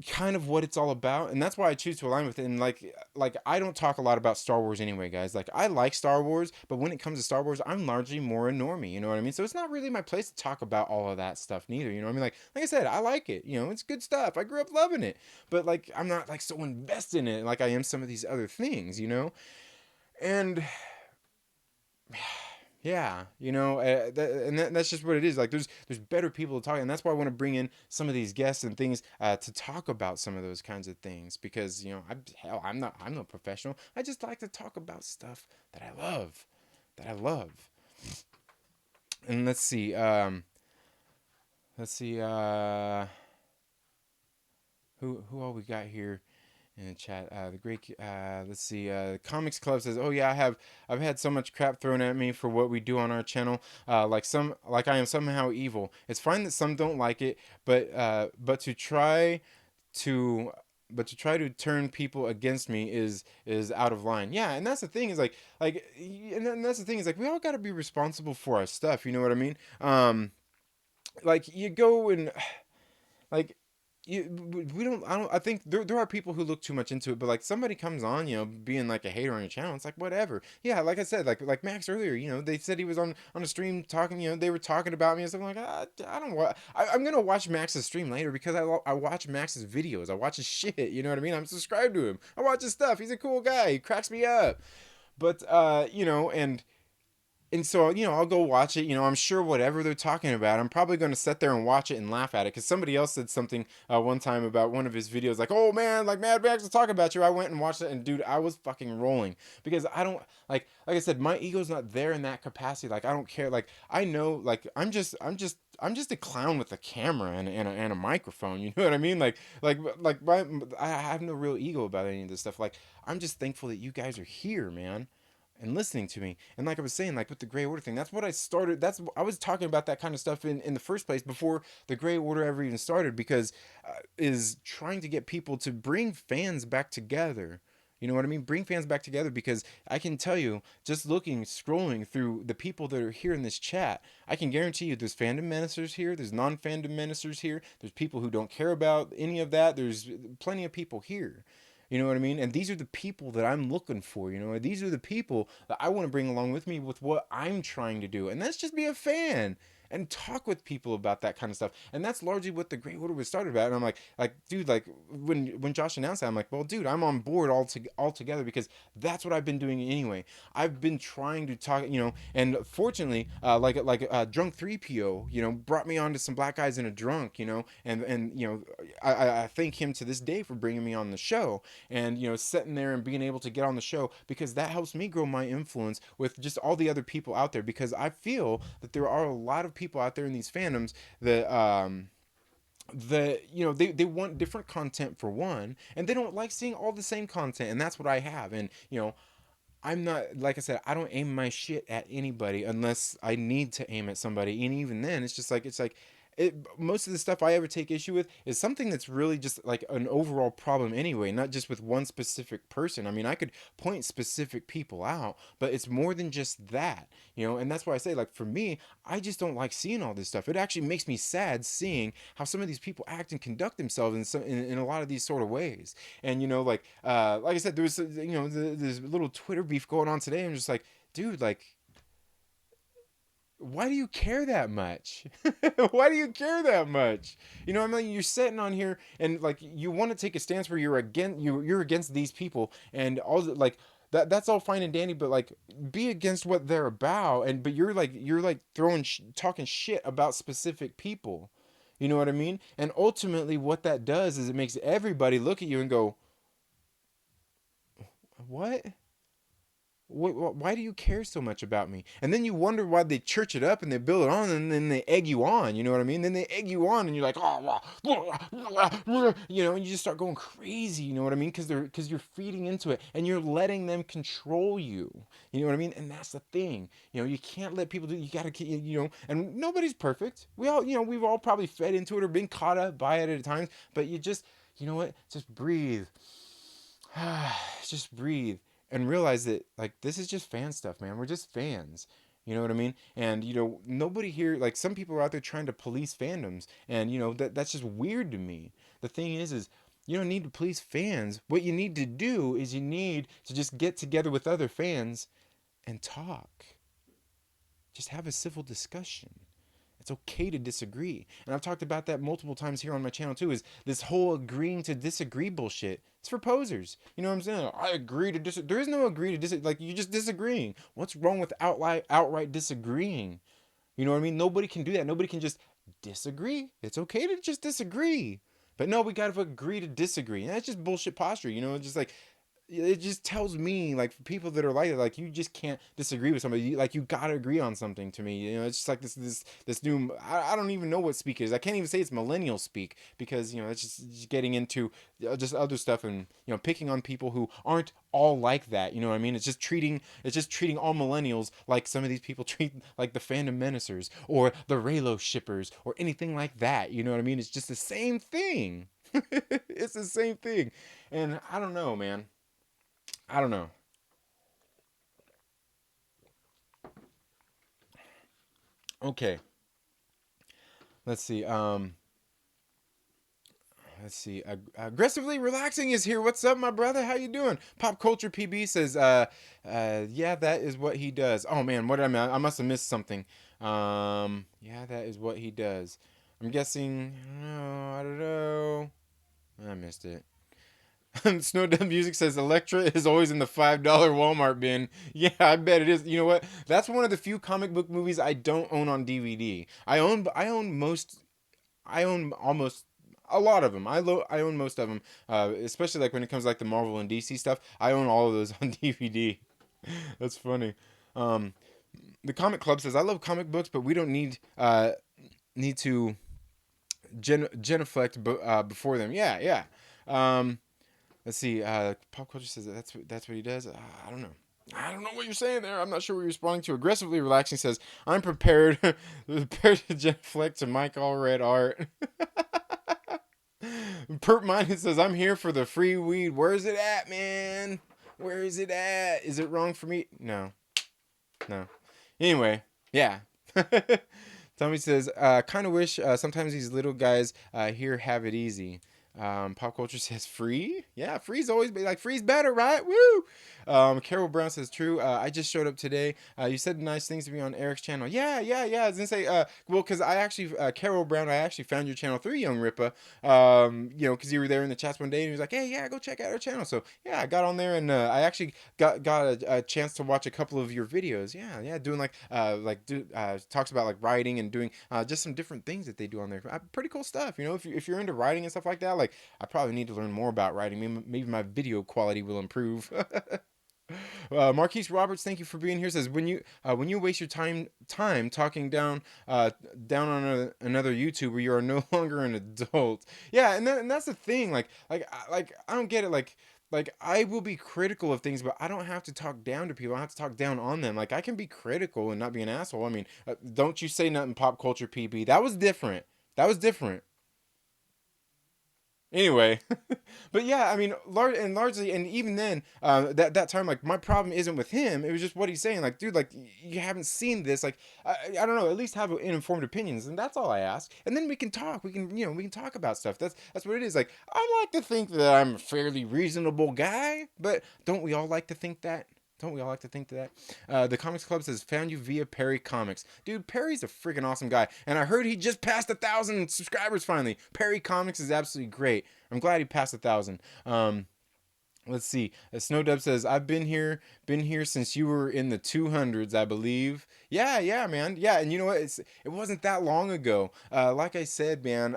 kind of what it's all about, and that's why I choose to align with it. And like I don't talk a lot about Star Wars anyway, guys. Like I like Star Wars, but when it comes to Star Wars, I'm largely more a normie, you know what I mean? So it's not really my place to talk about all of that stuff neither, you know what I mean? Like I said, I like it, it's good stuff. I grew up loving it, but like I'm not like so invested in it like I am some of these other things. And yeah, that's just what it is. Like, there's better people to talk, and that's why I want to bring in some of these guests and things to talk about some of those kinds of things. Because I'm no professional. I just like to talk about stuff that I love, that I love. And let's see, who all we got here in the chat. The great, let's see. Comics Club says, "Oh yeah, I've had so much crap thrown at me for what we do on our channel. Like I am somehow evil. It's fine that some don't like it, but to try to." But to try to turn people against me is out of line. Yeah, and that's the thing is and that's the thing is like we all got to be responsible for our stuff. You know what I mean? Like you go and like we don't I don't I think there are people who look too much into it, but like somebody comes on, being like a hater on your channel, it's like whatever. Yeah, like I said, like Max earlier, they said he was on a stream talking, they were talking about me and stuff. I'm like, I don't want I'm gonna watch Max's stream later because I watch Max's videos, I watch his shit, you know what I mean? I'm subscribed to him, I watch his stuff, he's a cool guy, he cracks me up. But and so, I'll go watch it. I'm sure whatever they're talking about, I'm probably going to sit there and watch it and laugh at it. Because somebody else said something one time about one of his videos, like, oh man, like Mad Max is talking about you. I went and watched it, and dude, I was fucking rolling. Because I don't, like I said, my ego's not there in that capacity. Like, I don't care. Like, I know, like, I'm just a clown with a camera and a microphone. You know what I mean? I have no real ego about any of this stuff. Like, I'm just thankful that you guys are here, man, and listening to me. And like I was saying, like with the Gray Order thing, that's what I started. I was talking about that kind of stuff in the first place before the Gray Order ever even started, because is trying to get people to bring fans back together. You know what I mean? Bring fans back together, because I can tell you, just scrolling through the people that are here in this chat, I can guarantee you there's fandom menacers here, there's non-fandom menacers here, there's people who don't care about any of that, there's plenty of people here. You know what I mean? And these are the people that I'm looking for, These are the people that I want to bring along with me with what I'm trying to do. And that's just be a fan and talk with people about that kind of stuff. And that's largely what the Great Order was started about. And I'm like, dude, like when Josh announced that, I'm like, well, dude, I'm on board all together, because that's what I've been doing anyway. I've been trying to talk, and fortunately, Drunk 3PO, brought me on to some black guys in a drunk, and I thank him to this day for bringing me on the show, and sitting there and being able to get on the show, because that helps me grow my influence with just all the other people out there, because I feel that there are a lot of people out there in these fandoms that they want different content for one, and they don't like seeing all the same content, and that's what I have. And I'm not, like I said, I don't aim my shit at anybody unless I need to aim at somebody, and even then, it's like most of the stuff I ever take issue with is something that's really just like an overall problem anyway, not just with one specific person. I mean, I could point specific people out, but it's more than just that, you know. And that's why I say, like, for me, I just don't like seeing all this stuff. It actually makes me sad seeing how some of these people act and conduct themselves in a lot of these sort of ways. And like I said, there was this little Twitter beef going on today. I'm just like, dude, like, why do you care that much? Why do you care that much? You know, I mean, you're sitting on here and like you want to take a stance where you're against these people and all like that's all fine and dandy, but like be against what they're about, and but you're like talking shit about specific people. You know what I mean? And ultimately, what that does is it makes everybody look at you and go, "What? Why do you care so much about me?" And then you wonder why they church it up and they build it on, and then they egg you on. You know what I mean? Then they egg you on, and you're like, oh, and you just start going crazy. You know what I mean? Because you're feeding into it, and you're letting them control you. You know what I mean? And that's the thing. You know, you can't let people do. You gotta, and nobody's perfect. We've all probably fed into it or been caught up by it at times. But you know what? Just breathe. Just breathe and realize that like this is just fan stuff, man. We're just fans. You know what I mean? And nobody here, like, some people are out there trying to police fandoms, and that's just weird to me. The thing is you don't need to police fans. What you need to do is you need to just get together with other fans and talk. Just have a civil discussion. It's okay to disagree. And I've talked about that multiple times here on my channel too, is this whole agreeing to disagree bullshit. It's for posers. You know what I'm saying? I agree to disagree. There is no agree to disagree. Like, you're just disagreeing. What's wrong with outright disagreeing? You know what I mean? Nobody can do that. Nobody can just disagree. It's okay to just disagree. But no, we gotta agree to disagree. And that's just bullshit posture. It's just like, it just tells me, like, for people that are like that, like, you just can't disagree with somebody. Like, you gotta agree on something. To me, it's just like this new, I don't even know what speak it is. I can't even say it's millennial speak, because it's just getting into just other stuff, and picking on people who aren't all like that. You know what I mean? It's just treating all millennials like some of these people treat, like the Fandom menacers or the Raylo shippers or anything like that. You know what I mean? It's just the same thing. It's the same thing. And I don't know, man. I don't know. Okay, let's see. Let's see. Aggressively relaxing is here. What's up, my brother? How you doing? Pop Culture PB says, yeah, that is what he does. Oh man, what did I mean? I must have missed something. Yeah, that is what he does. I'm guessing. No, I don't know. I missed it. Snow Dumb Music says Electra is always in the $5 Walmart bin. Yeah, I bet it is. You know what? That's one of the few comic book movies I don't own on DVD. I own almost a lot of them. I own most of them, especially like when it comes to, like, the Marvel and DC stuff. I own all of those on DVD. That's funny. Um, the Comic Club says I love comic books, but we don't need to genuflect before them. Yeah, yeah. Um, Let's see. Pop Culture says that's what he does. I don't know. I don't know what you're saying there. I'm not sure what you're responding to. Aggressively Relaxing says, I'm prepared prepared to genuflect to Mike All Red Art. Perp Minded says, I'm here for the free weed. Where's it at, man? Where is it at? Is it wrong for me? No. No. Anyway, yeah. Tommy says, kind of wish sometimes these little guys here have it easy. Pop Culture says free. Yeah, free's always be like, free's better, right? Woo! Carol Brown says true. I just showed up today. You said nice things to me on Eric's channel. Yeah, yeah, yeah. I was gonna say, well, because I actually, Carol Brown, I actually found your channel through Young Ripa. Because you were there in the chats one day and he was like, hey, yeah, go check out our channel. So yeah, I got on there and I actually got a chance to watch a couple of your videos. Yeah, yeah, doing talks about like writing and doing just some different things that they do on there. Pretty cool stuff. If you're into writing and stuff like that, like, I probably need to learn more about writing. Maybe my video quality will improve. Marquise Roberts, thank you for being here. Says, when you waste your time talking down on another YouTuber, you are no longer an adult. Yeah, and that's the thing. Like I don't get it. Like, like I will be critical of things, but I don't have to talk down to people. I don't have to talk down on them. Like I can be critical and not be an asshole. I mean, don't you say nothing pop culture PB. That was different. That was different. Anyway, but yeah, I mean, largely, and even then, that time, like, my problem isn't with him. It was just what he's saying. Like, dude, like, you haven't seen this. Like, I don't know. At least have informed opinions, and that's all I ask. And then we can talk. We can talk about stuff. That's what it is. Like, I like to think that I'm a fairly reasonable guy, but don't we all like to think that? Don't we all like to think that? The Comics Club says, found you via Perry Comics. Dude, Perry's a freaking awesome guy. And I heard he just passed 1,000 subscribers finally. Perry Comics is absolutely great. I'm glad he passed 1,000. Let's see. Snowdub says, I've been here since you were in the 200s, I believe. Yeah, man. Yeah, and you know what? It wasn't that long ago. Like I said, man,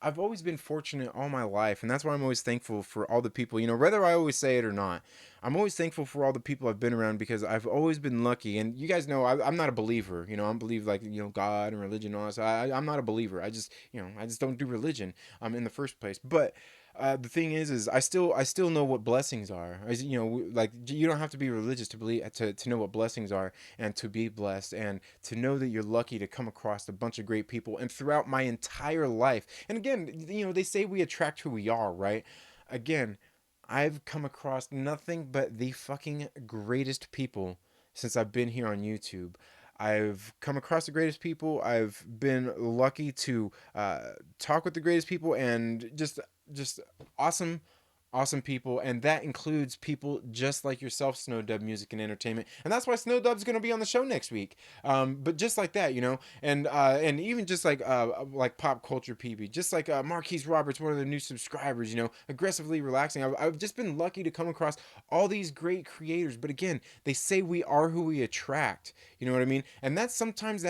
I've always been fortunate all my life, and that's why I'm always thankful for all the people, whether I always say it or not. I'm always thankful for all the people I've been around because I've always been lucky. And you guys know I'm not a believer. I don't believe like God and religion and all that. So I'm not a believer. I just don't do religion in the first place. But the thing is I still know what blessings are. Like you don't have to be religious to believe to know what blessings are and to be blessed and to know that you're lucky to come across a bunch of great people. And throughout my entire life, and again, they say we attract who we are, right? Again, I've come across nothing but the fucking greatest people since I've been here on YouTube. I've come across the greatest people. I've been lucky to talk with the greatest people, and just awesome, awesome people, and that includes people just like yourself, Snowdub Music and Entertainment, and that's why Snowdub's gonna be on the show next week. But just like that, and even just like pop culture PB, just like Marquise Roberts, one of the new subscribers, aggressively relaxing. I've just been lucky to come across all these great creators. But again, they say we are who we attract. You know what I mean? And that's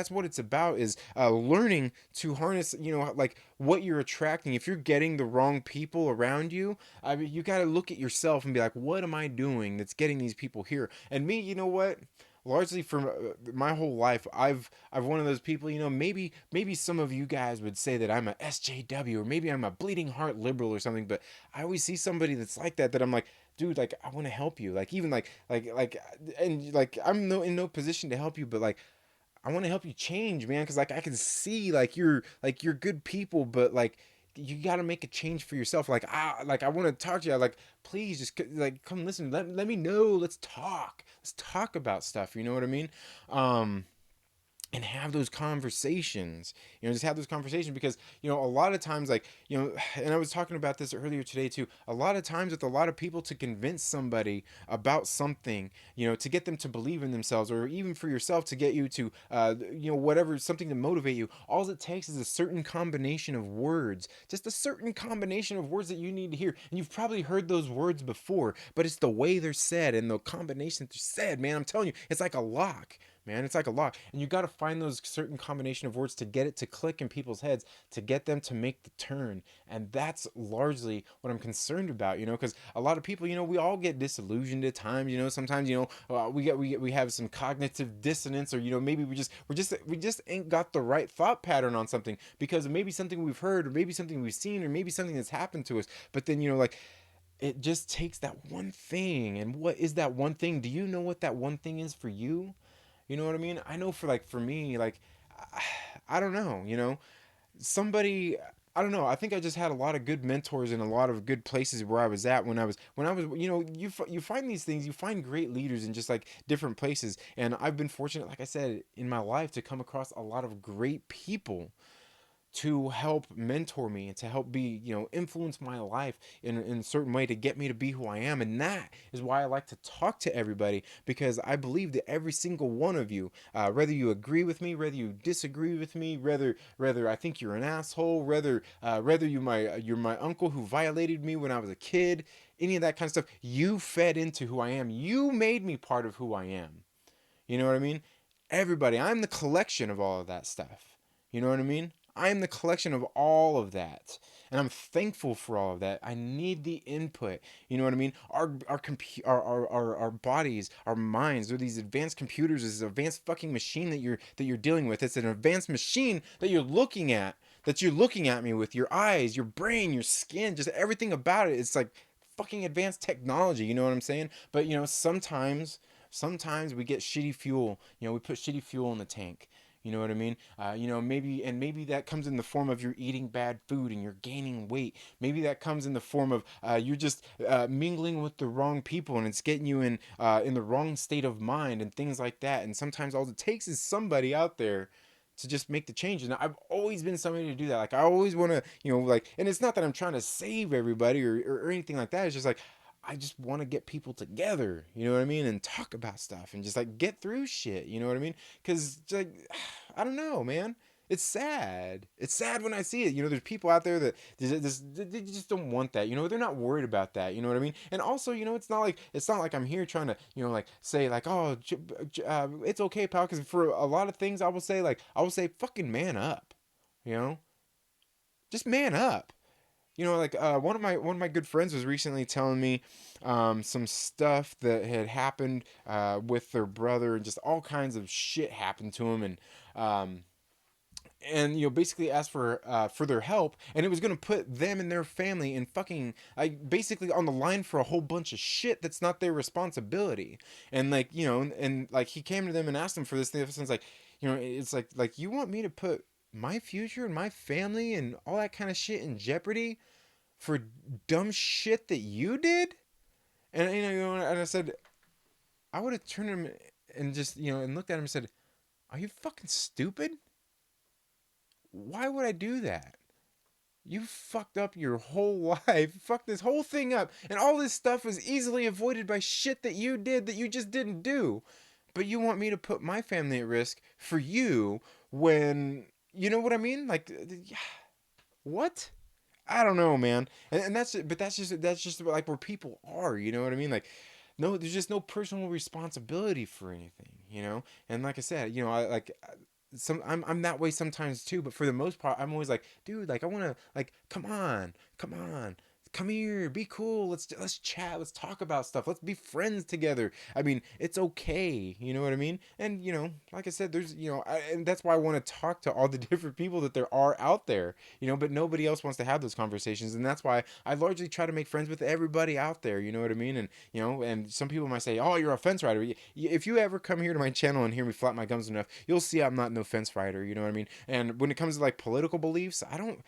what it's about is learning to harness, like what you're attracting. If you're getting the wrong people around you, I mean, you got to look at yourself and be like, what am I doing that's getting these people here? And me, you know what? Largely from my whole life, I've one of those people. Maybe some of you guys would say that I'm a SJW or maybe I'm a bleeding heart liberal or something. But I always see somebody that's like that I'm like, dude, like I want to help you. Like even and like I'm in no position to help you, but like I want to help you change, man, because like I can see like you're good people, but like you got to make a change for yourself. I want to talk to you. Like please just like come listen. Let me know. Let's talk about stuff. You know what I mean? And have those conversations, just have those conversations because a lot of times and I was talking about this earlier today too, a lot of times with a lot of people, to convince somebody about something, to get them to believe in themselves, or even for yourself to get you to whatever, something to motivate you, all it takes is a certain combination of words, just a certain combination of words that you need to hear. And you've probably heard those words before, but it's the way they're said and the combination they're said, man. I'm telling you, it's like a lock, man. It's like a lock, and you got to find those certain combination of words to get it to click in people's heads, to get them to make the turn. And that's largely what I'm concerned about, because a lot of people, we all get disillusioned at times. Sometimes we have some cognitive dissonance, or maybe we just ain't got the right thought pattern on something because of maybe something we've heard, or maybe something we've seen, or maybe something that's happened to us. But then like it just takes that one thing. And what is that one thing? Do you know what that one thing is for you? You know what I mean? I know for me, like, I don't know, somebody, I don't know. I think I just had a lot of good mentors and a lot of good places where I was at when I was, you find these things, you find great leaders in just like different places. And I've been fortunate, like I said, in my life to come across a lot of great people to help mentor me and to help be, influence my life in a certain way to get me to be who I am. And that is why I like to talk to everybody, because I believe that every single one of you, whether you agree with me, whether you disagree with me, whether I think you're an asshole, whether you're my uncle who violated me when I was a kid, any of that kind of stuff, you fed into who I am. You made me part of who I am. You know what I mean? Everybody, I'm the collection of all of that stuff. You know what I mean? I'm the collection of all of that. And I'm thankful for all of that. I need the input. You know what I mean? Our bodies, our minds, they're these advanced computers, this advanced fucking machine that you're dealing with. It's an advanced machine that you're looking at me with your eyes, your brain, your skin, just everything about it. It's like fucking advanced technology, you know what I'm saying? But sometimes we get shitty fuel. We put shitty fuel in the tank. You know what I mean? Maybe that comes in the form of you're eating bad food and you're gaining weight. Maybe that comes in the form of you're just mingling with the wrong people and it's getting you in the wrong state of mind and things like that. And sometimes all it takes is somebody out there to just make the change. And I've always been somebody to do that. Like I always want to, and it's not that I'm trying to save everybody or anything like that. It's just like I just want to get people together, you know what I mean, and talk about stuff and just like get through shit, you know what I mean? Because like I don't know, man. It's sad. It's sad when I see it. There's people out there that they just don't want that. They're not worried about that. You know what I mean? And also, it's not like I'm here trying to, like say like, oh, it's okay, pal. Because for a lot of things, I will say, fucking man up. You know, just man up. Like one of my good friends was recently telling me some stuff that had happened with their brother, and just all kinds of shit happened to him, um, and basically asked for their help, and it was gonna put them and their family in fucking basically on the line for a whole bunch of shit that's not their responsibility. And like and like he came to them and asked them for this thing. It's like it's like you want me to put my future and my family and all that kind of shit in jeopardy for dumb shit that you did? And and I said, I would have turned him and just and looked at him and said, are you fucking stupid? Why would I do that? You fucked up your whole life, fucked this whole thing up, and all this stuff was easily avoided by shit that you did that you just didn't do. But you want me to put my family at risk for you when, you know what I mean? Like, what? I don't know, man. And that's just like where people are. You know what I mean? Like, no, there's just no personal responsibility for anything. And like I said, I like I'm that way sometimes too. But for the most part, I'm always like, dude, like I want to like, come here, be cool. Let's chat. Let's talk about stuff. Let's be friends together. I mean, it's okay. You know what I mean? And like I said, there's and that's why I want to talk to all the different people that there are out there. But nobody else wants to have those conversations, and that's why I largely try to make friends with everybody out there. You know what I mean? And and some people might say, "Oh, you're a fence rider." If you ever come here to my channel and hear me flap my gums enough, you'll see I'm not no fence rider. You know what I mean? And when it comes to like political beliefs, I don't,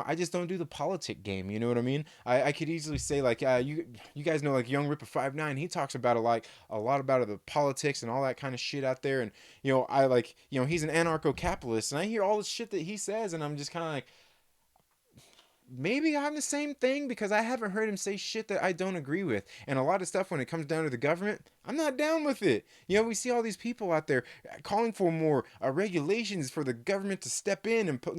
I just don't do the politic game. You know what I mean? I could easily say like, you guys know like Young Ripper 59. He talks about a lot about the politics and all that kind of shit out there. And I like, he's an anarcho-capitalist, and I hear all the shit that he says, and I'm just kind of like, maybe I'm the same thing, because I haven't heard him say shit that I don't agree with. And a lot of stuff when it comes down to the government, I'm not down with it. We see all these people out there calling for more regulations for the government to step in and put,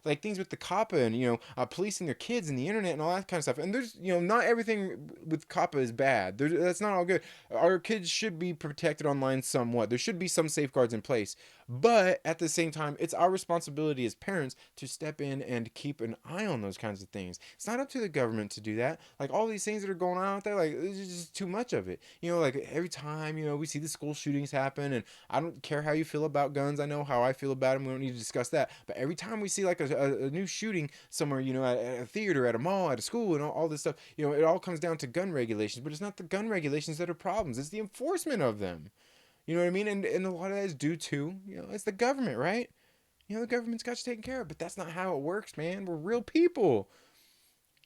like things with the COPPA and, policing their kids and the internet and all that kind of stuff. And there's, not everything with COPPA is bad. That's not all good. Our kids should be protected online somewhat. There should be some safeguards in place. But at the same time, it's our responsibility as parents to step in and keep an eye on those kinds of things. It's not up to the government to do that. Like all these things that are going on out there, like there's just too much of it. Like every time, we see the school shootings happen, and I don't care how you feel about guns. I know how I feel about them. We don't need to discuss that. But every time we see like a new shooting somewhere, at a theater, at a mall, at a school, and all this stuff, it all comes down to gun regulations. But it's not the gun regulations that are problems. It's the enforcement of them. You know what I mean? And a lot of that is due to, it's the government, right? The government's got you taken care of, but that's not how it works, man. We're real people.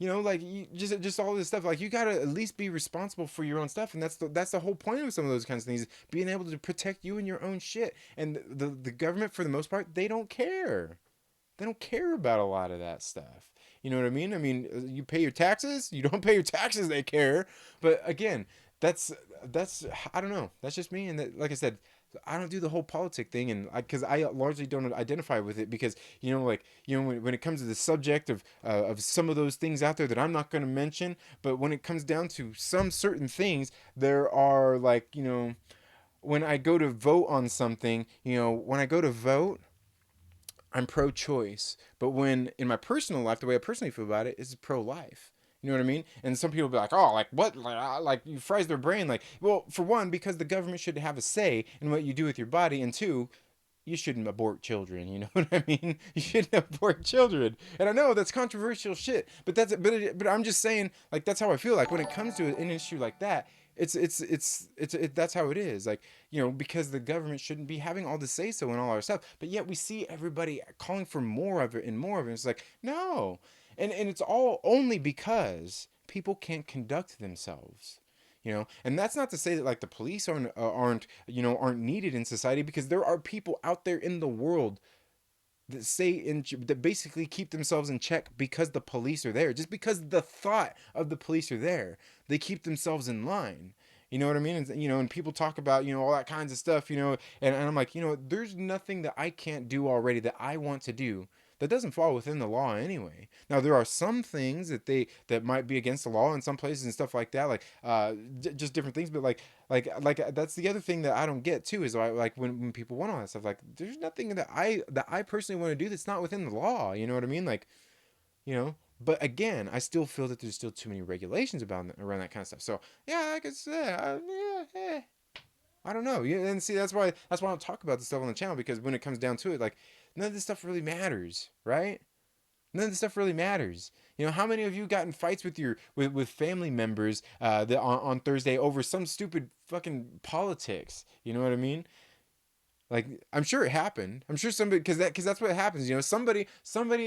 Like just all this stuff. Like you gotta at least be responsible for your own stuff, and that's the whole point of some of those kinds of things, being able to protect you and your own shit. And the government, for the most part, they don't care. They don't care about a lot of that stuff. You know what I mean? I mean, you pay your taxes. You don't pay your taxes, they care. But again, that's I don't know. That's just me. And that, like I said, I don't do the whole politic thing, and because I largely don't identify with it, because when it comes to the subject of some of those things out there that I'm not going to mention, but when it comes down to some certain things, there are like when I go to vote on something, when I go to vote, I'm pro-choice. But when in my personal life, the way I personally feel about it is pro-life. You know what I mean? And some people be like, "Oh, like what? Like you fries their brain." Like, well, for one, because the government should have a say in what you do with your body, and two, you shouldn't abort children. You know what I mean? You shouldn't abort children. And I know that's controversial shit, but but I'm just saying, like, that's how I feel. Like when it comes to an issue like that, that's how it is. Like, you know, because the government shouldn't be having all the say so and all our stuff, but yet we see everybody calling for more of it and more of it. It's like, no, and it's all only because people can't conduct themselves. You know, and that's not to say that like the police aren't needed in society, because there are people out there in the world that basically keep themselves in check because the police are there. Just because the thought of the police are there, they keep themselves in line. You know what I mean? And, you know, and people talk about, you know, all that kinds of stuff, you know, and I'm like, you know, there's nothing that I can't do already that I want to do that doesn't fall within the law anyway. Now there are some things that might be against the law in some places and stuff like that, like just different things. But like that's the other thing that I don't get too, is like when people want all that stuff, like there's nothing that I personally want to do that's not within the law. You know what I mean? Like, you know. But again, I still feel that there's still too many regulations about around that kind of stuff. So yeah, like I said, I don't know. Yeah, and see, that's why I don't talk about this stuff on the channel, because when it comes down to it, like none of this stuff really matters, right? None of this stuff really matters. You know, how many of you got in fights with with family members on Thursday over some stupid fucking politics? You know what I mean? Like, I'm sure it happened. I'm sure somebody, because that's what happens. You know, somebody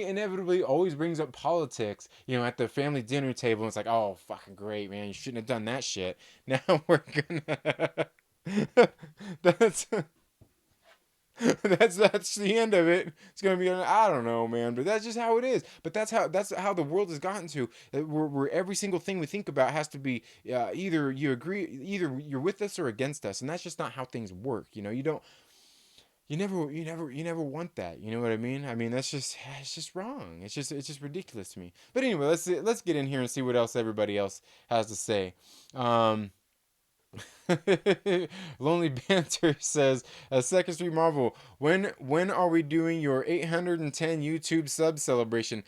inevitably always brings up politics. You know, at the family dinner table, and it's like, oh, fucking great, man, you shouldn't have done that shit. Now we're gonna. that's that's the end of it. It's gonna be, I don't know, man, but that's just how it is. But that's how the world has gotten to. Where every single thing we think about has to be either you agree, either you're with us or against us, and that's just not how things work. You know, you don't. You never want that. You know what I mean? I mean, it's just wrong. It's just ridiculous to me. But anyway, let's get in here and see what else everybody else has to say. Um, Lonely Banter says, Second Street Marvel, when are we doing your 810 YouTube sub celebration?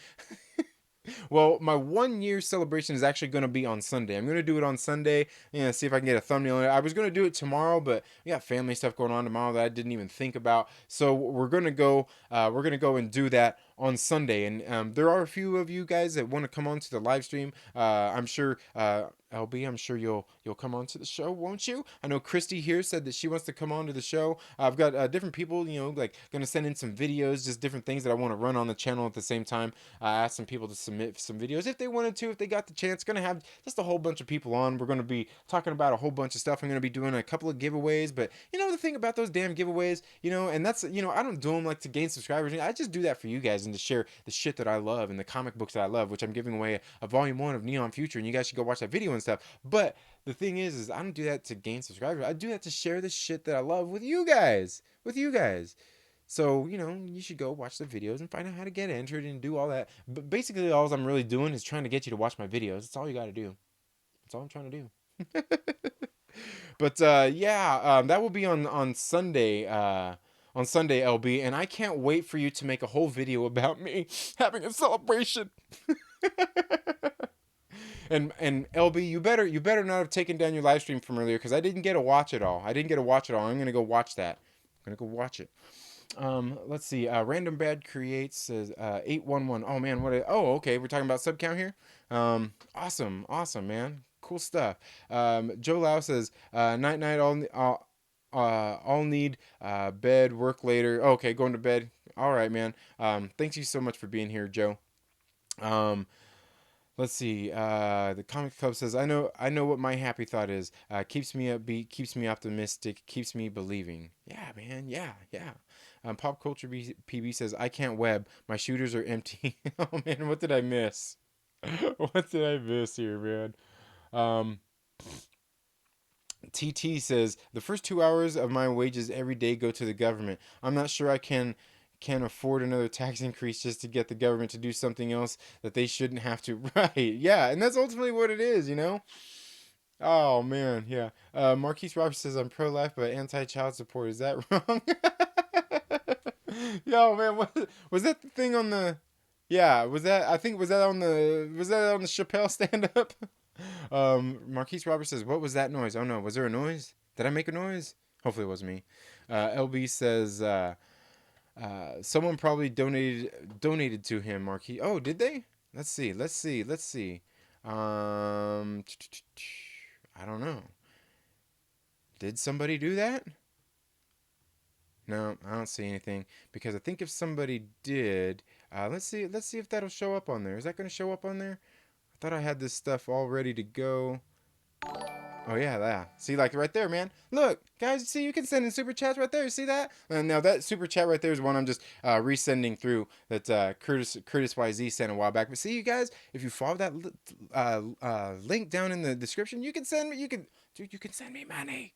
Well, my 1 year celebration is actually going to be on Sunday. I'm going to do it on Sunday. You know, see if I can get a thumbnail on it. I was going to do it tomorrow, but we got family stuff going on tomorrow that I didn't even think about. So we're going to go. We're going to go and do that on Sunday. And there are a few of you guys that want to come on to the live stream. I'm sure. LB, I'm sure you'll come on to the show, won't you? I know Christy here said that she wants to come on to the show. I've got different people, you know, like going to send in some videos, just different things that I want to run on the channel at the same time. I asked some people to submit some videos if they wanted to, if they got the chance. Going to have just a whole bunch of people on. We're going to be talking about a whole bunch of stuff. I'm going to be doing a couple of giveaways, but you know the thing about those damn giveaways, you know, and that's, you know, I don't do them like to gain subscribers. I just do that for you guys and to share the shit that I love and the comic books that I love, which I'm giving away a volume 1 of Neon Future, and you guys should go watch that video and stuff. But the thing is I don't do that to gain subscribers. I do that to share the shit that I love with you guys. So, you know, you should go watch the videos and find out how to get entered and do all that. But basically, all I'm really doing is trying to get you to watch my videos. That's all you got to do. That's all I'm trying to do. But yeah, that will be on Sunday. On Sunday, LB, and I can't wait for you to make a whole video about me having a celebration. And LB, you better not have taken down your live stream from earlier, because I didn't get to watch it all. I'm gonna go watch that. I'm gonna go watch it. Let's see. Random Bad Creates says 811. Oh man, oh, okay. We're talking about sub count here. Awesome, man. Cool stuff. Joe Lau says night night all need bed, work later. Okay, going to bed. All right, man. Thanks you so much for being here, Joe. Let's see. The Comic Club says, I know what my happy thought is. Keeps me upbeat, keeps me optimistic, keeps me believing. Yeah, man. Yeah. Pop Culture PB says, I can't web. My shooters are empty. Oh, man. What did I miss? What did I miss here, man? Um, TT says, the first 2 hours of my wages every day go to the government. I'm not sure I can afford another tax increase just to get the government to do something else that they shouldn't have to. Right. Yeah. And that's ultimately what it is, you know? Oh, man. Yeah. Marquise Roberts says, I'm pro-life but anti-child support. Is that wrong? Yo, man. Was that the thing on the... Yeah, was that on the Chappelle stand-up? Marquise Roberts says, what was that noise? Oh, no. Was there a noise? Did I make a noise? Hopefully it wasn't me. LB says, Someone probably donated to him, Marquis. Oh, did they? Let's see. Um, I don't know. Did somebody do that? No, I don't see anything because I think if somebody did, let's see if that'll show up on there. Is that going to show up on there? I thought I had this stuff all ready to go. Oh yeah, yeah. See, like right there, man. Look, guys. See, you can send in super chats right there. See that? And now that super chat right there is one I'm just resending through. That Curtis YZ sent a while back. But see, you guys, if you follow that link down in the description, you can send me. You can send me money.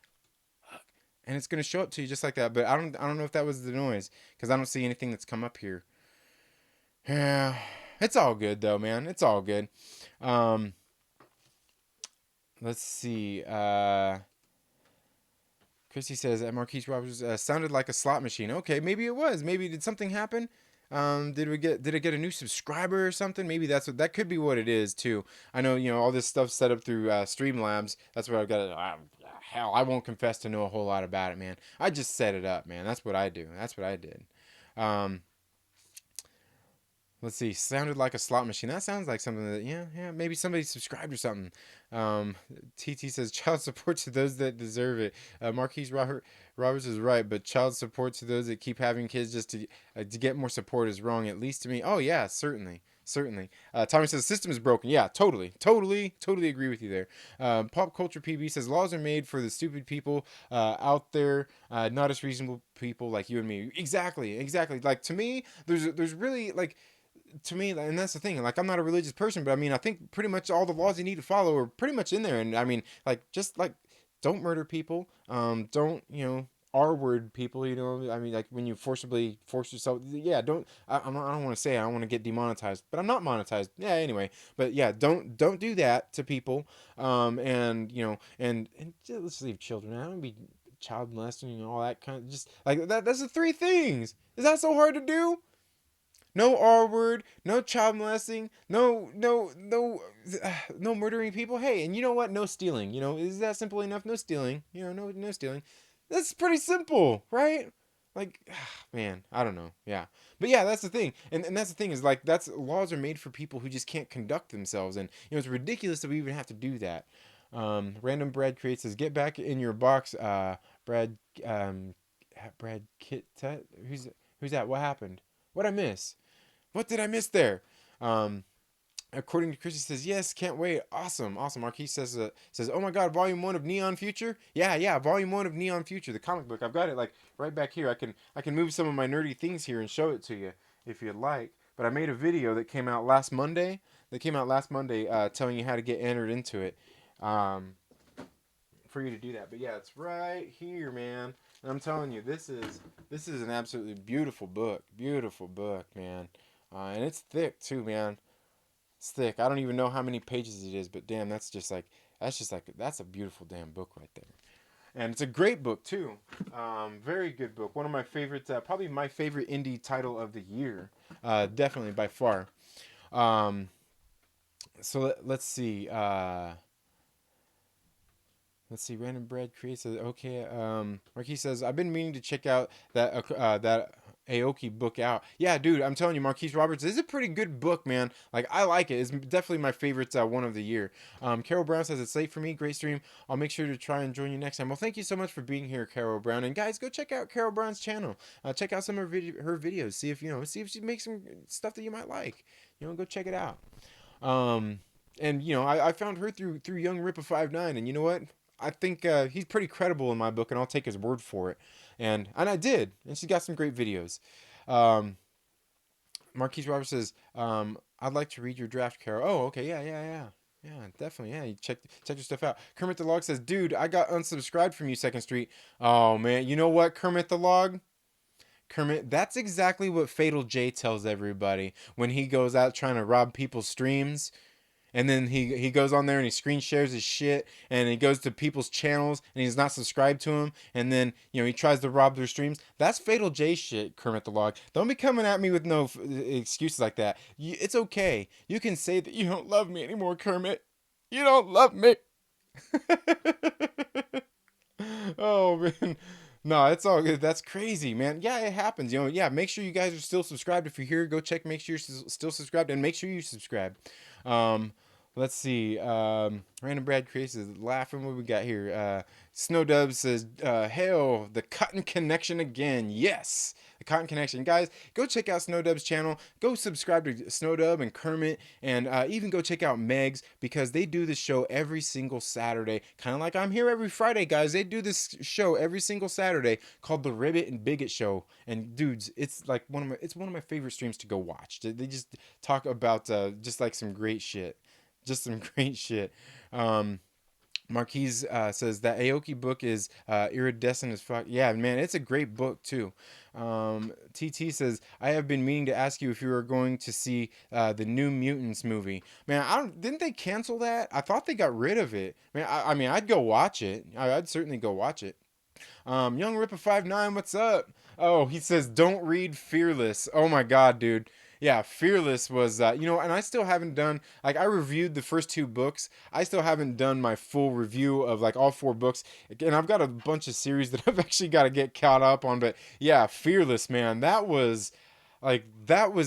Look, and it's gonna show up to you just like that. But I don't know if that was the noise because I don't see anything that's come up here. Yeah, it's all good though, man. It's all good. Um, let's see. Christy says that Marquise Roberts sounded like a slot machine. Okay, maybe it was. Maybe did something happen? Did it get a new subscriber or something? Maybe that could be what it is too. I know all this stuff set up through Streamlabs. That's what I've got. Hell, I won't confess to know a whole lot about it, man. I just set it up, man. That's what I do. That's what I did. Um, Let's see. Sounded like a slot machine. That sounds like something that, yeah. Maybe somebody subscribed or something. Um, TT says child support to those that deserve it. Marquise Roberts is right, but child support to those that keep having kids just to get more support is wrong. At least to me. Oh yeah, certainly. Certainly. Tommy says system is broken. Yeah, totally agree with you there. Pop Culture PB says laws are made for the stupid people out there, not as reasonable people like you and me. Exactly. Like to me, there's really like to me, and that's the thing. Like, I'm not a religious person, but I mean, I think pretty much all the laws you need to follow are pretty much in there. And I mean, like, just like, don't murder people. Don't R word people. I mean, like when you forcibly force yourself. Yeah, don't. I don't want to say I don't want to get demonetized, but I'm not monetized. Yeah, anyway. But yeah, don't do that to people. And let's leave children out. Don't be child molesting and all that kind of just like that. That's the three things. Is that so hard to do? No R word, no child molesting, no murdering people. Hey, and you know what? No stealing. Is that simple enough? No stealing. No stealing. That's pretty simple, right? Like, man, I don't know. Yeah, but yeah, that's the thing, and that's the thing is like that's laws are made for people who just can't conduct themselves, and it's ridiculous that we even have to do that. Random Brad creates says, "Get back in your box, Brad." Brad Kit. Who's that? What happened? What I miss? What did I miss there? Um, According to Chrissy says yes, can't wait. Awesome. Marquis says oh my god, volume 1 of Neon Future. Yeah, volume 1 of Neon Future, the comic book. I've got it like right back here. I can move some of my nerdy things here and show it to you if you'd like. But I made a video that came out last Monday. Telling you how to get entered into it. For you to do that. But yeah, it's right here, man. And I'm telling you, this is an absolutely beautiful book. Beautiful book, man. And it's thick too, man. It's thick. I don't even know how many pages it is, but damn, that's a beautiful damn book right there. And it's a great book too. Very good book. One of my favorites. Probably my favorite indie title of the year. Definitely by far. Um, so let's see. Let's see. Random Bread creates a okay. Marquis says I've been meaning to check out that Aoki book out. Yeah, dude, I'm telling you, Marquise Roberts is a pretty good book, man. Like I like it. It's definitely my favorite one of the year. Carol Brown says it's late for me. Great stream. I'll make sure to try and join you next time. Well, thank you so much for being here, Carol Brown. And guys, go check out Carol Brown's channel. Check out some of her videos. See if she makes some stuff that you might like. Go check it out. And I found her through Young Rip of 5'9", and you know what? I think he's pretty credible in my book, and I'll take his word for it. And I did, and she's got some great videos. Marquise Roberts says, "I'd like to read your draft, Carol." Oh, okay, yeah, definitely. Yeah, you check your stuff out. Kermit the Log says, "Dude, I got unsubscribed from you, Second Street." Oh man, you know what, Kermit the Log? Kermit, that's exactly what Fatal J tells everybody when he goes out trying to rob people's streams. And then he goes on there and he screen shares his shit and he goes to people's channels and he's not subscribed to them. And then, he tries to rob their streams. That's Fatal J shit, Kermit the Log. Don't be coming at me with no excuses like that. It's okay. You can say that you don't love me anymore, Kermit. You don't love me. Oh, man. No, it's all good. That's crazy, man. Yeah, it happens. Yeah, make sure you guys are still subscribed. If you're here, go check, make sure you're still subscribed, and make sure you subscribe. Um, let's see. Random Brad Creates is laughing. What we got here? Snow Dub says, "Hail the Cotton Connection again." Yes, the Cotton Connection, guys. Go check out Snow Dub's channel. Go subscribe to Snow Dub and Kermit, and even go check out Megs because they do this show every single Saturday. Kind of like I'm here every Friday, guys. They do this show every single Saturday called the Ribbit and Bigot Show. And dudes, it's like one of my favorite streams to go watch. They just talk about just like some great shit, just some great shit. Um, Marquise says that Aoki book is iridescent as fuck. Yeah, man, it's a great book too. TT says I have been meaning to ask you if you are going to see the New Mutants movie. Man, didn't they cancel that? I thought they got rid of it. Man, I mean, I'd go watch it. I'd certainly go watch it. Young Ripper 59, what's up? Oh, he says don't read Fearless. Oh my god, dude. Yeah, Fearless was and I still haven't done like I reviewed the first two books. I still haven't done my full review of like all four books. And I've got a bunch of series that I've actually got to get caught up on, but yeah, Fearless, man. That was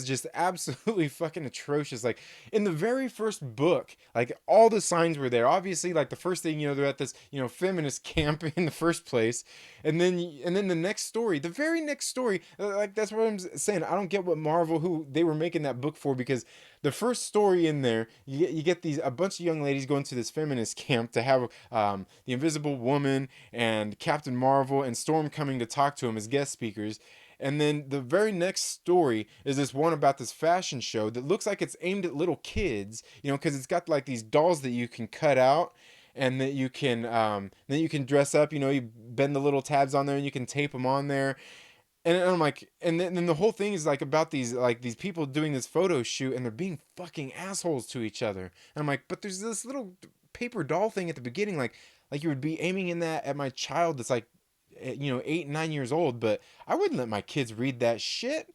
just absolutely fucking atrocious. Like in the very first book, like all the signs were there. Obviously, like the first thing, they're at this, feminist camp in the first place. And then the next story, the very next story, like that's what I'm saying. I don't get what Marvel who they were making that book for because the first story in there, you get these a bunch of young ladies going to this feminist camp to have the Invisible Woman and Captain Marvel and Storm coming to talk to him as guest speakers. And then the very next story is this one about this fashion show that looks like it's aimed at little kids, because it's got like these dolls that you can cut out and that you can dress up. You bend the little tabs on there and you can tape them on there. And I'm like, and then the whole thing is like about these people doing this photo shoot and they're being fucking assholes to each other. And I'm like, but there's this little paper doll thing at the beginning, like you would be aiming in that at my child that's like 8, 9 years old, but I wouldn't let my kids read that shit.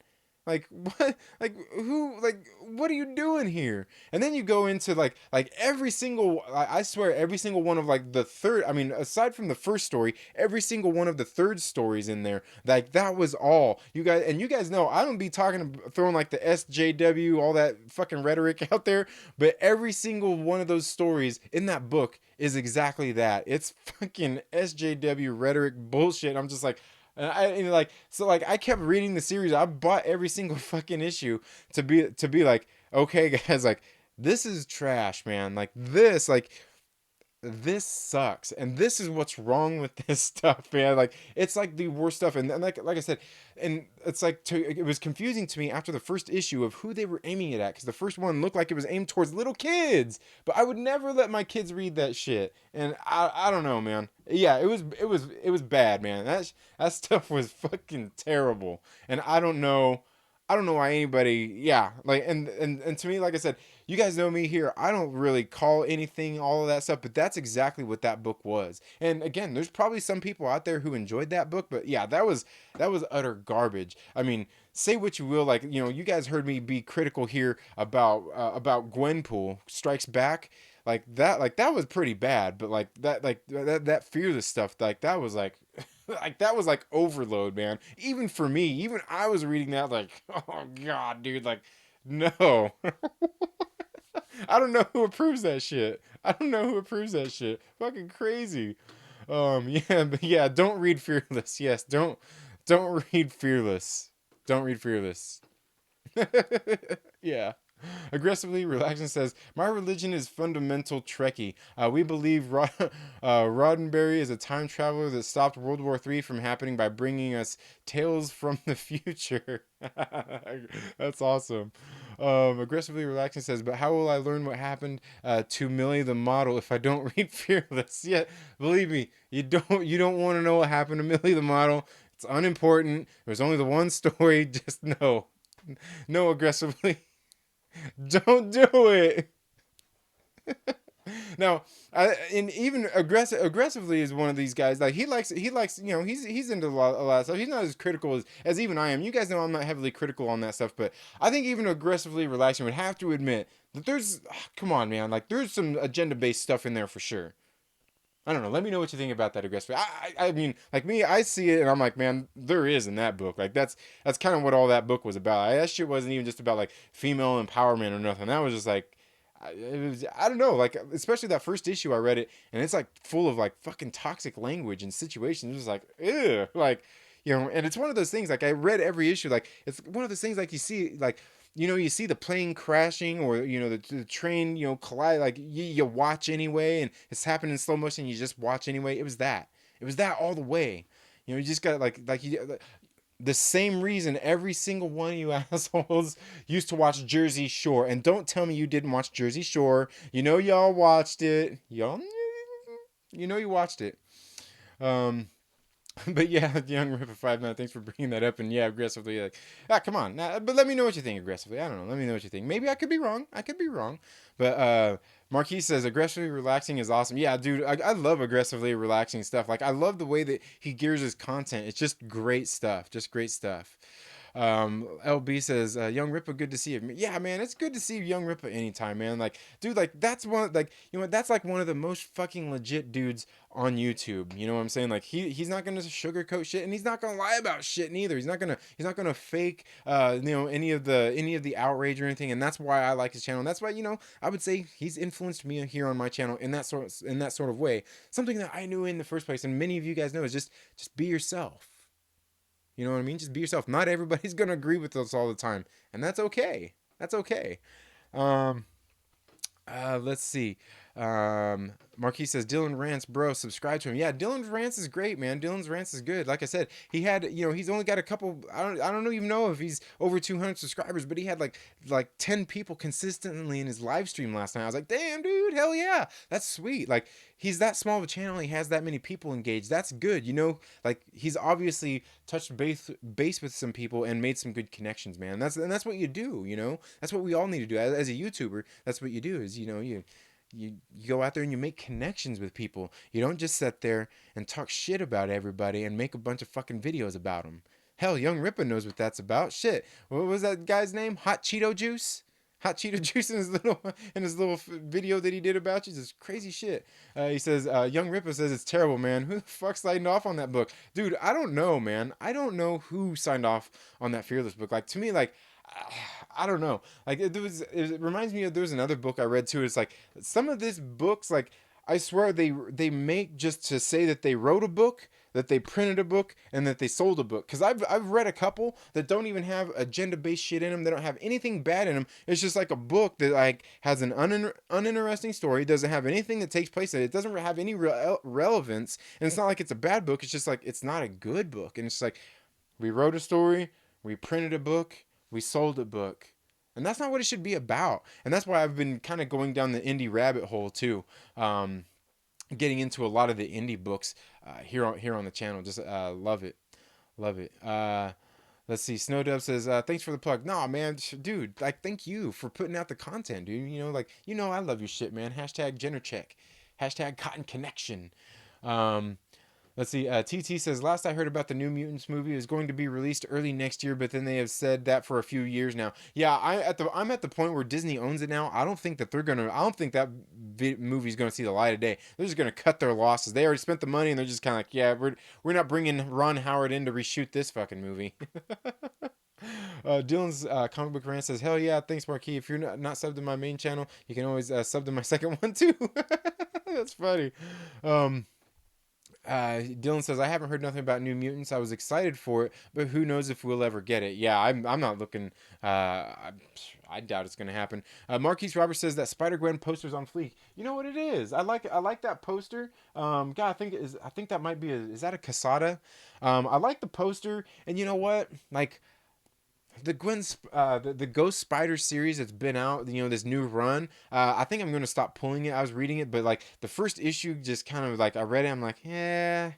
Like what? Like who? Like what are you doing here? And then you go into like every single. I swear every single one of like the third. I mean, aside from the first story, every single one of the third stories in there. Like that was all you guys. And you guys know I don't be throwing like the SJW all that fucking rhetoric out there. But every single one of those stories in that book is exactly that. It's fucking SJW rhetoric bullshit. I'm just like, I kept reading the series. I bought every single fucking issue to be like, okay, guys, like this is trash, man. This sucks, and this is what's wrong with this stuff, man. Like it's like the worst stuff, and like I said, and it's like it was confusing to me after the first issue of who they were aiming it at, because the first one looked like it was aimed towards little kids, but I would never let my kids read that shit, and I don't know, man. Yeah, it was bad, man. That stuff was fucking terrible, and I don't know why anybody, yeah, like, and to me, like I said, you guys know me here. I don't really call anything all of that stuff, but that's exactly what that book was. And again, there's probably some people out there who enjoyed that book, but yeah, that was utter garbage. I mean, say what you will, like you guys heard me be critical here about Gwenpool Strikes Back. Like that was pretty bad, but that fearless stuff, like that was like like that was like overload, man. Even for me, even I was reading that like, oh god, dude, like no. I don't know who approves that shit. I don't know who approves that shit. Fucking crazy. Yeah, but yeah, don't read Fearless. Yes, don't read Fearless. Don't read Fearless. Yeah. Aggressively Relaxing says, my religion is fundamental Trekkie. We believe Roddenberry is a time traveler that stopped World War III from happening by bringing us tales from the future. That's awesome. Aggressively Relaxing says, but how will I learn what happened to Millie the model if I don't read Fearless? Yeah, believe me, you don't want to know what happened to Millie the model. It's unimportant. There's only the one story. Just no. No, aggressively. Don't do it. Now, and even aggressively is one of these guys. Like he likes. He's into a lot of stuff. He's not as critical as even I am. You guys know I'm not heavily critical on that stuff, but I think even Aggressively Relaxing would have to admit that come on, man, like there's some agenda based stuff in there for sure. I don't know. Let me know what you think about that aggressive. I mean, like me, I see it and I'm like, man, there is in that book. Like that's kind of what all that book was about. That shit wasn't even just about like female empowerment or nothing. That was just like, it was, I don't know. Like especially that first issue, I read it and it's like full of like fucking toxic language and situations. It was like, ew, like. You know, and it's one of those things. Like I read every issue. Like it's one of those things. Like you see, like you see the plane crashing or the train collide, like you watch anyway, and it's happening in slow motion, you just watch anyway. It was that all the way. You just got the same reason every single one of you assholes used to watch Jersey Shore. And don't tell me you didn't watch Jersey Shore. Y'all watched it. You watched it. um But yeah, Young Ripper 5 9. Thanks for bringing that up. And yeah, aggressively, like, come on. Nah, but let me know what you think aggressively. I don't know. Let me know what you think. Maybe I could be wrong. I could be wrong. But Marquis says aggressively relaxing is awesome. Yeah, dude, I love aggressively relaxing stuff. Like I love the way that he gears his content. It's just great stuff. Just great stuff. LB says, Young Rippa, good to see you. Yeah, man, it's good to see Young Rippa anytime, man. Like, dude, like that's one, like, that's like one of the most fucking legit dudes on YouTube. You know what I'm saying? Like he's not gonna sugarcoat shit, and he's not gonna lie about shit neither. He's not gonna fake any of the outrage or anything. And that's why I like his channel. And that's why I would say he's influenced me here on my channel in that sort of way. Something that I knew in the first place, and many of you guys know, is just be yourself. You know what I mean? Just be yourself. Not everybody's gonna agree with us all the time, and that's okay. That's okay. Um, let's see. Marquis says Dylan Rants, bro, subscribe to him. Yeah, Dylan's Rants is great, man. Dylan's Rants is good. Like I said, he's only got a couple. I don't even know if he's over 200 subscribers, but he had like 10 people consistently in his live stream last night. I was like, damn, dude, hell yeah, that's sweet. Like he's that small of a channel. He has that many people engaged. That's good. Like he's obviously touched base with some people and made some good connections, man. And that's what you do. That's what we all need to do as a YouTuber. That's what you do. Is you go out there and you make connections with people. You don't just sit there and talk shit about everybody and make a bunch of fucking videos about them. Hell, Young Ripper knows what that's about. Shit, what was that guy's name? Hot Cheeto Juice. Hot Cheeto Juice in his little video that he did about you. Just crazy shit. He says, Young Ripper says it's terrible, man. Who the fuck signed off on that book, dude? I don't know, man. I don't know who signed off on that Fearless book. Like to me, like I don't know. Like it reminds me of there was another book I read too. It's like some of these books, like I swear they make just to say that they wrote a book, that they printed a book, and that they sold a book. Because I've read a couple that don't even have agenda based shit in them. They don't have anything bad in them. It's just like a book that like has an uninteresting story. Doesn't have anything that takes place in it. It doesn't have any relevance, and it's not like it's a bad book. It's just like it's not a good book. And it's like we wrote a story, we printed a book, we sold a book. And that's not what it should be about. And that's why I've been kind of going down the indie rabbit hole too. Getting into a lot of the indie books here on the channel. Just love it. Love it. Let's see. Snowdove says, thanks for the plug. Nah, man, dude, like, thank you for putting out the content, dude. I love your shit, man. Hashtag gender check. Hashtag cotton connection. Um, Let's see. TT says, last I heard about the New Mutants movie is going to be released early next year, but then they have said that for a few years now. Yeah, I'm at the point where Disney owns it now. I don't think that movie's gonna see the light of day. They're just gonna cut their losses. They already spent the money, and they're just kind of like, yeah, we're not bringing Ron Howard in to reshoot this fucking movie. Dylan's comic book rant says, hell yeah, thanks Marquis. If you're not subbed to my main channel, you can always sub to my second one too. That's funny. Dylan says, I haven't heard nothing about New Mutants. I was excited for it, but who knows if we'll ever get it. Yeah, I'm not looking. I doubt it's gonna happen. Marquise Roberts says that Spider-Gwen poster's on fleek. You know what it is? I like that poster. God, I think that might be is that a Casada? I like the poster, and you know what? Like the Ghost Spider series that's been out, this new run. I think I'm gonna stop pulling it. I was reading it, but like the first issue, just kind of like I read it. I'm like, yeah.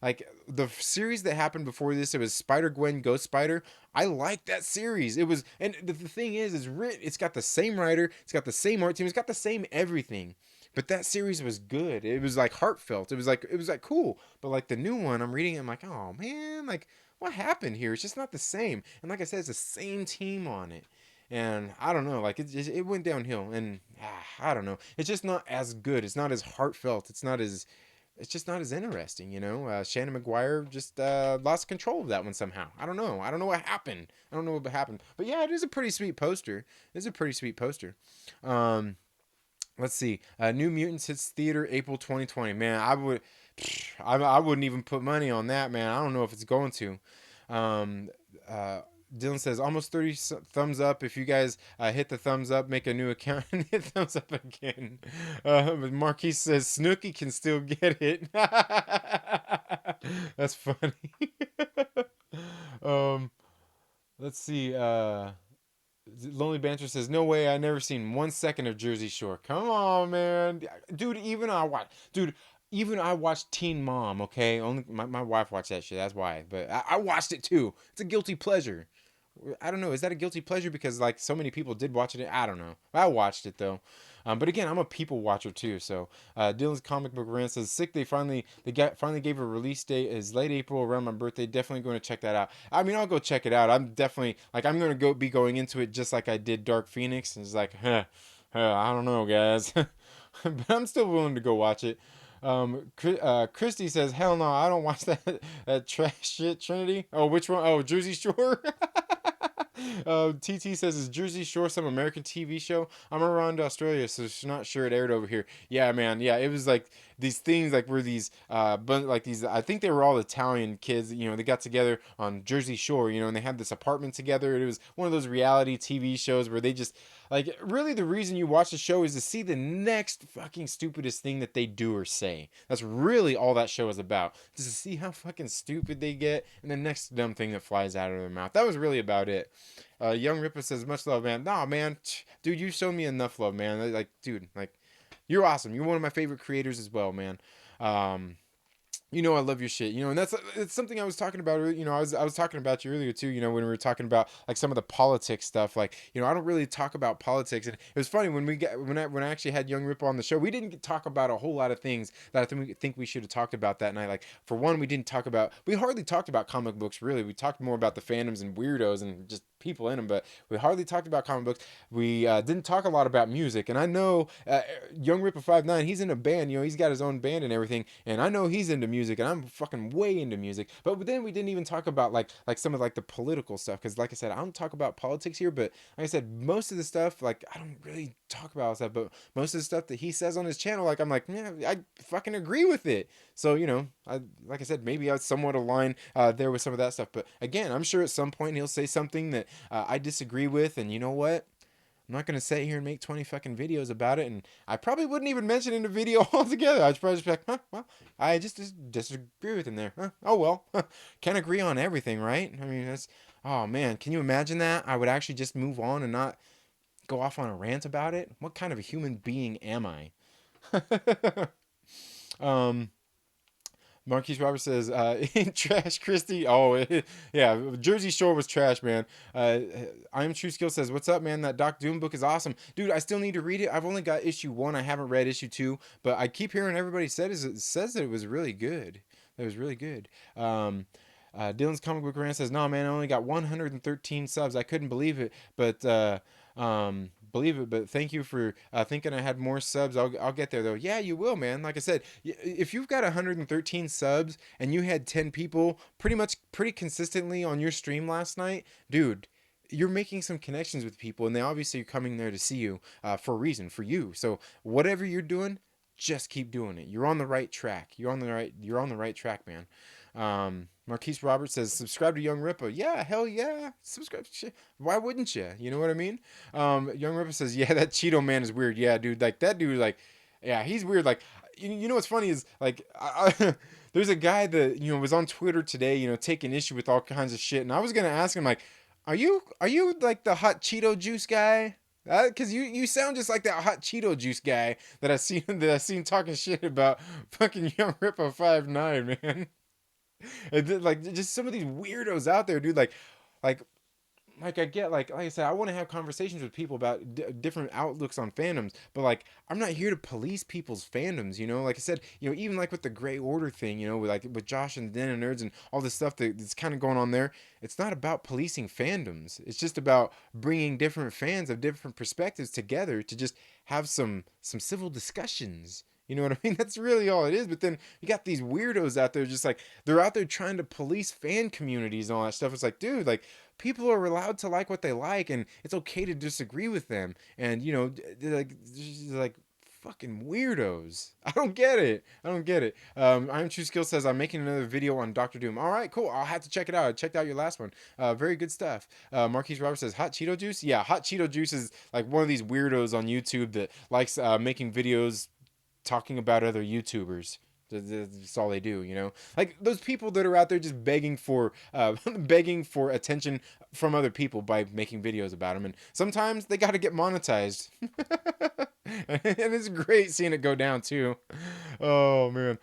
Like the series that happened before this, it was Spider Gwen, Ghost Spider. I like that series. It was, and the thing is it's got the same writer, it's got the same art team, it's got the same everything. But that series was good. It was like heartfelt. It was like cool. But like the new one, I'm reading it, I'm like, oh man, like what happened here? It's just not the same. And like I said, it's the same team on it. And I don't know, like it went downhill, and I don't know. It's just not as good. It's not as heartfelt. It's not as it's just not as interesting, you know. Shannon McGuire just lost control of that one somehow. I don't know. I don't know what happened. I don't know what happened. But yeah, it is a pretty sweet poster. It's a pretty sweet poster. Um, let's see. New Mutants hits theater April 2020. Man, I wouldn't even put money on that, man. I don't know if it's going to. Um, uh, Dylan says almost 30 thumbs up. If you guys hit the thumbs up, make a new account and hit thumbs up again. Marquise says Snooky can still get it. That's funny. um, let's see. Lonely Banter says, "No way! I never seen 1 second of Jersey Shore. Come on, man, dude. Even I watched Teen Mom. Okay, only my wife watched that shit. That's why. But I watched it too. It's a guilty pleasure. I don't know. Is that a guilty pleasure because like so many people did watch it? I don't know. I watched it though. But again, I'm a people watcher too. So Dylan's comic book rant says sick. Finally gave a release date. Is late April around my birthday. Definitely going to check that out. I mean, I'll go check it out. I'm definitely like I'm going to be going into it just like I did Dark Phoenix. It's like, I don't know, guys, but I'm still willing to go watch it. Christy says, "Hell no, I don't watch that trash shit." Trinity. Oh, which one? Oh, Jersey Shore. TT says, "Is Jersey Shore some American TV show? I'm around Australia, so she's not sure it aired over here." Yeah, man. Yeah, it was like these things like were these like these. I think they were all Italian kids. You know, they got together on Jersey Shore. You know, and they had this apartment together. It was one of those reality TV shows where they just like really the reason you watch the show is to see the next fucking stupidest thing that they do or say. That's really all that show is about. Just to see how fucking stupid they get and the next dumb thing that flies out of their mouth. That was really about it. Young Ripper says, "Much love, man." Nah, man, dude, you showed me enough love, man. Like, dude, like, you're awesome. You're one of my favorite creators as well, man. Um, you know I love your shit. You know, and that's it's something I was talking about. You know, I was talking about you earlier too. You know, when we were talking about like some of the politics stuff. Like, you know, I don't really talk about politics, and it was funny when I actually had Young Rip on the show. We didn't talk about a whole lot of things that I think we should have talked about that night. Like, for one, we hardly talked about comic books really. We talked more about the fandoms and weirdos and just people in them, but we hardly talked about comic books. We didn't talk a lot about music, and I know Young Ripper 59, he's in a band. You know, he's got his own band and everything, and I know he's into music, and I'm fucking way into music. But then we didn't even talk about like some of like the political stuff, because like I said, I don't talk about politics here. But like I said, most of the stuff like I don't really talk about stuff, but most of the stuff that he says on his channel, like I'm like, yeah, I fucking agree with it. So you know, like I said, maybe I somewhat align there with some of that stuff. But again, I'm sure at some point he'll say something that I disagree with, and you know what? I'm not gonna sit here and make 20 fucking videos about it, and I probably wouldn't even mention it in a video altogether. I'd probably just be like, huh, well, I just disagree with him there. Huh? Oh well, can't agree on everything, right? I mean, that's oh man, can you imagine that? I would actually just move on and not go off on a rant about it. What kind of a human being am I? um, Marquise Roberts says, "Trash Christie." Oh, yeah, Jersey Shore was trash, man. I am True Skill says, "What's up, man? That Doc Doom book is awesome, dude. I still need to read it. I've only got issue 1. I haven't read issue 2, but I keep hearing everybody says that it was really good. It was really good." Dylan's comic book rant says, "No, man, I only got 113 subs. I couldn't believe it, but But thank you for thinking I had more subs. I'll get there though. Yeah, you will, man. Like I said, if you've got 113 subs and you had 10 people pretty consistently on your stream last night, dude, you're making some connections with people, and they obviously are coming there to see you for a reason, for you. So whatever you're doing, just keep doing it. You're on the right track. You're on the right track, man. Marquise Roberts says, "Subscribe to Young Ripper." Yeah, hell yeah. Subscribe. Why wouldn't you? You know what I mean? Young Ripper says, "Yeah, that Cheeto man is weird." Yeah, dude. Like that dude. Like, yeah, he's weird. Like, you know what's funny is like, there's a guy that was on Twitter today. Taking issue with all kinds of shit, and I was gonna ask him like, "Are you like the hot Cheeto juice guy?" Cause you sound just like that hot Cheeto juice guy that I seen talking shit about fucking Young Ripper 59, man. And then, like just some of these weirdos out there, dude. Like like I get like I said, I want to have conversations with people about different outlooks on fandoms, but like I'm not here to police people's fandoms. Like I said, even like with the Gray Order thing, with Josh and Den and Nerds and all this stuff that's kind of going on there. It's not about policing fandoms. It's just about bringing different fans of different perspectives together to just have some civil discussions. You know what I mean? That's really all it is. But then you got these weirdos out there, just like they're out there trying to police fan communities and all that stuff. It's like, dude, like people are allowed to like what they like, and it's okay to disagree with them. And you know, like fucking weirdos. I don't get it. I don't get it. Iron True Skill says I'm making another video on Doctor Doom. All right, cool. I'll have to check it out. I checked out your last one. Very good stuff. Marquise Roberts says hot Cheeto juice. Yeah, hot Cheeto juice is like one of these weirdos on YouTube that likes making videos talking about other YouTubers. That's all they do, you know. Like those people that are out there just begging for, begging for attention from other people by making videos about them, and sometimes they got to get monetized. And it's great seeing it go down too. Oh man,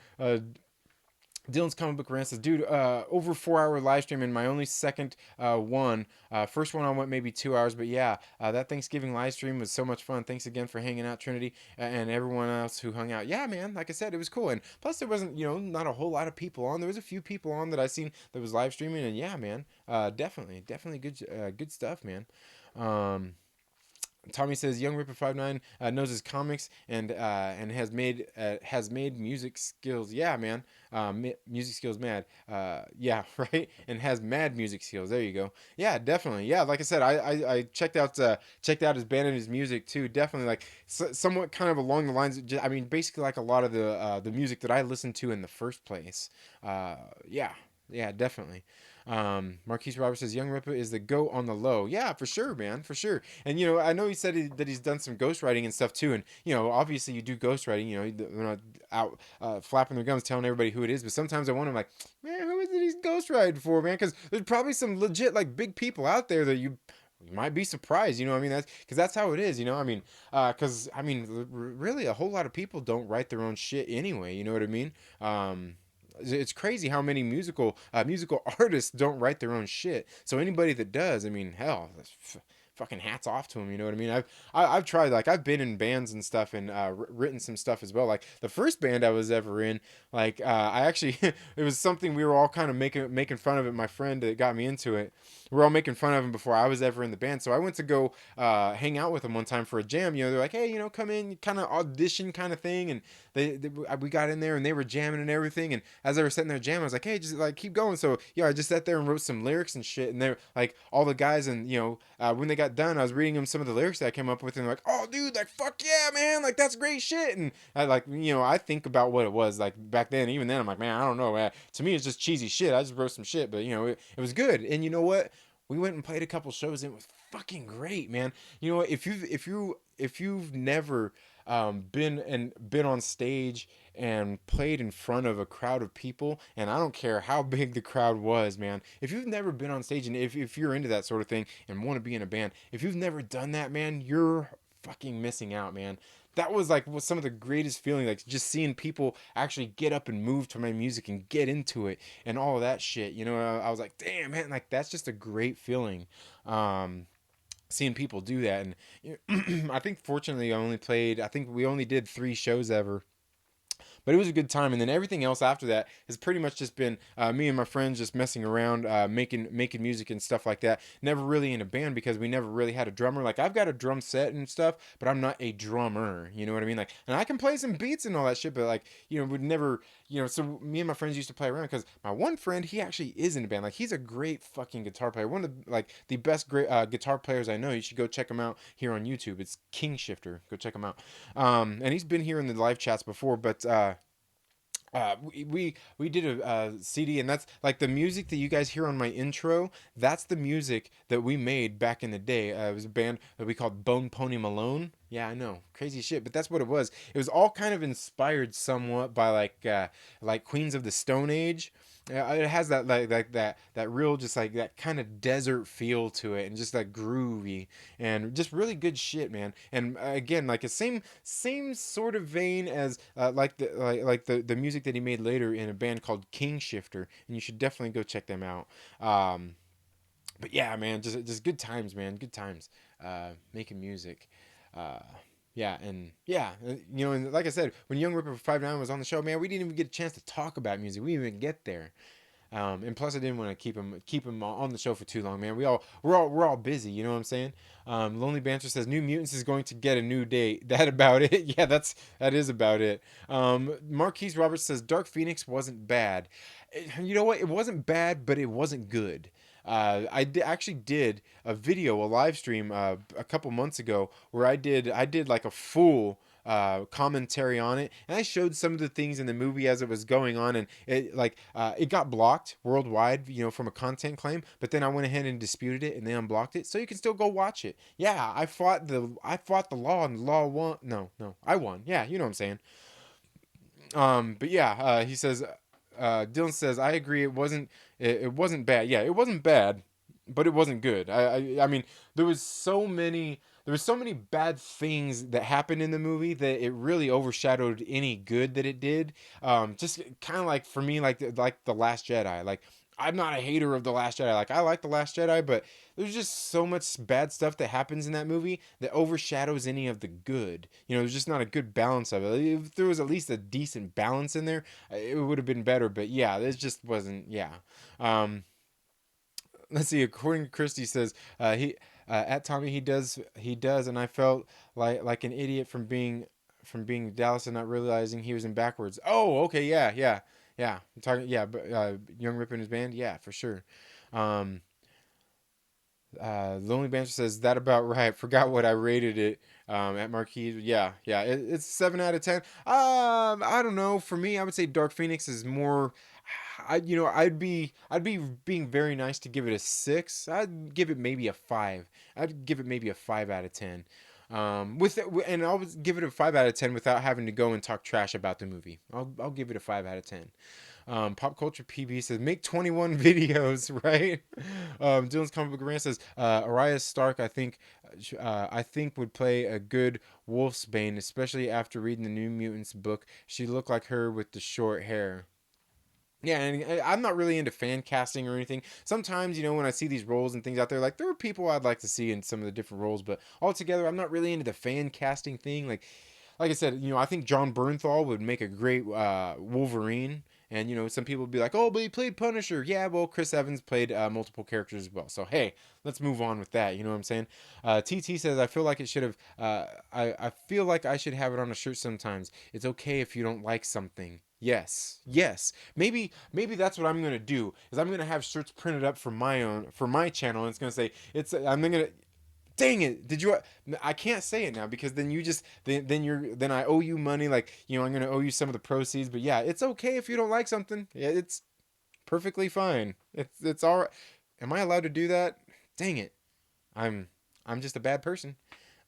Dylan's comic book rant says, dude, over 4 hour live stream and my only second one. First one I went maybe 2 hours, but yeah, that Thanksgiving live stream was so much fun. Thanks again for hanging out, Trinity, and everyone else who hung out. Yeah, man, like I said, it was cool. And plus, there wasn't, you know, not a whole lot of people on. There was a few people on that I seen that was live streaming, and yeah, man, definitely good stuff, man. Um, Tommy says Young Ripper 59 knows his comics and has made music skills. Yeah, man, music skills mad. Yeah, right, and has mad music skills. There you go. Yeah, definitely. Yeah, like I said, I checked out his band and his music too. Definitely, like somewhat kind of along the lines. I mean, basically like a lot of the music that I listened to in the first place. Uh, yeah, yeah, definitely. Marquise Roberts says Young Ripper is the goat on the low. Yeah, for sure, man, for sure. And you know, I know he said that he's done some ghostwriting and stuff too. And you know, obviously you do ghostwriting. You know, they're not out flapping their gums telling everybody who it is. But sometimes I wonder, like, man, who is it he's ghostwriting for, man? Because there's probably some legit like big people out there that you might be surprised, you know what I mean? That's because that's how it is, you know. I mean, because I mean, really, a whole lot of people don't write their own shit anyway. You know what I mean? It's crazy how many musical artists don't write their own shit. So anybody that does, I mean, hell, fucking hats off to them. You know what I mean? I've tried, like I've been in bands and stuff and written some stuff as well. Like the first band I was ever in, like I actually it was something we were all kind of making fun of it. My friend that got me into it. We were all making fun of him before I was ever in the band. So I went to go hang out with him one time for a jam. You know, they're like, hey, you know, come in, kind of audition kind of thing, and we got in there and they were jamming and everything. And as they were sitting there jamming, I was like, hey, just like keep going. So yeah, I just sat there and wrote some lyrics and shit. And they're like all the guys, and you know, when they got done, I was reading them some of the lyrics that I came up with, and they're like, oh, dude, like fuck yeah, man, like that's great shit. And I like, you know, I think about what it was like back then. Even then, I'm like, man, I don't know. To me, it's just cheesy shit. I just wrote some shit, but you know, it was good. And you know what? We went and played a couple shows and it was fucking great, man. You know what? If you've never been on stage and played in front of a crowd of people, and I don't care how big the crowd was, man. If you've never been on stage, and if you're into that sort of thing and want to be in a band, if you've never done that, man, you're fucking missing out, man. That was like was some of the greatest feeling, like just seeing people actually get up and move to my music and get into it and all of that shit. You know, I was like, damn, man, like that's just a great feeling. Seeing people do that, and you know, I think fortunately I think we only did 3 shows ever, but it was a good time. And then everything else after that has pretty much just been me and my friends just messing around, making music and stuff like that. Never really in a band because we never really had a drummer. Like I've got a drum set and stuff, but I'm not a drummer. You know what I mean? Like, and I can play some beats and all that shit, but like, you know, would never, you know. So me and my friends used to play around because my one friend, he actually is in a band. Like he's a great fucking guitar player. One of the best great guitar players I know. You should go check him out here on YouTube. It's King Shifter. Go check him out. And he's been here in the live chats before, but we did a CD, and that's like the music that you guys hear on my intro. That's the music that we made back in the day. It was a band that we called Bone Pony Malone. Yeah, I know, crazy shit, but that's what it was. It was all kind of inspired somewhat by like Queens of the Stone Age. It has that that real just like that kind of desert feel to it, and just like groovy and just really good shit, man. And again, like a same sort of vein as the music that he made later in a band called King Shifter, and you should definitely go check them out. But yeah, man, just good times, man, good times making music. Uh, yeah, and yeah, you know, and like I said, when Young Ripper 59 was on the show, man, we didn't even get a chance to talk about music. We didn't even get there. And plus, I didn't want to keep him on the show for too long, man. We're all busy, you know what I'm saying? Lonely Banter says New Mutants is going to get a new date. That about it? Yeah, that is about it. Marquise Roberts says Dark Phoenix wasn't bad. You know what? It wasn't bad, but it wasn't good. Actually did a video, a live stream a couple months ago where I did like a full commentary on it, and I showed some of the things in the movie as it was going on, and it got blocked worldwide, from a content claim. But then I went ahead and disputed it, and they unblocked it, so you can still go watch it. Yeah, I fought the law, and the law won. No, no, I won. Yeah, you know what I'm saying. But yeah, he says, Dylan says, I agree. It wasn't bad. Yeah, it wasn't bad, but it wasn't good. I mean, there was so many, bad things that happened in the movie that it really overshadowed any good that it did. Just kind of like for me, like the Last Jedi. Like, I'm not a hater of the Last Jedi. Like, I like the Last Jedi, but there's just so much bad stuff that happens in that movie that overshadows any of the good. There's just not a good balance of it. If there was at least a decent balance in there, it would have been better. But yeah, this just wasn't. Yeah. Um, let's see. According to Christie says he at Tommy he does, and I felt like an idiot from being Dallas and not realizing he was in backwards. Oh, okay, yeah, yeah, yeah. I'm talking, yeah, but Young Rip and his band, yeah, for sure. Um, Lonely Banter says that about right. Forgot what I rated it at Marquis. Yeah, yeah, it's 7 out of 10. I don't know. For me, I would say Dark Phoenix is more. I'd be being very nice to give it a 6. I'd give it maybe a 5. I'd give it maybe a 5 out of 10. And I'll give it a 5 out of 10 without having to go and talk trash about the movie. I'll give it a 5 out of 10. Pop Culture PB says make 21 videos, right? Dylan's comic book rant says Arya Stark. I think would play a good Wolfsbane, especially after reading the New Mutants book. She looked like her with the short hair. Yeah, and I'm not really into fan casting or anything. Sometimes, when I see these roles and things out there, like there are people I'd like to see in some of the different roles, but altogether, I'm not really into the fan casting thing. Like I said, I think John Bernthal would make a great Wolverine. And some people would be like, "Oh, but he played Punisher." Yeah, well, Chris Evans played multiple characters as well. So hey, let's move on with that. You know what I'm saying? TT says, "I feel like it should have. I feel like I should have it on a shirt sometimes. It's okay if you don't like something." Yes, yes. Maybe that's what I'm gonna do. Is I'm gonna have shirts printed up for my channel, and it's gonna say I'm gonna. Dang it! Did you? I can't say it now because then you just then I owe you money. Like I'm gonna owe you some of the proceeds. But yeah, it's okay if you don't like something. Yeah, it's perfectly fine. It's all right. Am I allowed to do that? Dang it! I'm I'm just a bad person.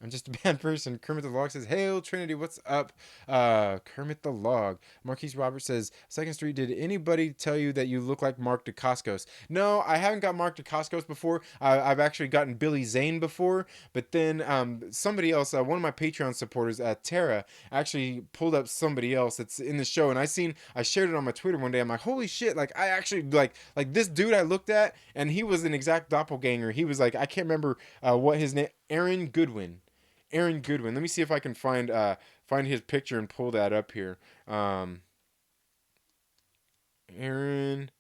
I'm just a bad person. Kermit the Log says, "Hail Trinity, what's up?" Kermit the Log. Marquise Roberts says, "Second Street, did anybody tell you that you look like Mark Dacascos?" No, I haven't got Mark Dacascos before. I've actually gotten Billy Zane before, but then somebody else, one of my Patreon supporters, Tara, actually pulled up somebody else that's in the show, and I shared it on my Twitter one day. I'm like, holy shit! Like I actually like this dude I looked at, and he was an exact doppelganger. He was like, I can't remember what his name, Aaron Goodwin. Aaron Goodwin. Let me see if I can find his picture and pull that up here. Aaron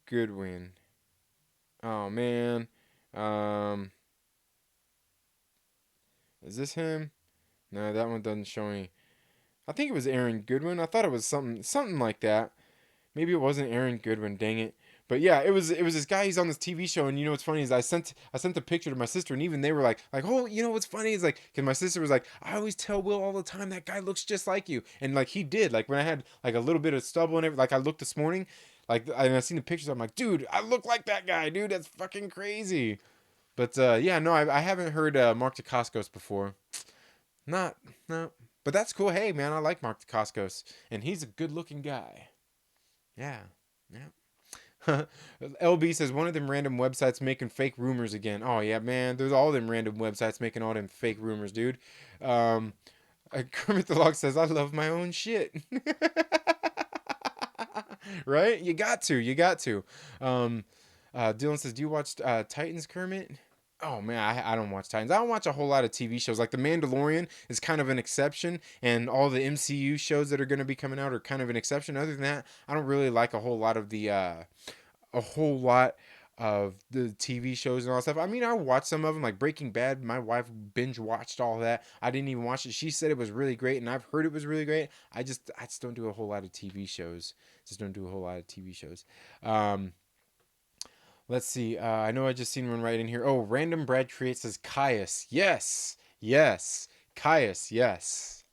Goodwin. Oh man. Um, is this him? No, that one doesn't show me. I think it was Aaron Goodwin. I thought it was something like that. Maybe it wasn't Aaron Goodwin. Dang it. But yeah, it was this guy. He's on this TV show, and what's funny is I sent the picture to my sister, and even they were like, oh, what's funny is like, because my sister was like, I always tell Will all the time that guy looks just like you, and like he did. Like when I had like a little bit of stubble and everything, like I looked this morning, like and I seen the pictures. I'm like, dude, I look like that guy, dude. That's fucking crazy. But yeah, no, I haven't heard Mark Dacascos before. Not no, but that's cool. Hey man, I like Mark Dacascos, and he's a good looking guy. Yeah, yeah. LB says one of them random websites making fake rumors again. Oh yeah, man. There's all them random websites making all them fake rumors, dude. Um, Kermit the Log says I love my own shit. Right? You got to. You got to. Um, Dylan says, do you watch Titans, Kermit? Oh man, I don't watch Titans. I don't watch a whole lot of TV shows. Like The Mandalorian is kind of an exception, and all the MCU shows that are going to be coming out are kind of an exception. Other than that, I don't really like a whole lot of the TV shows and all that stuff. I mean, I watched some of them, like Breaking Bad. My wife binge watched all that. I didn't even watch it. She said it was really great, and I've heard it was really great. I just don't do a whole lot of TV shows. Just don't do a whole lot of TV shows. Um, Let's see. I know I just seen one right in here. Oh, Random Brad creates says Caius. Yes. Yes. Caius. Yes.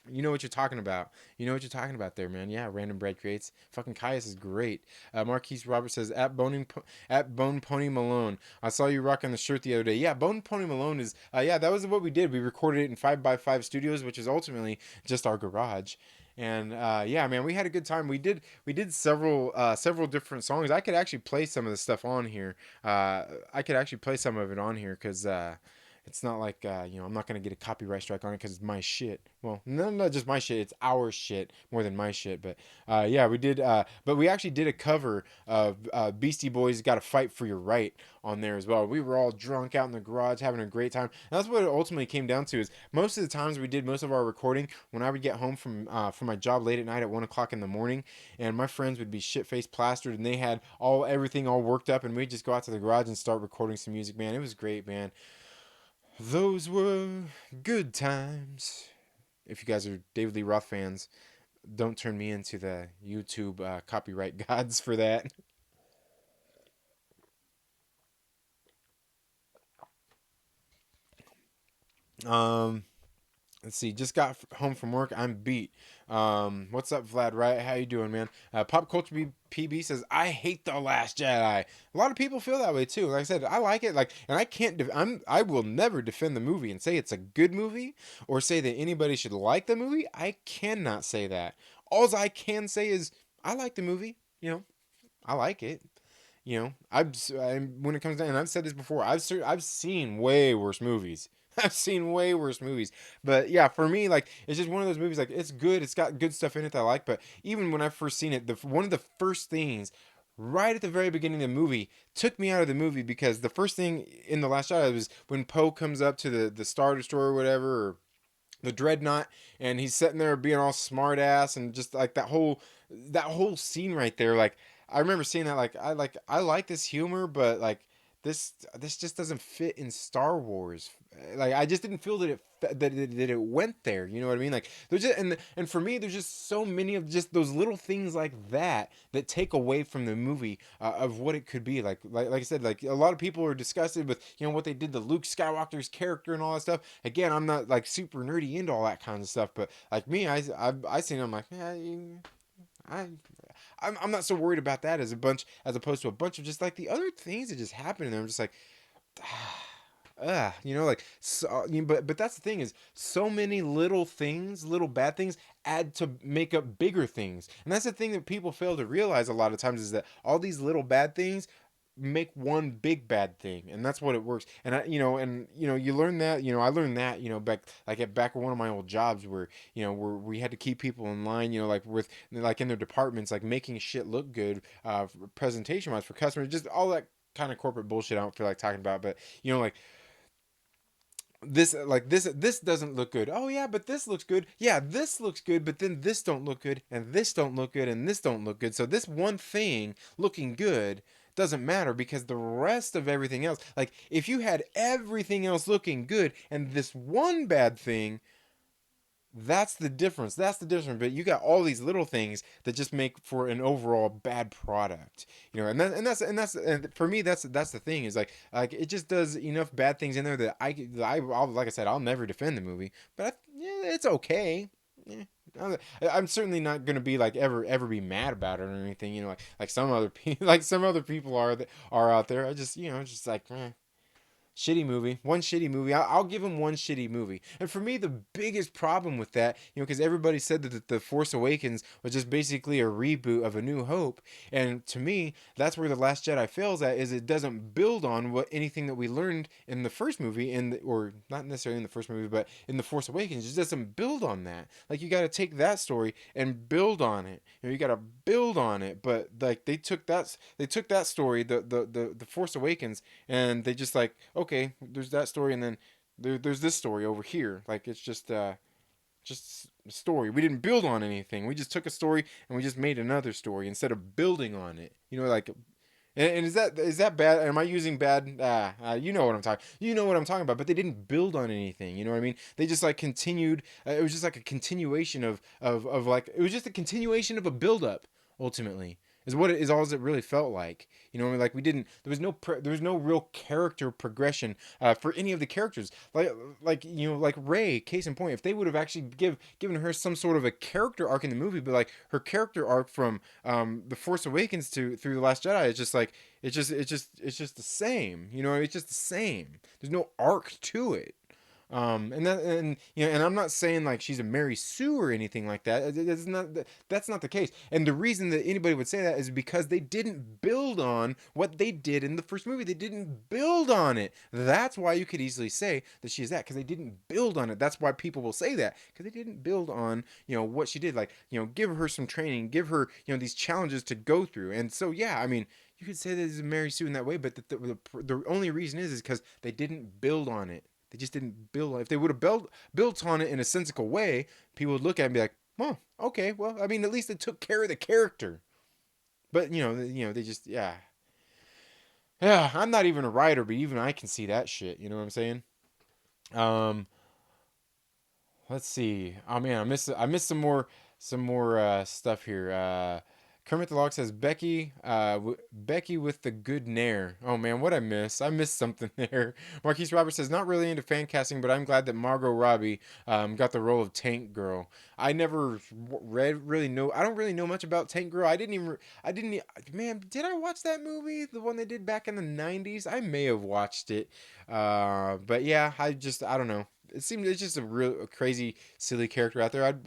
You know what you're talking about. You know what you're talking about there, man. Yeah, Random Bread creates. Fucking Caius is great. Marquise Robert says at Bone Pony Malone. I saw you rocking the shirt the other day. Yeah, Bone Pony Malone is. Yeah, that was what we did. We recorded it in 5x5 Studios, which is ultimately just our garage. And yeah, man, we had a good time. We did several different songs. I could actually play some of the stuff on here. I could actually play some of it on here because it's not like I'm not gonna get a copyright strike on it because it's my shit. Well, no, not just my shit. It's our shit more than my shit. But yeah, we did. But we actually did a cover of Beastie Boys' "Got to Fight for Your Right" on there as well. We were all drunk out in the garage having a great time. And that's what it ultimately came down to. Is most of the times we did most of our recording when I would get home from my job late at night at 1 o'clock in the morning, and my friends would be shit faced plastered, and they had everything all worked up, and we'd just go out to the garage and start recording some music. Man, it was great, man. Those were good times. If you guys are David Lee Roth fans, don't turn me into the YouTube copyright gods for that. Um, let's see. Just got home from work. I'm beat. What's up, Vlad? Right? How you doing, man? Pop Culture PB says I hate the Last Jedi. A lot of people feel that way too. Like I said, I like it. Like, and I can't. I will never defend the movie and say it's a good movie or say that anybody should like the movie. I cannot say that. All I can say is I like the movie. I like it. When it comes down, and I've said this before, I've seen way worse movies. I've seen way worse movies, but yeah, for me, like it's just one of those movies. Like it's good, it's got good stuff in it that I like. But even when I first seen it, one of the first things, right at the very beginning of the movie, took me out of the movie because the first thing in the Last Jedi was when Poe comes up to the Star Destroyer or whatever, or the dreadnought, and he's sitting there being all smart ass and just like that whole scene right there. Like I remember seeing that. Like I like this humor, but like this just doesn't fit in Star Wars. Like I just didn't feel that it went there. You know what I mean? Like there's just and for me, there's just so many of just those little things like that take away from the movie of what it could be. Like I said, like a lot of people are disgusted with what they did to Luke Skywalker's character and all that stuff. Again, I'm not like super nerdy into all that kind of stuff, but like me, I seen it, I'm like, yeah, I I'm not so worried about that as opposed to a bunch of just like the other things that just happen, and I'm just like, like so, but that's the thing is so many little things, little bad things add to make up bigger things, and that's the thing that people fail to realize a lot of times is that all these little bad things make one big bad thing, and that's what it works. And you learn that. I learned that back at one of my old jobs where we had to keep people in line, like with like in their departments, like making shit look good, presentation wise for customers, just all that kind of corporate bullshit I don't feel like talking about. But like this doesn't look good. Oh yeah, but this looks good. Yeah, this looks good, but then this don't look good, and this don't look good, and this don't look good. So this one thing looking good doesn't matter because the rest of everything else, like if you had everything else looking good and this one bad thing, that's the difference. But you got all these little things that just make for an overall bad product, and for me that's the thing is like it just does enough bad things in there that I'll, like I said, I'll never defend the movie, but yeah, it's okay. Yeah. I'm certainly not gonna be like ever be mad about it or anything, like some other people like some other people are that are out there. I just just like shitty movie. One shitty movie. I'll give him one shitty movie. And for me, the biggest problem with that, because everybody said that the Force Awakens was just basically a reboot of A New Hope. And to me, that's where The Last Jedi fails at, is it doesn't build on what anything that we learned in the first movie, or not necessarily in the first movie, but in The Force Awakens. It just doesn't build on that. Like, you got to take that story and build on it. You got to build on it. But, like, they took that story, the Force Awakens, and they just like, okay, there's that story, and then there's this story over here. Like it's just a story. We didn't build on anything. We just took a story and we just made another story instead of building on it. You know, like, and is that bad? Am I using bad? You know what I'm talking. You know what I'm talking about. But they didn't build on anything. You know what I mean? They just like continued. It was just like a continuation of like it was just a continuation of a build up. Ultimately, is what it is. All it really felt like. You know, like we didn't. There was no real character progression for any of the characters. Like Ray. Case in point, if they would have actually given her some sort of a character arc in the movie, but like her character arc from the Force Awakens to through the Last Jedi, it's just like it's just the same. You know, it's just the same. There's no arc to it. And I'm not saying like she's a Mary Sue or anything like that. That's not the case. And the reason that anybody would say that is because they didn't build on what they did in the first movie. They didn't build on it. That's why you could easily say that she is that, because they didn't build on it. That's why people will say that, because they didn't build on what she did. Like give her some training, give her these challenges to go through. And so yeah, I mean. You could say that this is Mary Sue in that way, but the only reason is because they didn't build on it. They just didn't build on it. If they would have built on it in a sensical way, people would look at it and be like, "Oh, okay. Well, I mean, at least they took care of the character." But they just yeah. I'm not even a writer, but even I can see that shit. You know what I'm saying? Um, let's see. Oh man, I missed some more stuff here. Kermit the Log says Becky with the good nair. Oh man, what I miss? I missed something there. Marquise Roberts says not really into fan casting, but I'm glad that Margot Robbie got the role of Tank Girl. I never read really know. I don't really know much about Tank Girl. I didn't even. I didn't. Man, did I watch that movie? The one they did back in the '90s. I may have watched it. But yeah, I don't know. It's just a crazy silly character out there.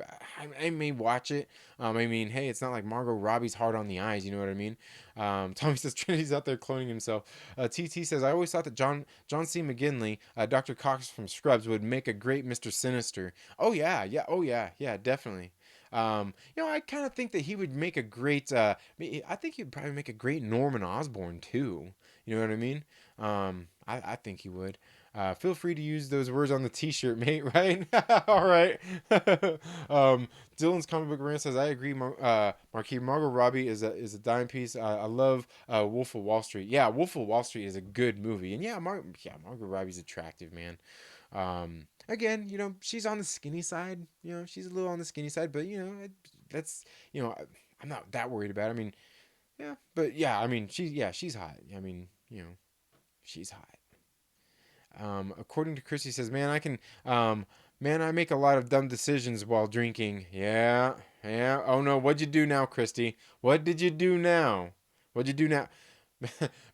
I may watch it. I mean, hey, it's not like Margot Robbie's hard on the eyes. You know what I mean? Tommy says Trinity's out there cloning himself. TT says I always thought that John C. McGinley, Dr. Cox from Scrubs, would make a great Mr. Sinister. Oh yeah, yeah, oh yeah, yeah, definitely. I kind of think that he would make a great. I think he'd probably make a great Norman Osborn too. You know what I mean? I think he would. Feel free to use those words on the T-shirt, mate. Right? All right. Dylan's comic book rant says, "I agree, Marquis. Margot Robbie is a dime piece. I love Wolf of Wall Street. Yeah, Wolf of Wall Street is a good movie, and yeah, Margot Robbie's attractive, man. Again, she's on the skinny side. She's a little on the skinny side, but that's I'm not that worried about it. I mean, yeah, but yeah, I mean, she's hot. I mean, she's hot. According to Chris, he says, man, I make a lot of dumb decisions while drinking. Yeah, yeah. Oh no, what'd you do now, Christy? What did you do now? What'd you do now?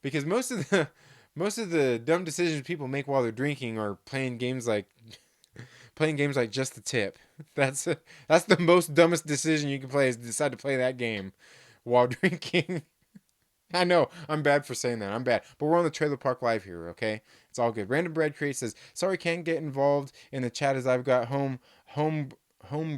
Because most of the dumb decisions people make while they're drinking are playing games like Just the Tip. That's that's the most dumbest decision you can play, is decide to play that game while drinking. I know I'm bad for saying that. I'm bad, but we're on the Trailer Park Live here, okay? It's all good. Random Bread Crate says, "Sorry, can't get involved in the chat as I've got home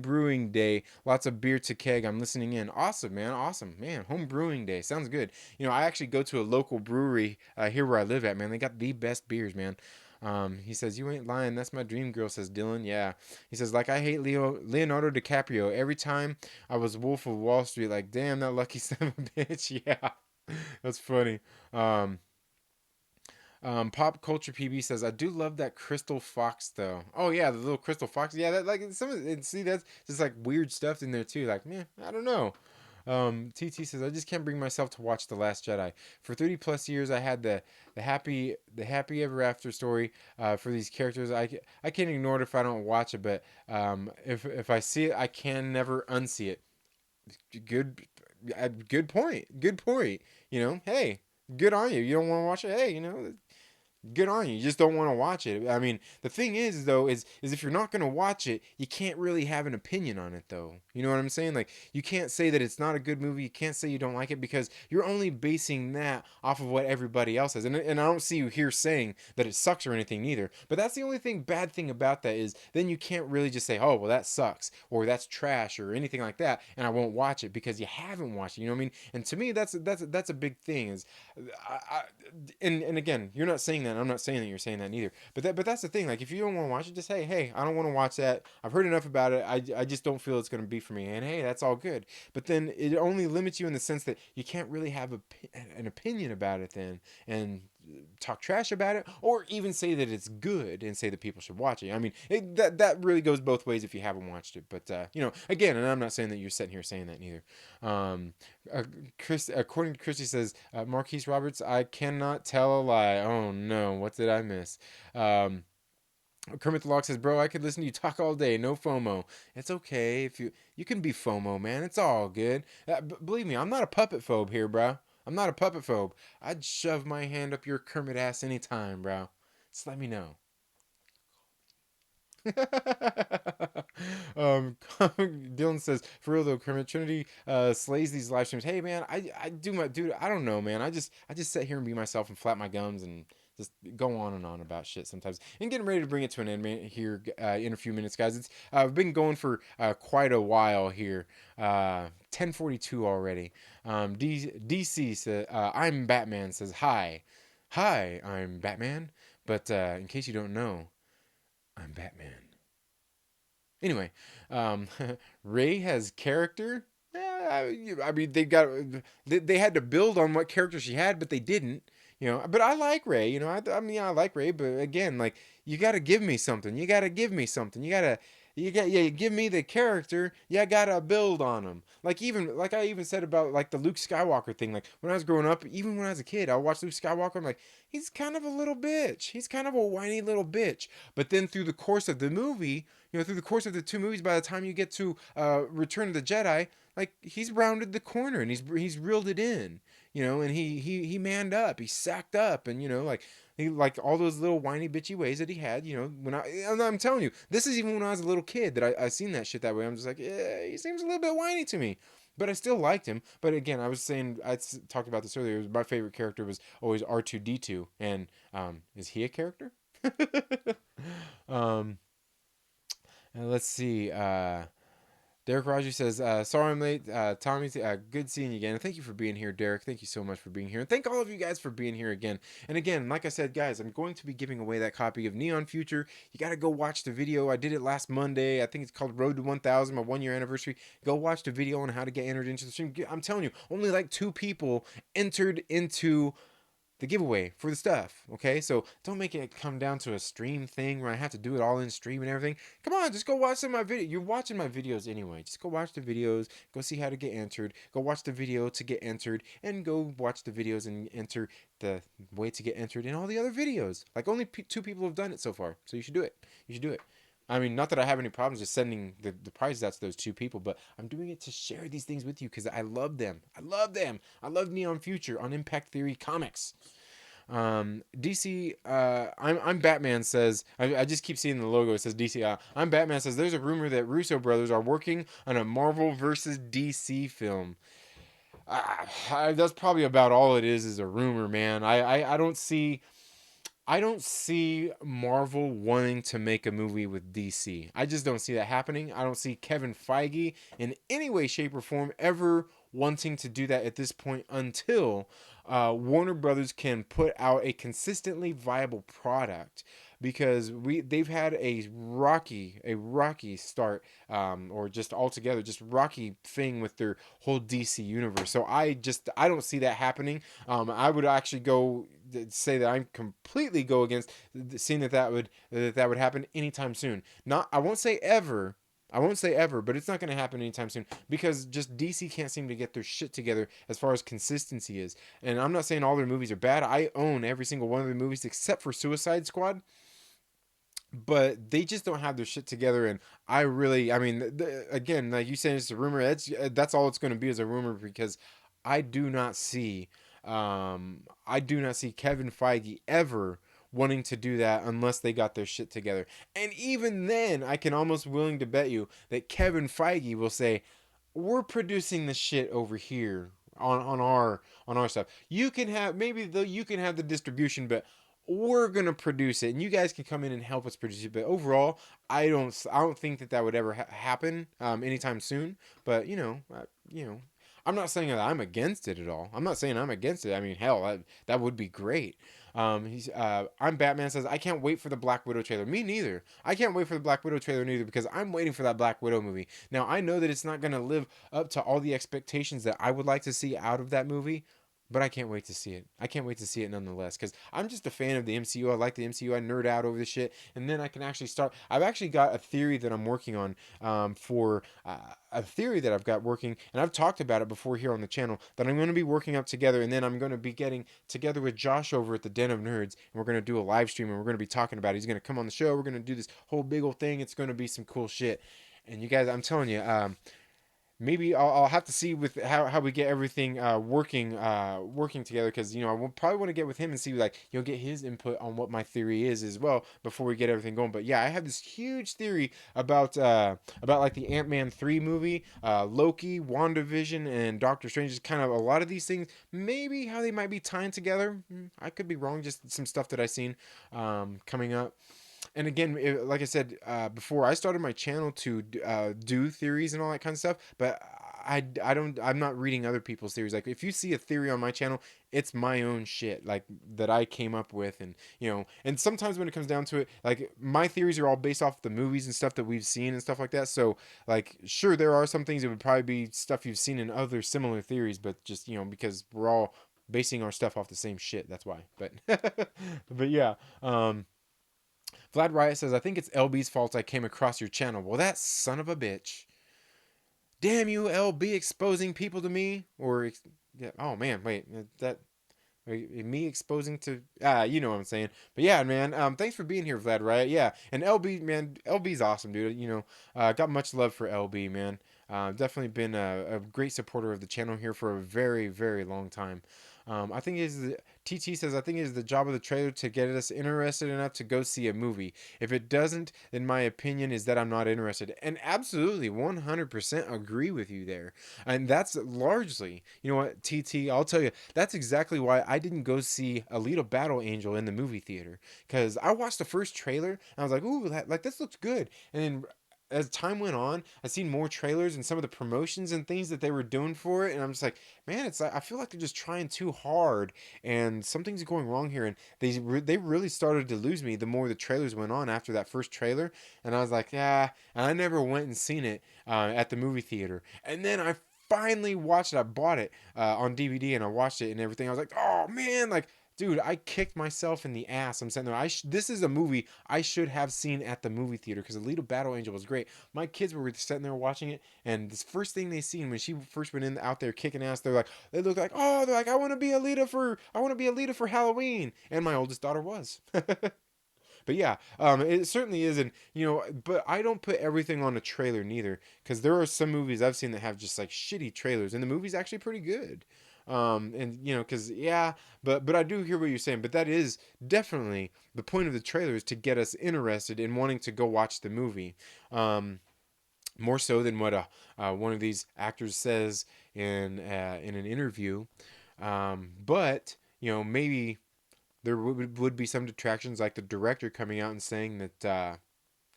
brewing day. Lots of beer to keg. I'm listening in. Awesome, man. Awesome, man. Home brewing day sounds good. I actually go to a local brewery here where I live at. Man, they got the best beers, man." He says, "You ain't lying. That's my dream girl," says Dylan. Yeah. He says, "Like I hate Leonardo DiCaprio. Every time I was Wolf of Wall Street, like, damn, that lucky son of a bitch." Yeah. That's funny. Um, Pop Culture PB says, "I do love that crystal fox though." Oh yeah, the little crystal fox. Yeah, that like some of it, see that's just like weird stuff in there too. Like, man, I don't know. TT says, "I just can't bring myself to watch The Last Jedi. For 30 plus years, I had the happy ever after story for these characters. I can't ignore it if I don't watch it, but if I see it, I can never unsee it." Good, good point. Good point. Hey, good on you. You don't want to watch it. Hey, good on you. You just don't want to watch it. I mean, the thing is though, is if you're not gonna watch it, you can't really have an opinion on it though. You know what I'm saying? Like, you can't say that it's not a good movie. You can't say you don't like it, because you're only basing that off of what everybody else says. And I don't see you here saying that it sucks or anything either. But that's the only bad thing about that, is then you can't really just say, oh well, that sucks, or that's trash, or anything like that, and I won't watch it because you haven't watched it. And to me, that's a big thing. Is I, and again, you're not saying that. that. I'm not saying that you're saying that neither. But that's the thing. Like, if you don't want to watch it, just say, hey, I don't want to watch that. I've heard enough about it. I just don't feel it's going to be for me. And hey, that's all good. But then it only limits you in the sense that you can't really have an opinion about it then, and talk trash about it, or even say that it's good and say that people should watch it. I mean, that really goes both ways if you haven't watched it. But again, and I'm not saying that you're sitting here saying that neither. Um, Chris, according to Christy, says Marquise Roberts, I cannot tell a lie. Oh no, what did I miss? Um, Kermit the Log says, "Bro, I could listen to you talk all day. No FOMO. It's okay if you can be FOMO, man. It's all good. Believe me, I'm not a puppet phobe here, bro. I'm not a puppet phobe. I'd shove my hand up your Kermit ass anytime, bro. Just let me know." Dylan says, "For real though, Kermit Trinity slays these live streams. Hey man, I do my dude. I don't know, man. I just sit here and be myself and flap my gums and just go on and on about shit sometimes. And getting ready to bring it to an end here in a few minutes, guys. It's I've been going for quite a while here. 10:42 already. DC says, I'm Batman. Says hi. I'm Batman. But in case you don't know, I'm Batman. Anyway, um, Ray has character. I mean, they had to build on what character she had, but they didn't. But I like Ray. I mean, I like Ray, but again, like you got to give me something. You got to give me something. You give me the character. You gotta build on them. Like I even said about like the Luke Skywalker thing. Like when I was growing up, even when I was a kid, I watched Luke Skywalker. I'm like, he's kind of a little bitch. He's kind of a whiny little bitch. But then through the course of the movie, through the course of the two movies, by the time you get to Return of the Jedi, like he's rounded the corner and he's reeled it in, and he manned up, he sacked up, and like he like all those little whiny bitchy ways that he had, I'm telling you, this is even when I was a little kid that I seen that shit that way. I'm just like, yeah, he seems a little bit whiny to me. But I still liked him. But again, I was saying, talked about this earlier. My favorite character was always R2D2, and is he a character? um, let's see. Derek Rogers says, sorry I'm late. Tommy, good seeing you again. And thank you for being here, Derek. Thank you so much for being here. And thank all of you guys for being here again. And again, like I said, guys, I'm going to be giving away that copy of Neon Future. You got to go watch the video. I did it last Monday. I think it's called Road to 1000, my 1 year anniversary. Go watch the video on how to get entered into the stream. I'm telling you, only like 2 people entered into the giveaway for the stuff. Okay, so don't make it come down to a stream thing where I have to do it all in stream and everything. Come on, just go watch some of my video. You're watching my videos anyway. Just go watch the videos. Go see how to get entered. Go watch the video to get entered, and go watch the videos and enter the way to get entered in all the other videos. Like only 2 people have done it so far, so you should do it. You should do it. I mean, not that I have any problems just sending the prizes out to those 2 people, but I'm doing it to share these things with you because I love them. I love them. I love Neon Future on Impact Theory Comics. DC, I'm Batman says, I just keep seeing the logo. It says DC. I'm Batman says, there's a rumor that Russo brothers are working on a Marvel versus DC film. That's probably about all it is a rumor, man. I don't see Marvel wanting to make a movie with DC. I just don't see that happening. I don't see Kevin Feige in any way, shape, or form ever wanting to do that at this point until Warner Brothers can put out a consistently viable product. Because they've had a rocky start, or just altogether just rocky thing with their whole DC universe. So I don't see that happening. I would actually go say that I completely go against seeing that would happen anytime soon. Not I won't say ever. I won't say ever, but it's not going to happen anytime soon because just DC can't seem to get their shit together as far as consistency is. And I'm not saying all their movies are bad. I own every single one of their movies except for Suicide Squad, but they just don't have their shit together. And I mean, again, like you saying, it's a rumor. That's all it's going to be, is a rumor, because I do not see, I do not see Kevin Feige ever wanting to do that unless they got their shit together. And even then, I can almost willing to bet you that Kevin Feige will say, we're producing the shit over here on our stuff. You can have, you can have the distribution, but we're gonna produce it, and you guys can come in and help us produce it. But overall, I don't think that would ever happen anytime soon. But you know, I'm not saying that I'm against it at all. I'm not saying I'm against it. I mean, hell, that would be great. I'm Batman says I can't wait for the Black Widow trailer. Me neither. I can't wait for the Black Widow trailer neither because I'm waiting for that Black Widow movie. Now I know that it's not gonna live up to all the expectations that I would like to see out of that movie, but I can't wait to see it. I can't wait to see it nonetheless because I'm just a fan of the MCU. I like the MCU. I nerd out over this shit, and then I can actually start. I've actually got a theory that I'm working on for a theory that I've got working, and I've talked about it before here on the channel that I'm going to be working up together, and then I'm going to be getting together with Josh over at the Den of Nerds, and we're going to do a live stream, and we're going to be talking about it. He's going to come on the show. We're going to do this whole big old thing. It's going to be some cool shit. And you guys, I'm telling you, maybe I'll have to see with how we get everything working together because I will probably want to get with him and see like get his input on what my theory is as well before we get everything going. But yeah, I have this huge theory about like the Ant-Man 3 movie, Loki, WandaVision, and Doctor Strange. Just kind of a lot of these things, maybe how they might be tying together. I could be wrong, just some stuff that I seen coming up. And again, like I said before, I started my channel to do theories and all that kind of stuff, but I'm not reading other people's theories. Like if you see a theory on my channel, it's my own shit, like that I came up with, and and sometimes when it comes down to it, like my theories are all based off the movies and stuff that we've seen and stuff like that. So like, sure, there are some things that would probably be stuff you've seen in other similar theories, but just because we're all basing our stuff off the same shit, that's why. But but yeah. Vlad Riot says, I think it's LB's fault I came across your channel. Well, that son of a bitch. Damn you, LB, exposing people to me? Yeah, oh man, wait, that me exposing to you know what I'm saying. But yeah, man, thanks for being here, Vlad Riot. Yeah, and LB, man, LB's awesome, dude. Got much love for LB, man. Definitely been a great supporter of the channel here for a very, very long time. I think TT says I think it is the job of the trailer to get us interested enough to go see a movie. If it doesn't, then my opinion is that I'm not interested. And absolutely, 100% agree with you there. And that's largely, you know what, TT, I'll tell you, that's exactly why I didn't go see Alita Battle Angel in the movie theater. Because I watched the first trailer and I was like, ooh, like this looks good. And then as time went on, I seen more trailers and some of the promotions and things that they were doing for it, and I'm just like, man, it's like I feel like they're just trying too hard, and something's going wrong here. And they really started to lose me the more the trailers went on after that first trailer, and I was like, yeah. And I never went and seen it at the movie theater, and then I finally watched it. I bought it on DVD and I watched it and everything. I was like, oh man, like dude, I kicked myself in the ass. I'm sitting there. This is a movie I should have seen at the movie theater because Alita Battle Angel was great. My kids were sitting there watching it, and this first thing they seen when she first went in out there kicking ass, they look like, oh, they're like, I want to be Alita for Halloween, and my oldest daughter was. But yeah, it certainly is, and but I don't put everything on a trailer neither, because there are some movies I've seen that have just like shitty trailers, and the movie's actually pretty good. And because yeah, but I do hear what you're saying, but that is definitely the point of the trailer is to get us interested in wanting to go watch the movie. More so than what one of these actors says in an interview. But maybe there would be some detractions like the director coming out and saying that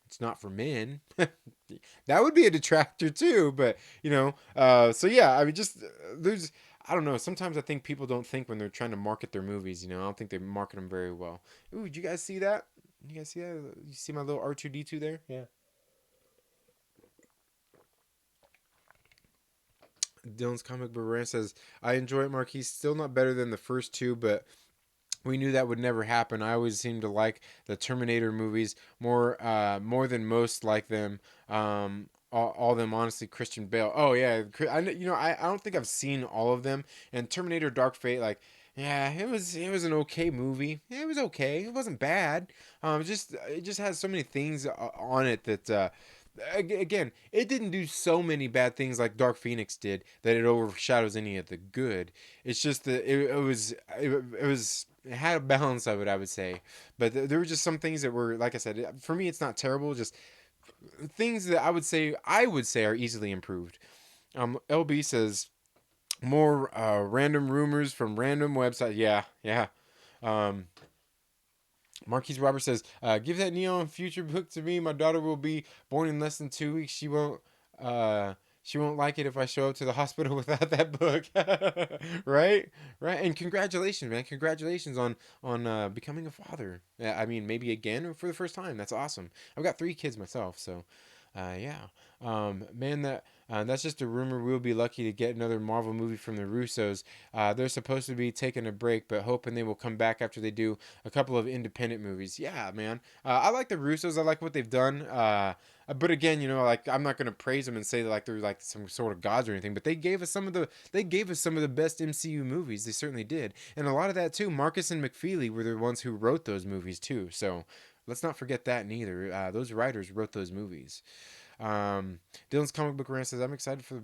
it's not for men. That would be a detractor too, but so yeah, I mean, just there's, I don't know, sometimes I think people don't think when they're trying to market their movies. I don't think they market them very well. Ooh, did you guys see that? You guys see that? You see my little R2D2 there? Yeah. Dylan's comic book rant says, I enjoy it, Marquis. Still not better than the first two, but we knew that would never happen. I always seem to like the Terminator movies more than most like them. All them, honestly. Christian Bale. Oh yeah, I don't think I've seen all of them. And Terminator Dark Fate, like, yeah, it was an okay movie. Yeah, it was okay. It wasn't bad. It just has so many things on it that again, it didn't do so many bad things like Dark Phoenix did that it overshadows any of the good. It's just that it had a balance of it, I would say. But there were just some things that were, like I said, for me, it's not terrible. Just things that I would say are easily improved. LB says more random rumors from random websites. Yeah, yeah. Um, Marquise Robert says, "Give that Neon Future book to me. My daughter will be born in less than 2 weeks. Uh, She won't like it if I show up to the hospital without that book. Right? Right? And congratulations, man. Congratulations on becoming a father. I mean, maybe again or for the first time. That's awesome. I've got 3 kids myself, so yeah. Man, that's just a rumor. We'll be lucky to get another Marvel movie from the Russos. They're supposed to be taking a break, but hoping they will come back after they do a couple of independent movies. Yeah, man. I like the Russos. I like what they've done. But again, like I'm not gonna praise them and say that like they're like some sort of gods or anything. But they gave us some of the best MCU movies. They certainly did, and a lot of that too. Marcus and McFeely were the ones who wrote those movies too. So let's not forget that neither. Those writers wrote those movies. Um, Dylan's comic book rant says, "I'm excited for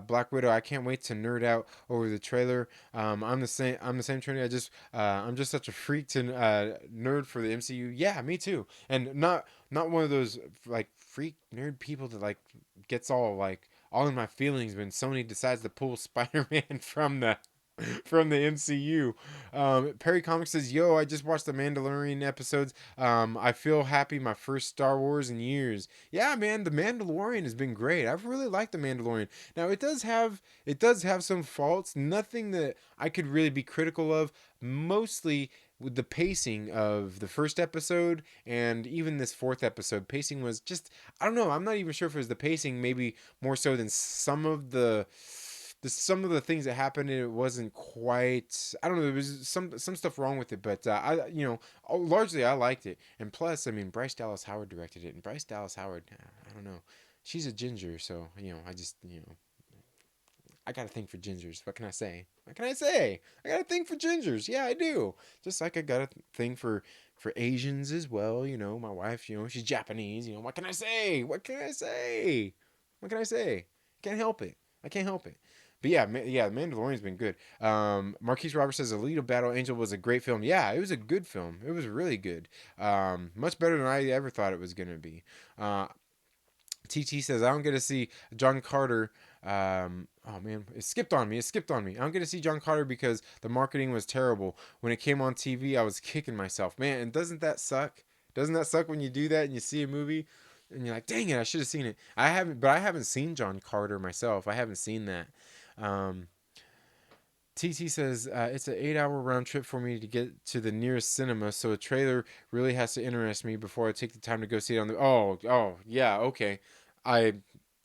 Black Widow. I can't wait to nerd out over the trailer. I'm the same. I'm the same Trinity. I'm just such a freak to nerd for the MCU. Yeah, me too. And not one of those like freak nerd people that like gets all in my feelings when Sony decides to pull Spider-Man from the MCU. Perry Comics says, "Yo, I just watched the Mandalorian episodes. I feel happy. My first Star Wars in years. Yeah, man, the Mandalorian has been great. I've really liked the Mandalorian. Now it does have some faults. Nothing that I could really be critical of. Mostly with the pacing of the first episode and even this fourth episode. Pacing was just I don't know. I'm not even sure if it was the pacing. Maybe more so than some of the things that happened, it wasn't quite. I don't know. There was some stuff wrong with it, but largely I liked it. And plus, I mean, Bryce Dallas Howard directed it, and Bryce Dallas Howard, I don't know, she's a ginger, so I just I got a thing for gingers. What can I say? What can I say? I got a thing for gingers. Yeah, I do. Just like I got a thing for Asians as well. My wife, she's Japanese. What can I say? What can I say? What can I say? Can't help it. I can't help it. But yeah, yeah, Mandalorian's been good. Marquise Roberts says Alita Battle Angel was a great film. Yeah, it was a good film. It was really good. Much better than I ever thought it was gonna be. Uh, TT says I don't get to see John Carter. Oh man, it skipped on me. It skipped on me. I don't get to see John Carter because the marketing was terrible. When it came on TV, I was kicking myself. Man, and doesn't that suck? Doesn't that suck when you do that and you see a movie and you're like, dang it, I should have seen it. I haven't seen John Carter myself. I haven't seen that. Um, TT says it's an 8-hour round trip for me to get to the nearest cinema, so a trailer really has to interest me before I take the time to go see it on the. Oh, yeah, okay. I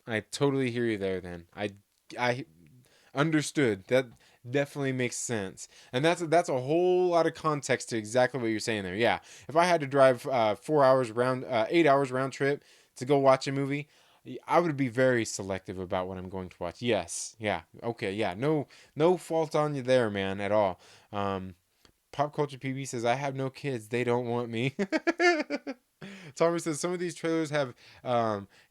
I totally hear you there. Then I understood that. Definitely makes sense, and that's a whole lot of context to exactly what you're saying there. Yeah, if I had to drive 4 hours round, 8 hours round trip to go watch a movie, I would be very selective about what I'm going to watch. Yes, yeah, okay, yeah, no fault on you there, man, at all. Um, Pop Culture PB says I have no kids, they don't want me. Tommy says some of these trailers have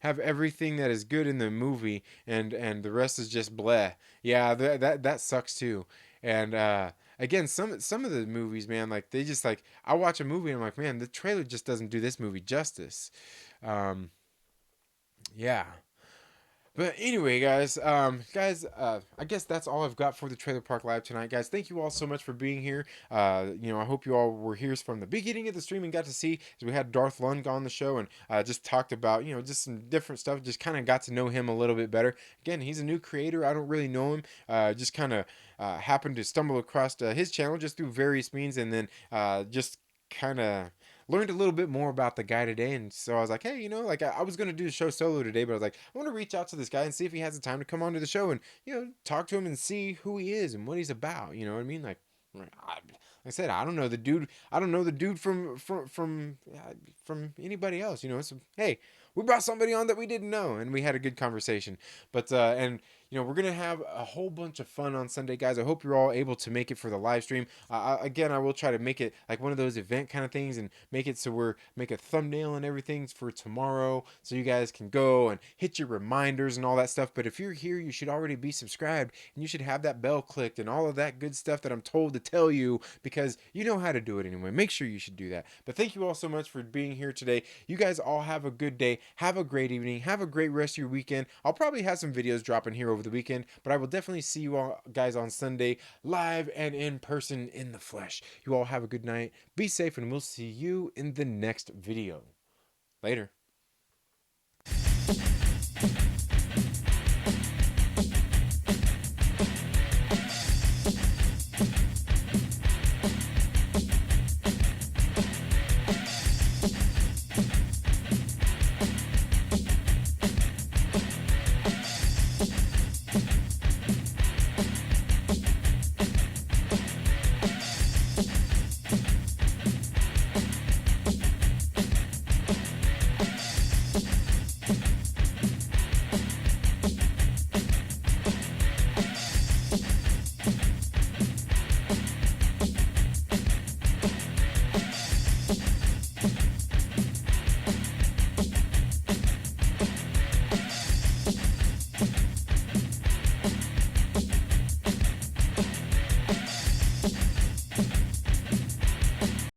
everything that is good in the movie, and the rest is just bleh. Yeah, that sucks too. And again, some of the movies, man, like they just like I watch a movie and I'm like, man, the trailer just doesn't do this movie justice. Um, yeah. But anyway, I guess that's all I've got for the Trailer Park Live tonight, guys. Thank you all so much for being here. I hope you all were here from the beginning of the stream and got to see as we had Darth Lund on the show and just talked about just some different stuff. Just kind of got to know him a little bit better. Again, he's a new creator. I don't really know him. Just kind of happened to stumble across his channel just through various means, and then just kind of learned a little bit more about the guy today. And so I was like, hey, like I was going to do the show solo today, but I was like, I want to reach out to this guy and see if he has the time to come onto the show and talk to him and see who he is and what he's about. You know what I mean? Like I said, I don't know the dude. I don't know the dude from anybody else. So hey, we brought somebody on that we didn't know, and we had a good conversation. But and we're gonna have a whole bunch of fun on Sunday, guys. I hope you're all able to make it for the live stream. Again, I will try to make it like one of those event kind of things, and make it so make a thumbnail and everything for tomorrow, so you guys can go and hit your reminders and all that stuff. But if you're here, you should already be subscribed, and you should have that bell clicked and all of that good stuff that I'm told to tell you, because you know how to do it anyway. Make sure you should do that. But thank you all so much for being here today. You guys all have a good day. Have a great evening. Have a great rest of your weekend. I'll probably have some videos dropping here over the weekend, but I will definitely see you all guys on Sunday, live and in person in the flesh. You all have a good night. Be safe, and we'll see you in the next video. Later.